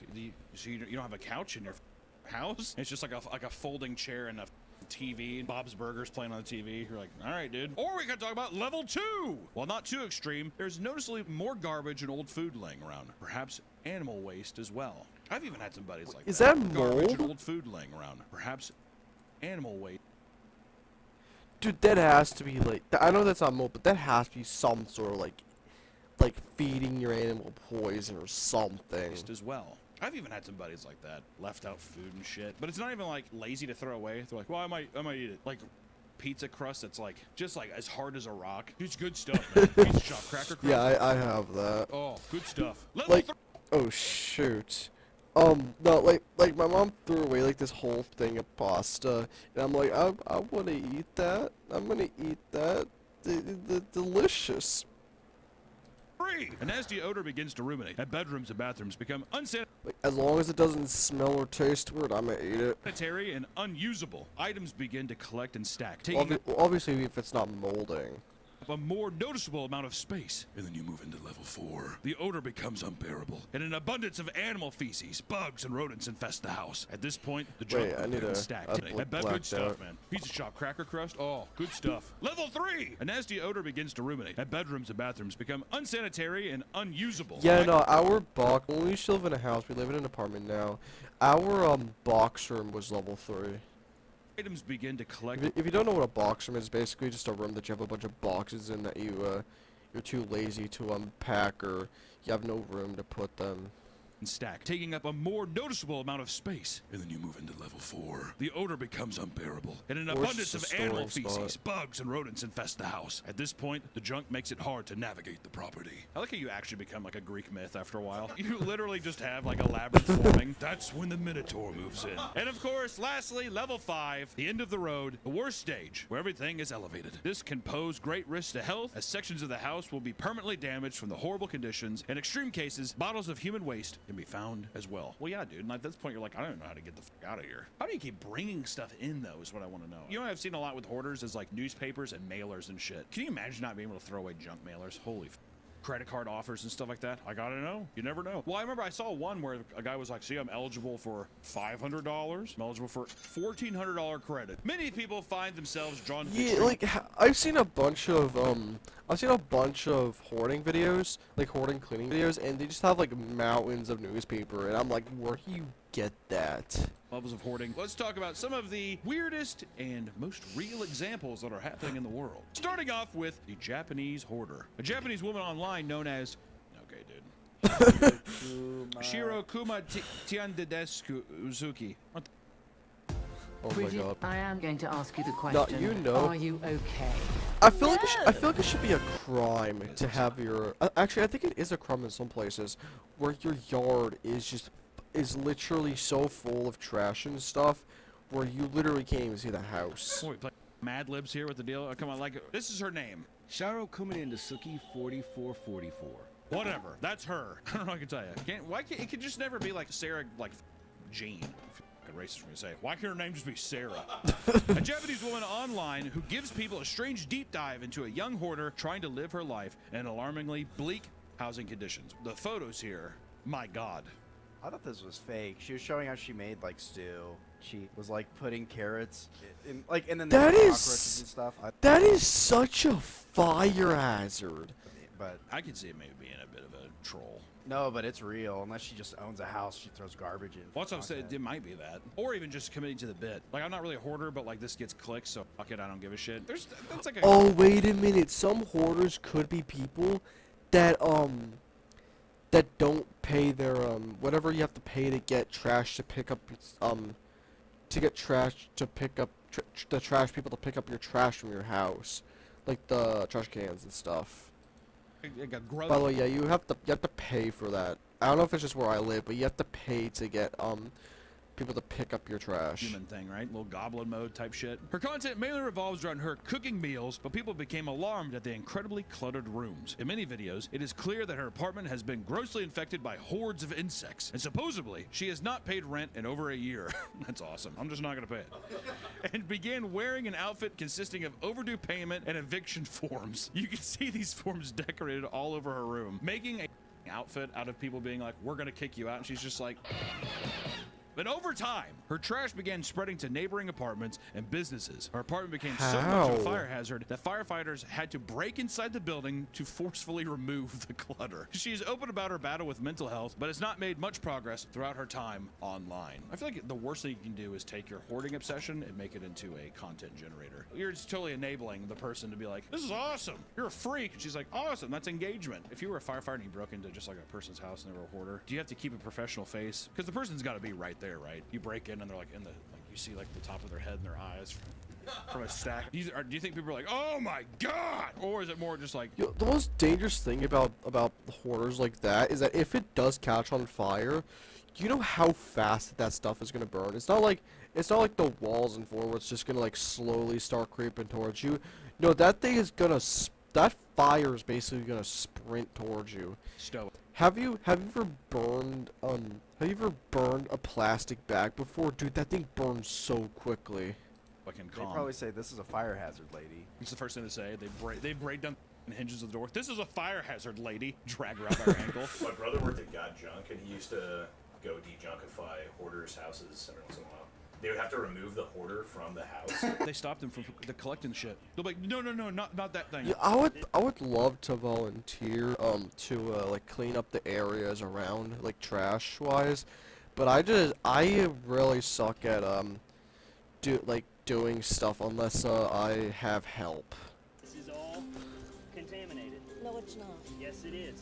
so you don't have a couch in your house? And it's just like a folding chair and a TV, and Bob's Burgers playing on the TV. You're like, all right, dude. Or we could talk about level 2. While not too extreme, there's noticeably more garbage and old food laying around. Perhaps animal waste as well. I've even had some buddies like Is that. that Garbage mold? and old food laying around. Perhaps animal waste. Dude, that has to be like, I know that's not mold, but that has to be some sort of like feeding your animal poison or something. Waste as well. I've even had some buddies like that, left out food and shit. But it's not even like lazy to throw away. They're like, well, I might eat it. Like pizza crust that's like just like as hard as a rock. It's good stuff, man. Pizza shop, cracker crust. Yeah, I have that. Oh, good stuff. Like, oh shoot. No, like my mom threw away like this whole thing of pasta, and I'm like, I want to eat that. I'm gonna eat that. Delicious. A nasty odor begins to ruminate, and bedrooms and bathrooms become unsanitary As long as it doesn't smell or taste weird, I'm gonna eat it. and unusable. Items begin to collect and stack, taking Obviously, if it's not molding. up a more noticeable amount of space. And then you move into level 4. The odor becomes unbearable, and an abundance of animal feces, bugs, and rodents infest the house. At this point, the junk Wait, I need becomes a- stacked. I And good blacked stuff, out. man. Pizza shop, cracker crust. Oh, good stuff. Level 3. A nasty odor begins to ruminate, and bedrooms and bathrooms become unsanitary and unusable. Yeah, no, our box. When we used to live in a house, we live in an apartment now. Our box room was level 3. Items begin to collect. If you don't know what a box room is, basically just a room that you have a bunch of boxes in that you're too lazy to unpack or you have no room to put them. stack, taking up a more noticeable amount of space. And then you move into level 4. The odor becomes unbearable, and an abundance of animal feces, bugs, and rodents infest the house. At this point, the junk makes it hard to navigate the property. I like how you actually become like a Greek myth after a while. You literally just have like a labyrinth forming. That's when the Minotaur moves in. And of course, lastly, level 5, the end of the road, the worst stage, where everything is elevated. This can pose great risk to health, as sections of the house will be permanently damaged from the horrible conditions. In extreme cases, bottles of human waste can be found as well. Well, yeah, dude, and at this point, you're like, I don't know how to get the fuck out of here. How do you keep bringing stuff in, though, is what I want to know. You know what I've seen a lot with hoarders is like newspapers and mailers and shit. Can you imagine not being able to throw away junk mailers? Holy f. Credit card offers and stuff like that. I gotta know. You never know. Well, I remember I saw one where a guy was like, see, I'm eligible for $500. I'm eligible for $1,400 credit. Many people find themselves drawn to like I've seen a bunch of hoarding videos, like hoarding cleaning videos, and they just have like mountains of newspaper, and I'm like, where do you get that? Levels of hoarding. Let's talk about some of the weirdest and most real examples that are happening in the world. Starting off with the Japanese hoarder. A Japanese woman online known as... Okay, dude. Shiro Kuma Tiandedesku Uzuki. What the... Oh my god. I am going to ask you the question. No, you know. Are you okay? I feel like it should be a crime to have your... actually, I think it is a crime in some places where your yard is literally so full of trash and stuff where you literally can't even see the house. Oh, we play Mad Libs here with the deal. Oh, come on, like, this is her name. Sharo Kumanindasuki 4444. Whatever, that's her. I don't know what I can tell you. Why can't it could just never be like Sarah, like Jane. Racist for me to say. Why can't her name just be Sarah? A Japanese woman online who gives people a strange deep dive into a young hoarder trying to live her life in alarmingly bleak housing conditions. The photos here, my god. I thought this was fake. She was showing how she made like stew. She was like putting carrots in, like, and then that cockroaches and stuff. That is such a fire hazard. But I can see it maybe being a bit of a troll. No, but it's real. Unless she just owns a house, she throws garbage in. Well, that's what I'm saying. It might be that, or even just committing to the bit. Like, I'm not really a hoarder, but like this gets clicks, so fuck it, I don't give a shit. That's like a... Oh, wait a minute. Some hoarders could be people that that don't pay their whatever you have to pay to get trash to pick up the trash people to pick up your trash from your house, like the trash cans and stuff. By the way, yeah, you have to pay for that. I don't know if it's just where I live, but you have to pay to get people to pick up your trash. Human thing, right? Little goblin mode type shit. Her content mainly revolves around her cooking meals, but people became alarmed at the incredibly cluttered rooms. In many videos, it is clear that her apartment has been grossly infected by hordes of insects, and supposedly, she has not paid rent in over a year. That's awesome. I'm just not gonna pay it. And began wearing an outfit consisting of overdue payment and eviction forms. You can see these forms decorated all over her room, making a outfit out of people being like, we're gonna kick you out, and she's just like... But over time, her trash began spreading to neighboring apartments and businesses. Her apartment became so much of a fire hazard that firefighters had to break inside the building to forcefully remove the clutter. She is open about her battle with mental health, but has not made much progress throughout her time online. I feel like the worst thing you can do is take your hoarding obsession and make it into a content generator. You're just totally enabling the person to be like, this is awesome. You're a freak. And she's like, awesome. That's engagement. If you were a firefighter and you broke into just like a person's house and they were a hoarder, do you have to keep a professional face? Because the person's got to be right there, right? You break in and they're like in the, like you see like the top of their head and their eyes from a stack. Do you think people are like, oh my god? Or is it more just like... Yo, the most dangerous thing about hoarders like that is that if it does catch on fire, you know how fast that stuff is gonna burn. It's not like the walls and floor where it's just gonna like slowly start creeping towards you. No, that thing is gonna that fire is basically gonna sprint towards you. Stow. Have you ever burned a plastic bag before? Dude, that thing burns so quickly. Fucking calm. They probably say this is a fire hazard, lady. It's the first thing to say. They break down the hinges of the door. This is a fire hazard, lady. Drag her out by her ankle. My brother worked at God Junk, and he used to go de-junkify hoarders' houses every once in a while. They would have to remove the hoarder from the house. They stopped them from collecting shit. They'll be like, no, not that thing. Yeah, I would love to volunteer to like clean up the areas around like trash wise, but I really suck at doing stuff unless I have help. This is all contaminated. No, it's not. Yes, it is.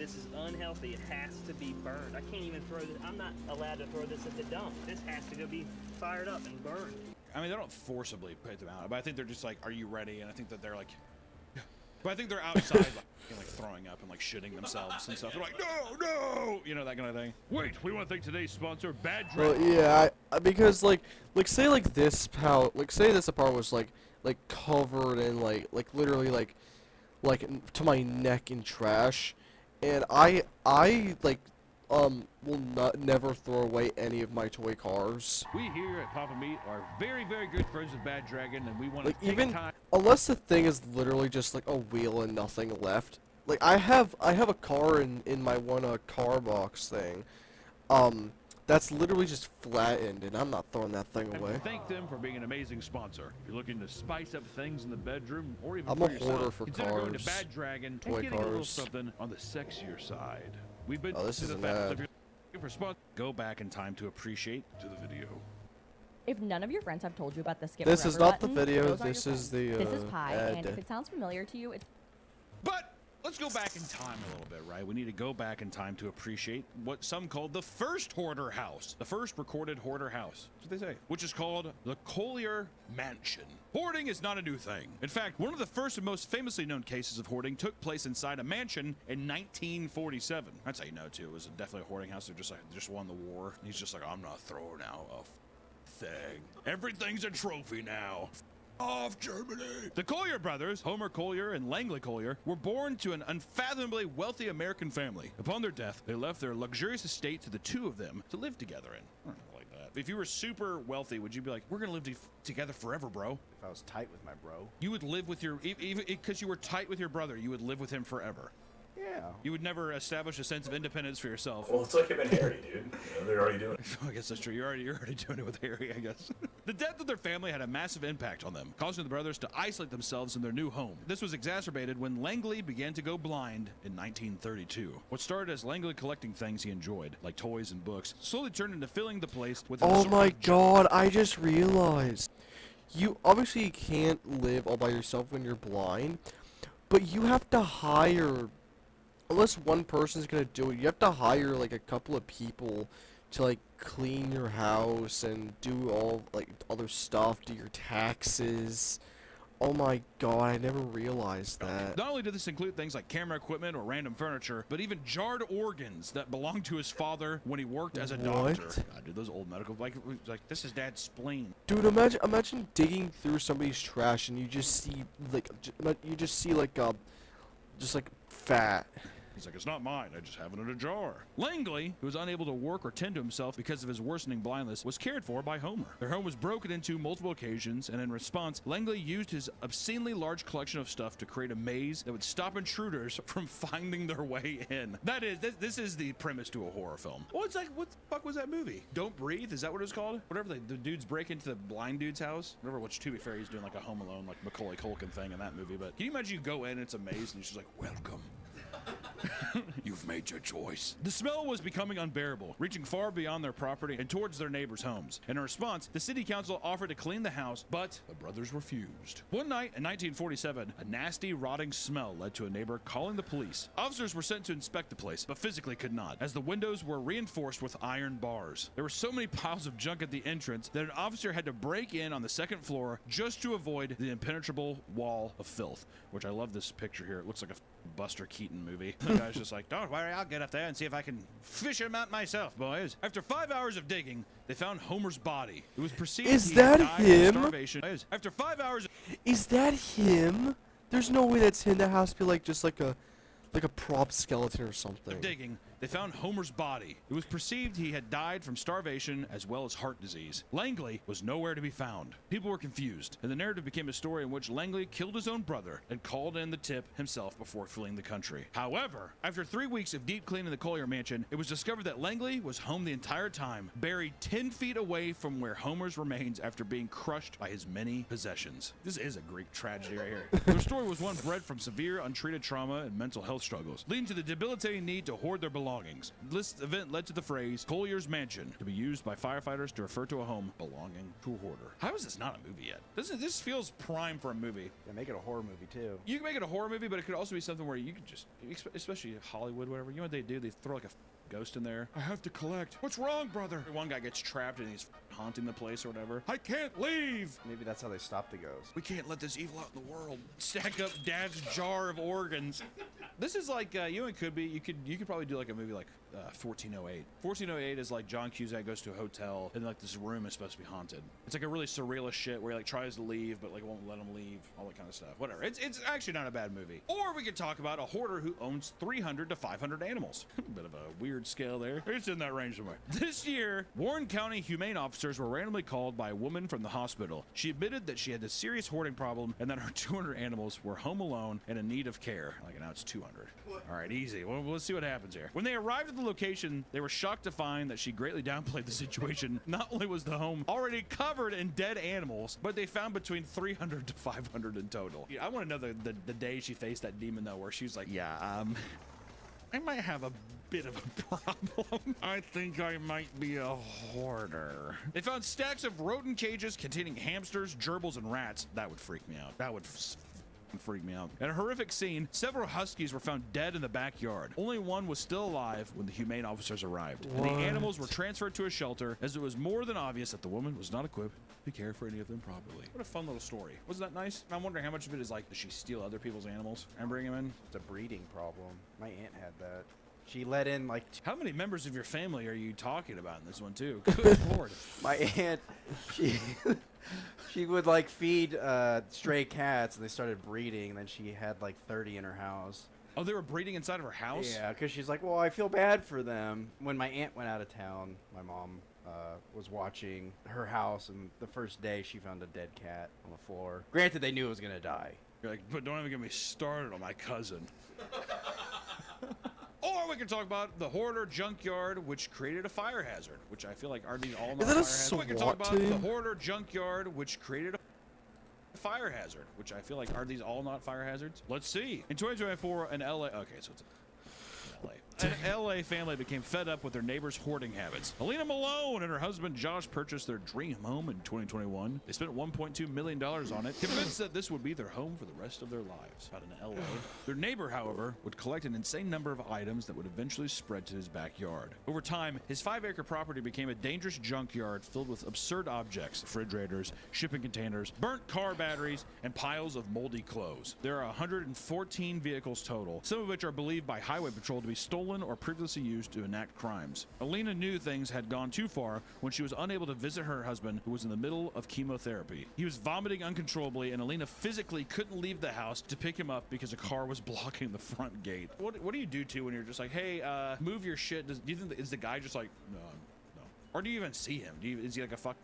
This is unhealthy. It has to be burned. I can't even throw this. I'm not allowed to throw this at the dump. This has to go be fired up and burned. I mean, they don't forcibly put them out, but I think they're just like, "Are you ready?" And I think that they're like, but I think they're outside, like throwing up and like shitting themselves and stuff. They're like, "No, no," you know, that kind of thing. Wait, we want to thank today's sponsor, Bad Dragon. Well, yeah, because like say like this say this part was like covered in like literally like to my neck in trash, and I like will never throw away any of my toy cars. We here at Papa Meat are very, very good friends with Bad Dragon, and we want to Like take even time. unless the thing is literally just like a wheel and nothing left. Like I have a car in my one car box thing. That's literally just flattened, and I'm not throwing that thing And away. thank them for being an amazing sponsor. If you're looking to spice up things in the bedroom or even I'm for a yourself, hoarder for consider going to cars, Bad Dragon toy and getting a little cars. something on the sexier side. We've been Oh, this to is the an fact that ad. if you're looking for sponsors, Go back in time to appreciate to the video. If none of your friends have told you about the skip This is forever not the button, video, those are your this is friends. the, This is Pi, and ad. if it sounds familiar to you, it's But let's go back in time a little bit, right? We need to go back in time to appreciate what some called the first hoarder house, the first recorded hoarder house. That's what they say, which is called the Collier Mansion. Hoarding is not a new thing. In fact, one of the first and most famously known cases of hoarding took place inside a mansion in 1947. That's how you know, too. It was definitely a hoarding house. They just won the war. And he's just like, I'm not throwing out a thing. Everything's a trophy now. Off Germany. The Collier brothers, Homer Collier and Langley Collier, were born to an unfathomably wealthy American family. Upon their death, they left their luxurious estate to the two of them to live together in. I don't know, like that. If you were super wealthy, would you be like, we're gonna live together forever, bro? If I was tight with my bro. You would live with your, even because you were tight with your brother, you would live with him forever. Yeah. You would never establish a sense of independence for yourself. Well, it's like him and Harry, dude. You know, they're already doing it. I guess that's true. You're already doing it with Harry, I guess. The death of their family had a massive impact on them, causing the brothers to isolate themselves in their new home. This was exacerbated when Langley began to go blind in 1932. What started as Langley collecting things he enjoyed, like toys and books, slowly turned into filling the place with an Oh assortment my of god, I just realized. You obviously can't live all by yourself when you're blind, but you have to hire, unless one person's gonna do it, you have to hire like a couple of people to like clean your house and do all like other stuff, do your taxes. Oh my god, I never realized that. Not only did this include things like camera equipment or random furniture, but even jarred organs that belonged to his father when he worked as a doctor. What? God, dude, those old medical, like this is Dad's spleen. Dude, imagine digging through somebody's trash and you just see like just like fat. He's like, it's not mine, I just have it in a jar. Langley, who was unable to work or tend to himself because of his worsening blindness, was cared for by Homer. Their home was broken into multiple occasions, and in response, Langley used his obscenely large collection of stuff to create a maze that would stop intruders from finding their way in. That is, this is the premise to a horror film. Well, it's like, what the fuck was that movie? Don't Breathe? Is that what it was called? Whatever, the dudes break into the blind dude's house. Whatever, which to be fair, he's doing like a Home Alone, like Macaulay Culkin thing in that movie. But can you imagine you go in and it's a maze and he's just like, welcome. You've made your choice. The smell was becoming unbearable, reaching far beyond their property and towards their neighbors' homes. In response, the city council offered to clean the house, but the brothers refused. One night in 1947, a nasty, rotting smell led to a neighbor calling the police. Officers were sent to inspect the place, but physically could not, as the windows were reinforced with iron bars. There were so many piles of junk at the entrance that an officer had to break in on the second floor just to avoid the impenetrable wall of filth, which I love this picture here. It looks like a Buster Keaton movie. The guy's just like, don't worry, I'll get up there and see if I can fish him out myself, boys. After 5 hours of digging, they found Homer's body. It was perceived Is he had that died him? of starvation. After 5 hours Is that him? There's no way that's him. That has to be like just like a prop skeleton or something. of digging, they found Homer's body. It was perceived he had died from starvation as well as heart disease. Langley was nowhere to be found. People were confused, and the narrative became a story in which Langley killed his own brother and called in the tip himself before fleeing the country. However, after 3 weeks of deep cleaning the Collier mansion, it was discovered that Langley was home the entire time, buried 10 feet away from where Homer's remains after being crushed by his many possessions. This is a Greek tragedy right here. Their story was one bred from severe untreated trauma and mental health struggles, leading to the debilitating need to hoard their belongings. belongings. This event led to the phrase Collier's Mansion to be used by firefighters to refer to a home belonging to a hoarder. How is this not a movie yet? This feels prime for a movie. Yeah, make it a horror movie too. You can make it a horror movie, but it could also be something where you could just, especially Hollywood, whatever. You know what they do? They throw like a ghost in there. I have to collect. What's wrong, brother? One guy gets trapped and he's haunting the place or whatever. I can't leave. Maybe that's how they stop the ghost. We can't let this evil out in the world. Stack up Dad's jar of organs. This is like you could probably do like a movie like 1408. 1408 is like John Cusack goes to a hotel and like this room is supposed to be haunted. It's like a really surrealist shit where he like tries to leave but like won't let him leave, all that kind of stuff. Whatever. It's actually not a bad movie. Or we could talk about a hoarder who owns 300 to 500 animals. Bit of a weird scale there. It's in that range somewhere. This year, Warren County humane officers were randomly called by a woman from the hospital. She admitted that she had a serious hoarding problem and that her 200 animals were home alone and in need of care. Like now it's 200. All right, easy. Well, let's see what happens here. When they arrived at the location, they were shocked to find that she greatly downplayed the situation. Not only was the home already covered in dead animals, but they found between 300 to 500 in total. I want to know the day she faced that demon though, where she's like, yeah, I might have a bit of a problem. I think I might be a hoarder. They found stacks of rodent cages containing hamsters, gerbils, and rats. That would freak me out. That would freak me out. In a horrific scene, several huskies were found dead in the backyard. Only one was still alive when the humane officers arrived. And the animals were transferred to a shelter as it was more than obvious that the woman was not equipped to care for any of them properly. What a fun little story. Wasn't that nice? I'm wondering how much of it is like, does she steal other people's animals and bring them in? It's a breeding problem. My aunt had that. She let in like... How many members of your family are you talking about in this one too? Good Lord. My aunt, she would like feed stray cats and they started breeding and then she had like 30 in her house. Oh, they were breeding inside of her house? Yeah, because she's like, well, I feel bad for them. When my aunt went out of town, my mom was watching her house and the first day she found a dead cat on the floor. Granted, they knew it was going to die. You're like, but don't even get me started on my cousin. Or we can talk about the hoarder junkyard, which created a fire hazard, which I feel like are these all not fire hazards. We can talk about the hoarder junkyard, which created a fire hazard, which I feel like are these all not fire hazards. Let's see. In 2024, an LA. Okay, so it's LA. An LA family became fed up with their neighbors' hoarding habits. Alina Malone and her husband Josh purchased their dream home in 2021. They spent $1.2 million on it, convinced that this would be their home for the rest of their lives. Out in LA. Their neighbor, however, would collect an insane number of items that would eventually spread to his backyard. Over time, his 5-acre property became a dangerous junkyard filled with absurd objects, refrigerators, shipping containers, burnt car batteries, and piles of moldy clothes. There are 114 vehicles total, some of which are believed by Highway Patrol to be stolen or previously used to enact crimes. Alina knew things had gone too far when she was unable to visit her husband, who was in the middle of chemotherapy. He was vomiting uncontrollably, and Alina physically couldn't leave the house to pick him up because a car was blocking the front gate. What do you do when you're just like, hey, move your shit? Do you think is the guy just like, no, or do you even see him? Is he like a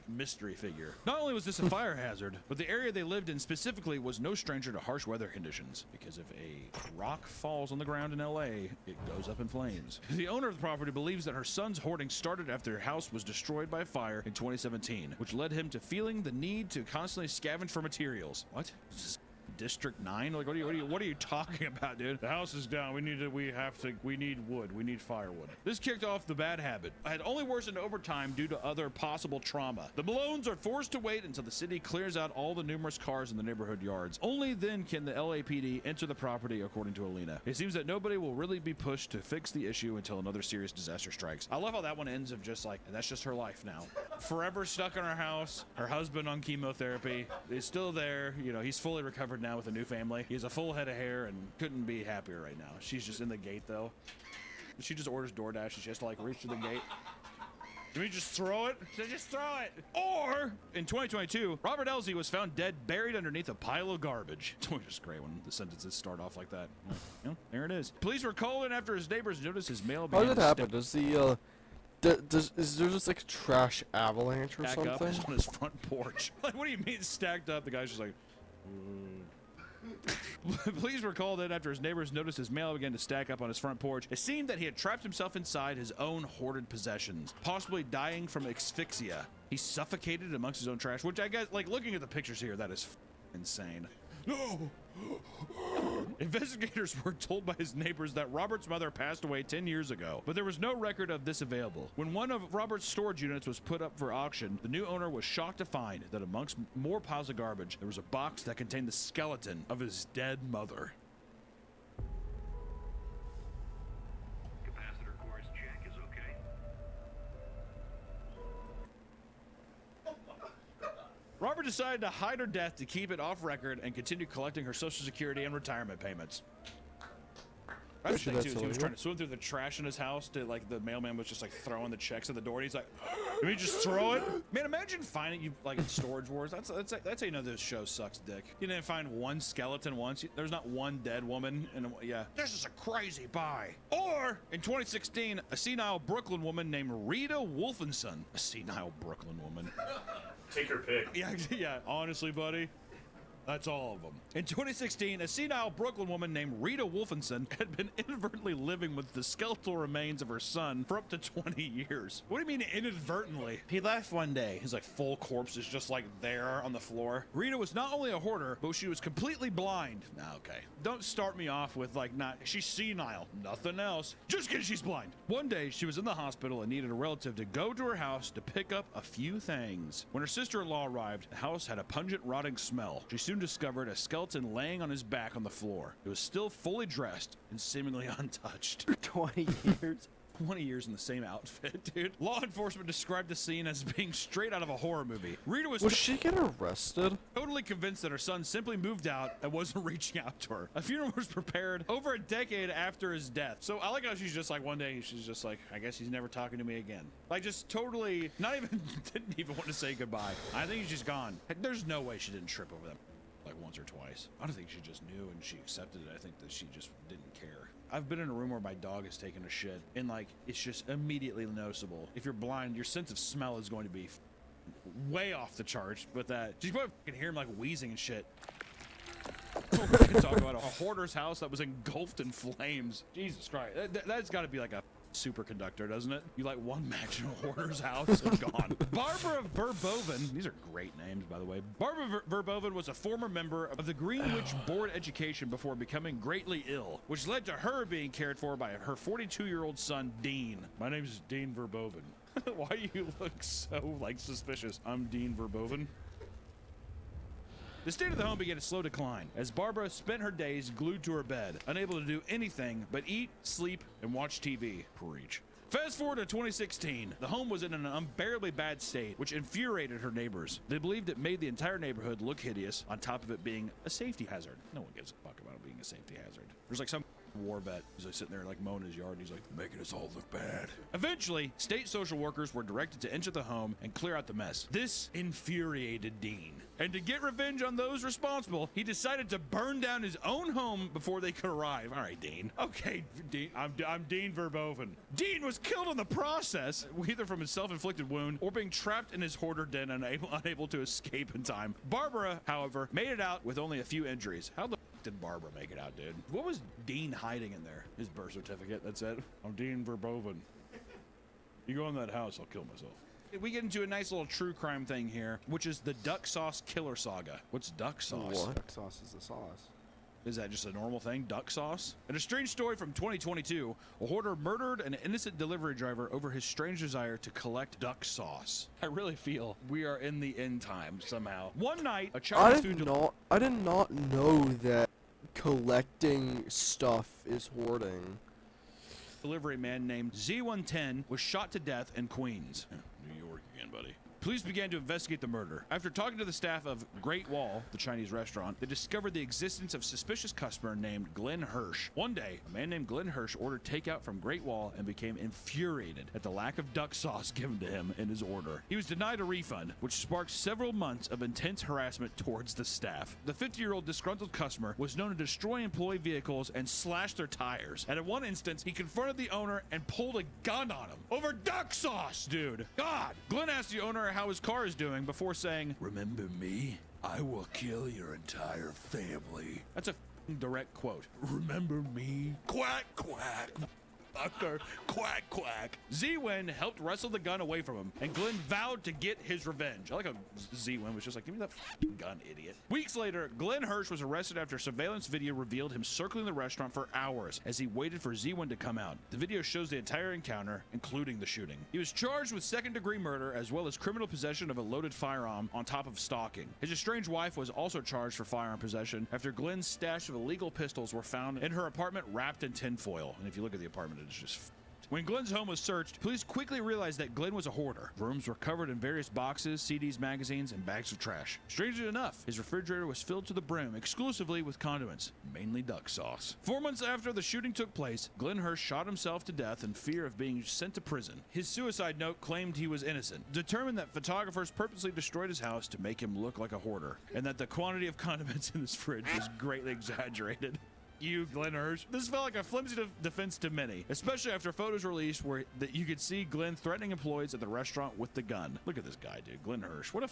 mystery figure? Not only was this a fire hazard, but the area they lived in specifically was no stranger to harsh weather conditions, because if a rock falls on the ground in LA, it goes up in flames. The owner of the property believes that her son's hoarding started after their house was destroyed by a fire in 2017, which led him to feeling the need to constantly scavenge for materials. What? District 9? Like, what are you talking about, dude? The house is down. We need wood. We need firewood. This kicked off the bad habit. It had only worsened over time due to other possible trauma. The Malones are forced to wait until the city clears out all the numerous cars in the neighborhood yards. Only then can the LAPD enter the property, according to Alina. It seems that nobody will really be pushed to fix the issue until another serious disaster strikes. I love how that one ends of just like, that's just her life now. Forever stuck in her house. Her husband on chemotherapy is still there. You know, he's fully recovered now with a new family. He has a full head of hair and couldn't be happier right now. She's just in the gate though. She just orders DoorDash and she has to like reach to the gate. Can we just throw it? Just throw it. Or in 2022, Robert Elsie was found dead, buried underneath a pile of garbage. It's just great when the sentences start off like that. You know, there it is. Police were called in after his neighbors noticed his mail. How did it happen? Does the is there just like a trash avalanche or something? Up on his front porch. Like, what do you mean stacked up? The guy's just like. Police were called in after his neighbors noticed his mail began to stack up on his front porch. It seemed that he had trapped himself inside his own hoarded possessions, possibly dying from asphyxia. He suffocated amongst his own trash, which I guess, like, looking at the pictures here, that is insane. No! Investigators were told by his neighbors that Robert's mother passed away 10 years ago, but there was no record of this available. When one of Robert's storage units was put up for auction, the new owner was shocked to find that amongst more piles of garbage, there was a box that contained the skeleton of his dead mother. Capacitor course check is okay. Robert decided to hide her death to keep it off record and continue collecting her Social Security and retirement payments. That's the thing too, is he was trying to swim through the trash in his house to, like, the mailman was just like throwing the checks at the door and he's like, "Can we just throw it?" Man, imagine finding you like in Storage Wars. That's how you know this show sucks dick. You didn't find one skeleton once. There's not one dead woman and yeah. This is a crazy buy. Or in 2016, a senile Brooklyn woman named Rita Wolfenson. A senile Brooklyn woman. Take your pick. Yeah, honestly, buddy. That's all of them. In 2016, a senile Brooklyn woman named Rita Wolfenson had been inadvertently living with the skeletal remains of her son for up to 20 years. What do you mean inadvertently? He left one day. His like full corpse is just like there on the floor. Rita was not only a hoarder, but she was completely blind. Nah, okay. Don't start me off with like she's senile. Nothing else. Just kidding, she's blind. One day, she was in the hospital and needed a relative to go to her house to pick up a few things. When her sister-in-law arrived, the house had a pungent, rotting smell. She soon discovered a skeleton laying on his back on the floor. It was still fully dressed and seemingly untouched. 20 years? 20 years in the same outfit, dude. Law enforcement described the scene as being straight out of a horror movie. Rita was she get arrested? Totally convinced that her son simply moved out and wasn't reaching out to her. A funeral was prepared over a decade after his death. So I like how she's just like, one day she's just like, I guess he's never talking to me again. Like, just totally, not even, didn't even want to say goodbye. I think he's just gone. There's no way she didn't trip over them like once or twice. I don't think she just knew and she accepted it. I think that she just didn't care. I've been in a room where my dog has taken a shit and like it's just immediately noticeable. If you're blind, your sense of smell is going to be way off the charts with that. You probably can hear him like wheezing and shit. We can talk about a hoarder's house that was engulfed in flames. Jesus Christ. That's got to be like a superconductor, doesn't it? You like one match in a hoarder's house and gone. Barbara Verboven, these are great names, by the way. Barbara Verboven was a former member of the Greenwich Board Education before becoming greatly ill, which led to her being cared for by her 42-year-old son, Dean. My name is Dean Verboven. Why do you look so, like, suspicious? I'm Dean Verboven. The state of the home began a slow decline as Barbara spent her days glued to her bed, unable to do anything but eat, sleep, and watch TV. Preach. Fast forward to 2016, the home was in an unbearably bad state, which infuriated her neighbors. They believed it made the entire neighborhood look hideous, on top of it being a safety hazard. No one gives a fuck about it being a safety hazard. There's like some war vet who's like sitting there like mowing his yard and he's like making us all look bad. Eventually, state social workers were directed to enter the home and clear out the mess. This infuriated Dean. And to get revenge on those responsible, he decided to burn down his own home before they could arrive. All right, Dean. Okay, Dean. I'm Dean Verboven. Dean was killed in the process, either from a self-inflicted wound or being trapped in his hoarder den and unable to escape in time. Barbara, however, made it out with only a few injuries. How the f did Barbara make it out, dude? What was Dean hiding in there? His birth certificate, that's it. I'm Dean Verboven. You go in that house, I'll kill myself. We get into a nice little true crime thing here, which is the duck sauce killer saga. What's duck sauce? What? Duck sauce is the sauce. Is that just a normal thing? Duck sauce? In a strange story from 2022, a hoarder murdered an innocent delivery driver over his strange desire to collect duck sauce. I really feel we are in the end time somehow. One night, a Chinese food I did not know that collecting stuff is hoarding. Delivery man named Z110 was shot to death in Queens. New York again, buddy. Police began to investigate the murder. After talking to the staff of Great Wall, the Chinese restaurant, they discovered the existence of a suspicious customer named Glenn Hirsch. One day, a man named Glenn Hirsch ordered takeout from Great Wall and became infuriated at the lack of duck sauce given to him in his order. He was denied a refund, which sparked several months of intense harassment towards the staff. The 50-year-old disgruntled customer was known to destroy employee vehicles and slash their tires. And in one instance, he confronted the owner and pulled a gun on him over duck sauce, dude. God! Glenn asked the owner how his car is doing before saying, "Remember me? I will kill your entire family." That's a direct quote. Remember me? Quack, quack. Fucker. Quack, quack. Z-Win helped wrestle the gun away from him, and Glenn vowed to get his revenge. I like how Z-Win was just like, give me that gun, idiot. Weeks later, Glenn Hirsch was arrested after a surveillance video revealed him circling the restaurant for hours as he waited for Z-Win to come out. The video shows the entire encounter, including the shooting. He was charged with second-degree murder as well as criminal possession of a loaded firearm on top of stalking. His estranged wife was also charged for firearm possession after Glenn's stash of illegal pistols were found in her apartment wrapped in tinfoil. And if you look at the apartment, it's just... When Glenn's home was searched, police quickly realized that Glenn was a hoarder. Rooms were covered in various boxes, CDs, magazines, and bags of trash. Strangely enough, his refrigerator was filled to the brim exclusively with condiments, mainly duck sauce. 4 months after the shooting took place, Glenn Hirsch shot himself to death in fear of being sent to prison. His suicide note claimed he was innocent, determined that photographers purposely destroyed his house to make him look like a hoarder, and that the quantity of condiments in his fridge was greatly exaggerated. You, Glenn Hirsch. This felt like a flimsy defense to many, especially after photos released where you could see Glenn threatening employees at the restaurant with the gun. Look at this guy, dude. Glenn Hirsch. What a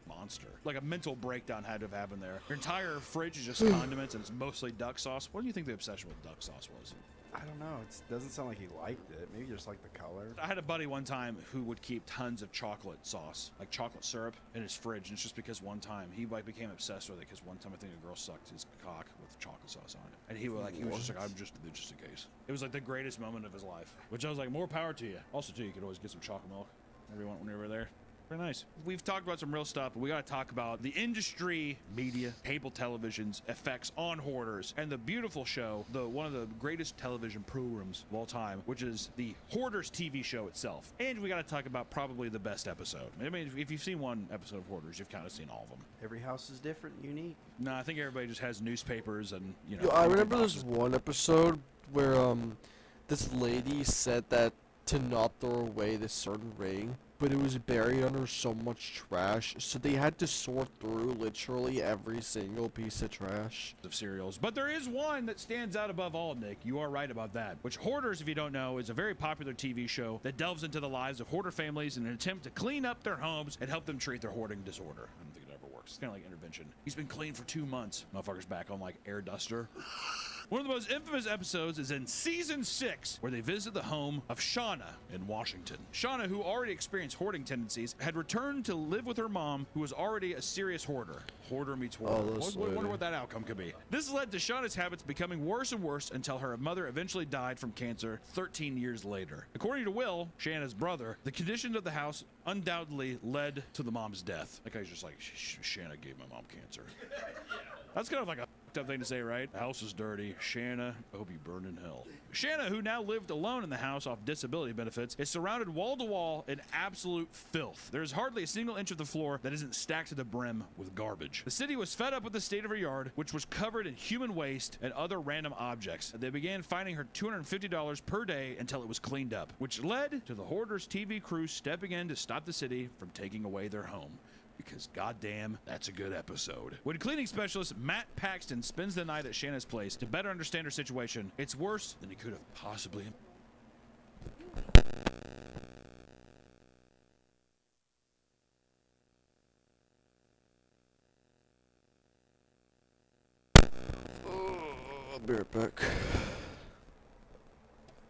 monster. Like a mental breakdown had to have happened there. Your entire fridge is just condiments and it's mostly duck sauce. What do you think the obsession with duck sauce was? I don't know. It doesn't sound like he liked it. Maybe just like the color. I had a buddy one time who would keep tons of chocolate sauce, like chocolate syrup, in his fridge. And it's just because one time he became obsessed with it because one time I think a girl sucked his cock with chocolate sauce on it, and he was just like, I'm just in case. It was like the greatest moment of his life. Which I was like, more power to you. Also, too, you could always get some chocolate milk. Everyone when you were there. Very nice. We've talked about some real stuff, but we got to talk about the industry, media, cable television's effects on hoarders, and the beautiful show, one of the greatest television programs of all time, which is the Hoarders TV show itself. And we got to talk about probably the best episode. I mean, if you've seen one episode of Hoarders, you've kind of seen all of them. Every house is different, unique. No, I think everybody just has newspapers and, you know. Yo, I remember this one episode where this lady said that to not throw away this certain ring, but it was buried under so much trash, so they had to sort through literally every single piece of trash. Of cereals. But there is one that stands out above all, Nick. You are right about that. Which Hoarders, if you don't know, is a very popular TV show that delves into the lives of hoarder families in an attempt to clean up their homes and help them treat their hoarding disorder. I don't think it ever works. It's kind of like intervention. He's been clean for 2 months. Motherfucker's back on like air duster. One of the most infamous episodes is in season 6, where they visit the home of Shauna in Washington. Shauna, who already experienced hoarding tendencies, had returned to live with her mom, who was already a serious hoarder. Hoarder meets hoarder. Wonder what that outcome could be. This led to Shauna's habits becoming worse and worse until her mother eventually died from cancer 13 years later. According to Will, Shanna's brother, the condition of the house undoubtedly led to the mom's death. That guy's just like, Shanna gave my mom cancer. That's kind of like a up thing to say, right? The house is dirty. Shanna, I hope you burn in hell. Shanna, who now lived alone in the house off disability benefits, is surrounded wall to wall in absolute filth. There is hardly a single inch of the floor that isn't stacked to the brim with garbage. The city was fed up with the state of her yard, which was covered in human waste and other random objects. They began fining her $250 per day until it was cleaned up, which led to the Hoarders TV crew stepping in to stop the city from taking away their home. Because goddamn, that's a good episode. When cleaning specialist Matt Paxton spends the night at Shanna's place to better understand her situation, it's worse than he could have possibly. I'll be right back.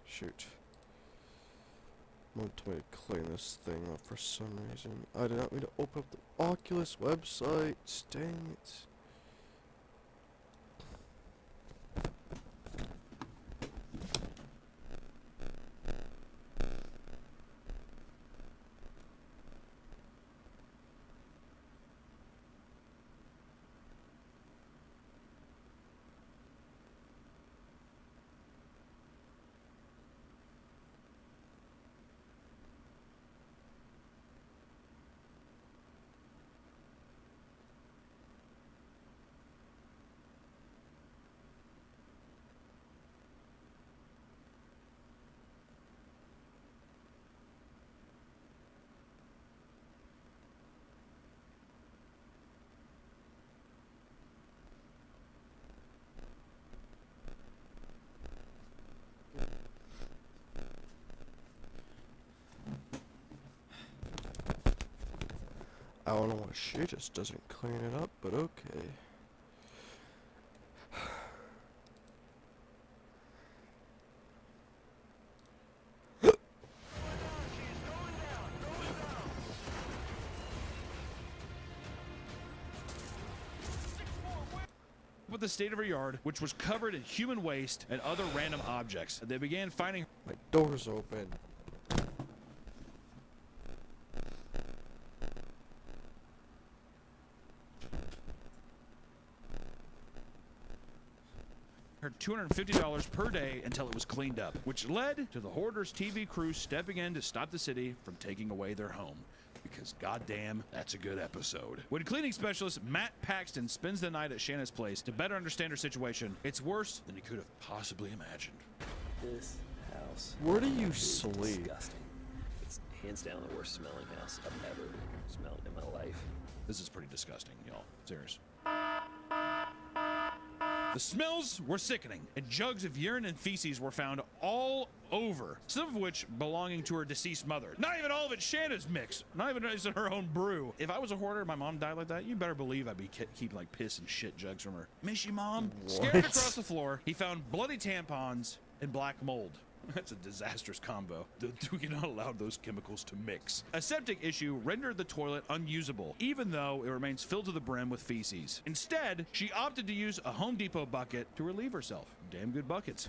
Shoot. Want me to clean this thing up for some reason. I did not mean to open up the Oculus website. Dang it. I don't know why she just doesn't clean it up, but okay. the state of her yard, which was covered in human waste and other random objects. They began finding... My door's open. her $250 per day until it was cleaned up, which led to the Hoarders TV crew stepping in to stop the city from taking away their home. Because goddamn, that's a good episode. When cleaning specialist Matt Paxton spends the night at Shanna's place to better understand her situation, it's worse than he could have possibly imagined. This house. Where do you sleep? Disgusting. It's hands down the worst smelling house I've ever smelled in my life. This is pretty disgusting, y'all. Serious. The smells were sickening, and jugs of urine and feces were found all over, some of which belonging to her deceased mother. Not even all of it Shanna's mix. Not even her own brew. If I was a hoarder and my mom died like that, you better believe I'd be keeping like piss and shit jugs from her. Miss you, Mom? What? Scattered across the floor, he found bloody tampons and black mold. That's a disastrous combo. We cannot allow those chemicals to mix. A septic issue rendered the toilet unusable, even though it remains filled to the brim with feces. Instead, she opted to use a Home Depot bucket to relieve herself. Damn good buckets.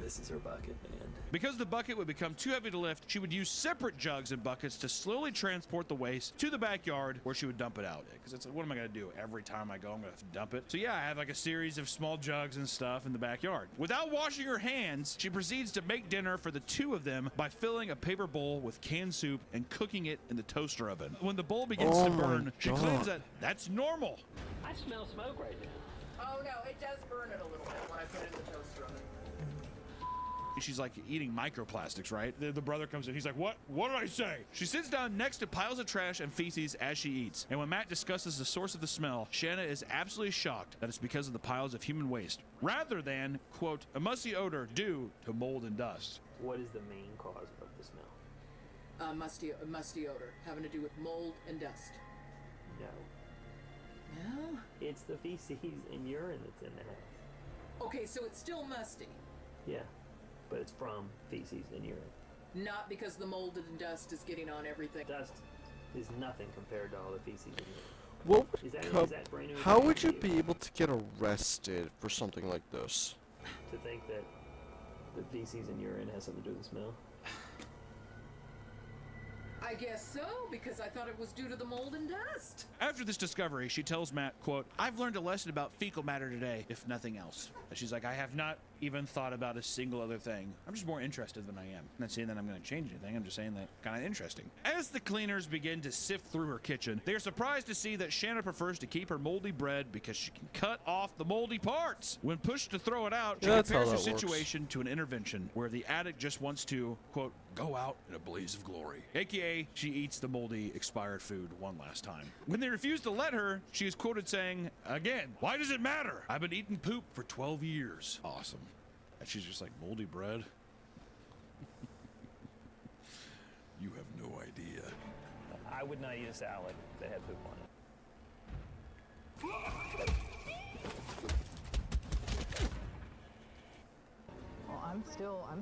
This is her bucket, man. Because the bucket would become too heavy to lift, she would use separate jugs and buckets to slowly transport the waste to the backyard where she would dump it out. Because it's like, what am I going to do? Every time I go, I'm going to have to dump it. So yeah, I have like a series of small jugs and stuff in the backyard. Without washing her hands, she proceeds to make dinner for the two of them by filling a paper bowl with canned soup and cooking it in the toaster oven. When the bowl begins to burn, she claims that that's normal. I smell smoke right now. Oh no, it does burn it a little bit when I put it in the toaster oven. She's like eating microplastics, right? The brother comes in. He's like, what? What did I say? She sits down next to piles of trash and feces as she eats. And when Matt discusses the source of the smell, Shanna is absolutely shocked that it's because of the piles of human waste, rather than, quote, a musty odor due to mold and dust. What is the main cause of the smell? Musty odor, having to do with mold and dust. No. No? It's the feces and urine that's in the house. Okay, so it's still musty. Yeah. But it's from feces and urine. Not because the mold and dust is getting on everything. Dust is nothing compared to all the feces and urine. What would is that brand new? How would you be able to get arrested for something like this? To think that the feces and urine has something to do with the smell? I guess so, because I thought it was due to the mold and dust. After this discovery, she tells Matt, quote, I've learned a lesson about fecal matter today, if nothing else. And she's like, I have not even thought about a single other thing. I'm just more interested than I am. I'm not saying that I'm going to change anything. I'm just saying that kind of interesting. As the cleaners begin to sift through her kitchen, they are surprised to see that Shanna prefers to keep her moldy bread because she can cut off the moldy parts. When pushed to throw it out, she compares her situation to an intervention where the addict just wants to, quote, go out in a blaze of glory. AKA, she eats the moldy, expired food one last time. When they refuse to let her, she is quoted saying, again, why does it matter? I've been eating poop for 12 years. Awesome. And she's just like, moldy bread? You have no idea. I would not eat a salad that had poop on it. I'm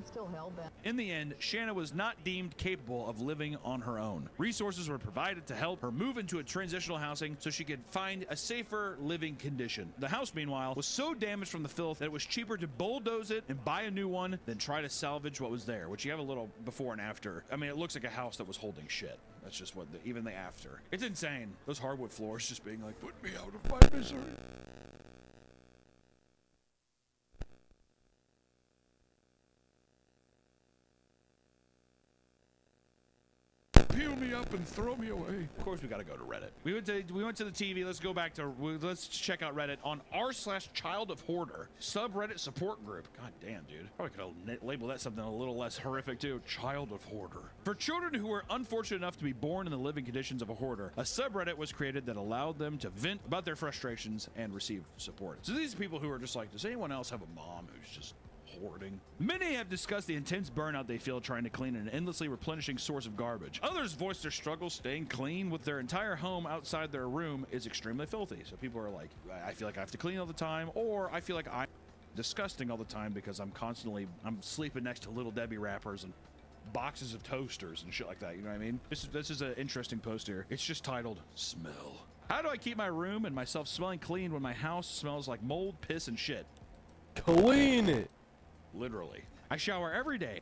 still hell-bent. In the end, Shanna was not deemed capable of living on her own. Resources were provided to help her move into a transitional housing so she could find a safer living condition. The house, meanwhile, was so damaged from the filth that it was cheaper to bulldoze it and buy a new one than try to salvage what was there, which you have a little before and after. I mean, it looks like a house that was holding shit. That's just what, even the after. It's insane. Those hardwood floors just being like, put me out of my misery. Peel me up and throw me away. Of course, we got to go to Reddit. We went to the TV. Let's go back to, let's check out Reddit on r/Child of Hoarder subreddit support group. God damn, dude. Probably could have labeled that something a little less horrific too. Child of Hoarder. For children who were unfortunate enough to be born in the living conditions of a hoarder, a subreddit was created that allowed them to vent about their frustrations and receive support. So these people who are just like, does anyone else have a mom who's just hoarding? Many have discussed the intense burnout they feel trying to clean an endlessly replenishing source of garbage. Others voice their struggles staying clean with their entire home outside their room is extremely filthy. So people are like, I feel like I have to clean all the time, or I feel like I'm disgusting all the time because I'm sleeping next to Little Debbie wrappers and boxes of toasters and shit like that. You know what I mean? This is an interesting post here. It's just titled, Smell. How do I keep my room and myself smelling clean when my house smells like mold, piss, and shit? Clean it. Literally. I shower every day.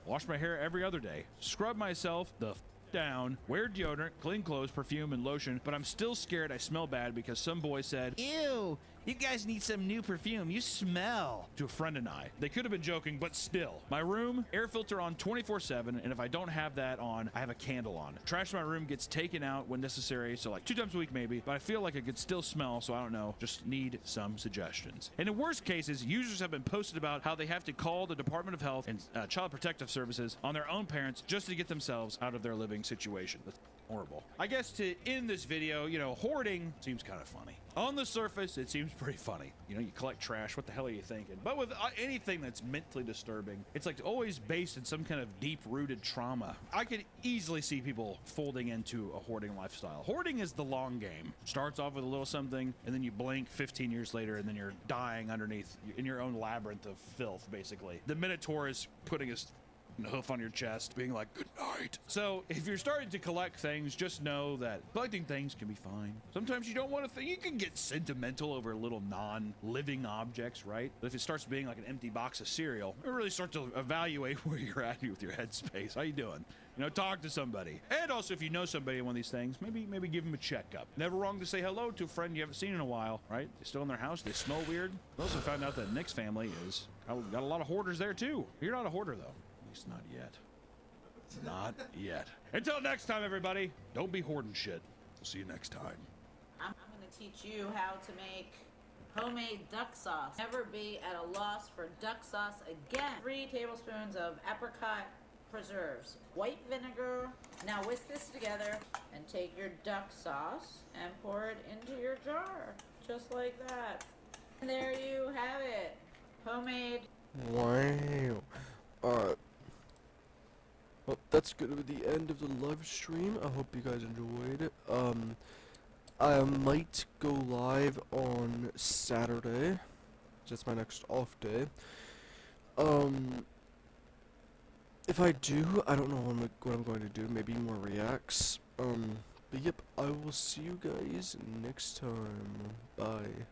Wash my hair every other day. Scrub myself the down, wear deodorant, clean clothes, perfume, and lotion, but I'm still scared I smell bad because some boy said, "Ew, you guys need some new perfume. You smell," to a friend and I. They could have been joking, but still. My room, air filter on 24/7, and if I don't have that on, I have a candle on. Trash in my room gets taken out when necessary, so like 2 times a week maybe, but I feel like it could still smell, so I don't know. Just need some suggestions. And in worst cases, users have been posted about how they have to call the Department of Health and Child Protective Services on their own parents just to get themselves out of their living situation. That's horrible. I guess to end this video, you know, hoarding seems kind of funny. On the surface, it seems pretty funny. You know, you collect trash, what the hell are you thinking? But with anything that's mentally disturbing, it's like always based in some kind of deep-rooted trauma. I could easily see people folding into a hoarding lifestyle. Hoarding is the long game. Starts off with a little something, and then you blink 15 years later, and then you're dying underneath in your own labyrinth of filth, basically. The Minotaur is putting his hoof on your chest, being like, "Good night." So if you're starting to collect things, just know that collecting things can be fine. Sometimes you don't want to think. You can get sentimental over little non-living objects, right? But if it starts being like an empty box of cereal, you really start to evaluate where you're at with your headspace. How you doing? You know, talk to somebody. And also, if you know somebody in one of these things, maybe give them a checkup. Never wrong to say hello to a friend you haven't seen in a while, right? They're still in their house. They smell weird. I also found out that Nick's family is got a lot of hoarders there too. You're not a hoarder though. At least not yet. Not yet. Until next time, everybody, don't be hoarding shit. We'll see you next time. I'm going to teach you how to make homemade duck sauce. Never be at a loss for duck sauce again. 3 tablespoons of apricot preserves, white vinegar. Now whisk this together and take your duck sauce and pour it into your jar. Just like that. And there you have it. Homemade. Wow. Well, that's gonna be the end of the live stream. I hope you guys enjoyed it. I might go live on Saturday. That's my next off day. If I do, I don't know what I'm going to do. Maybe more reacts. But yep, I will see you guys next time. Bye.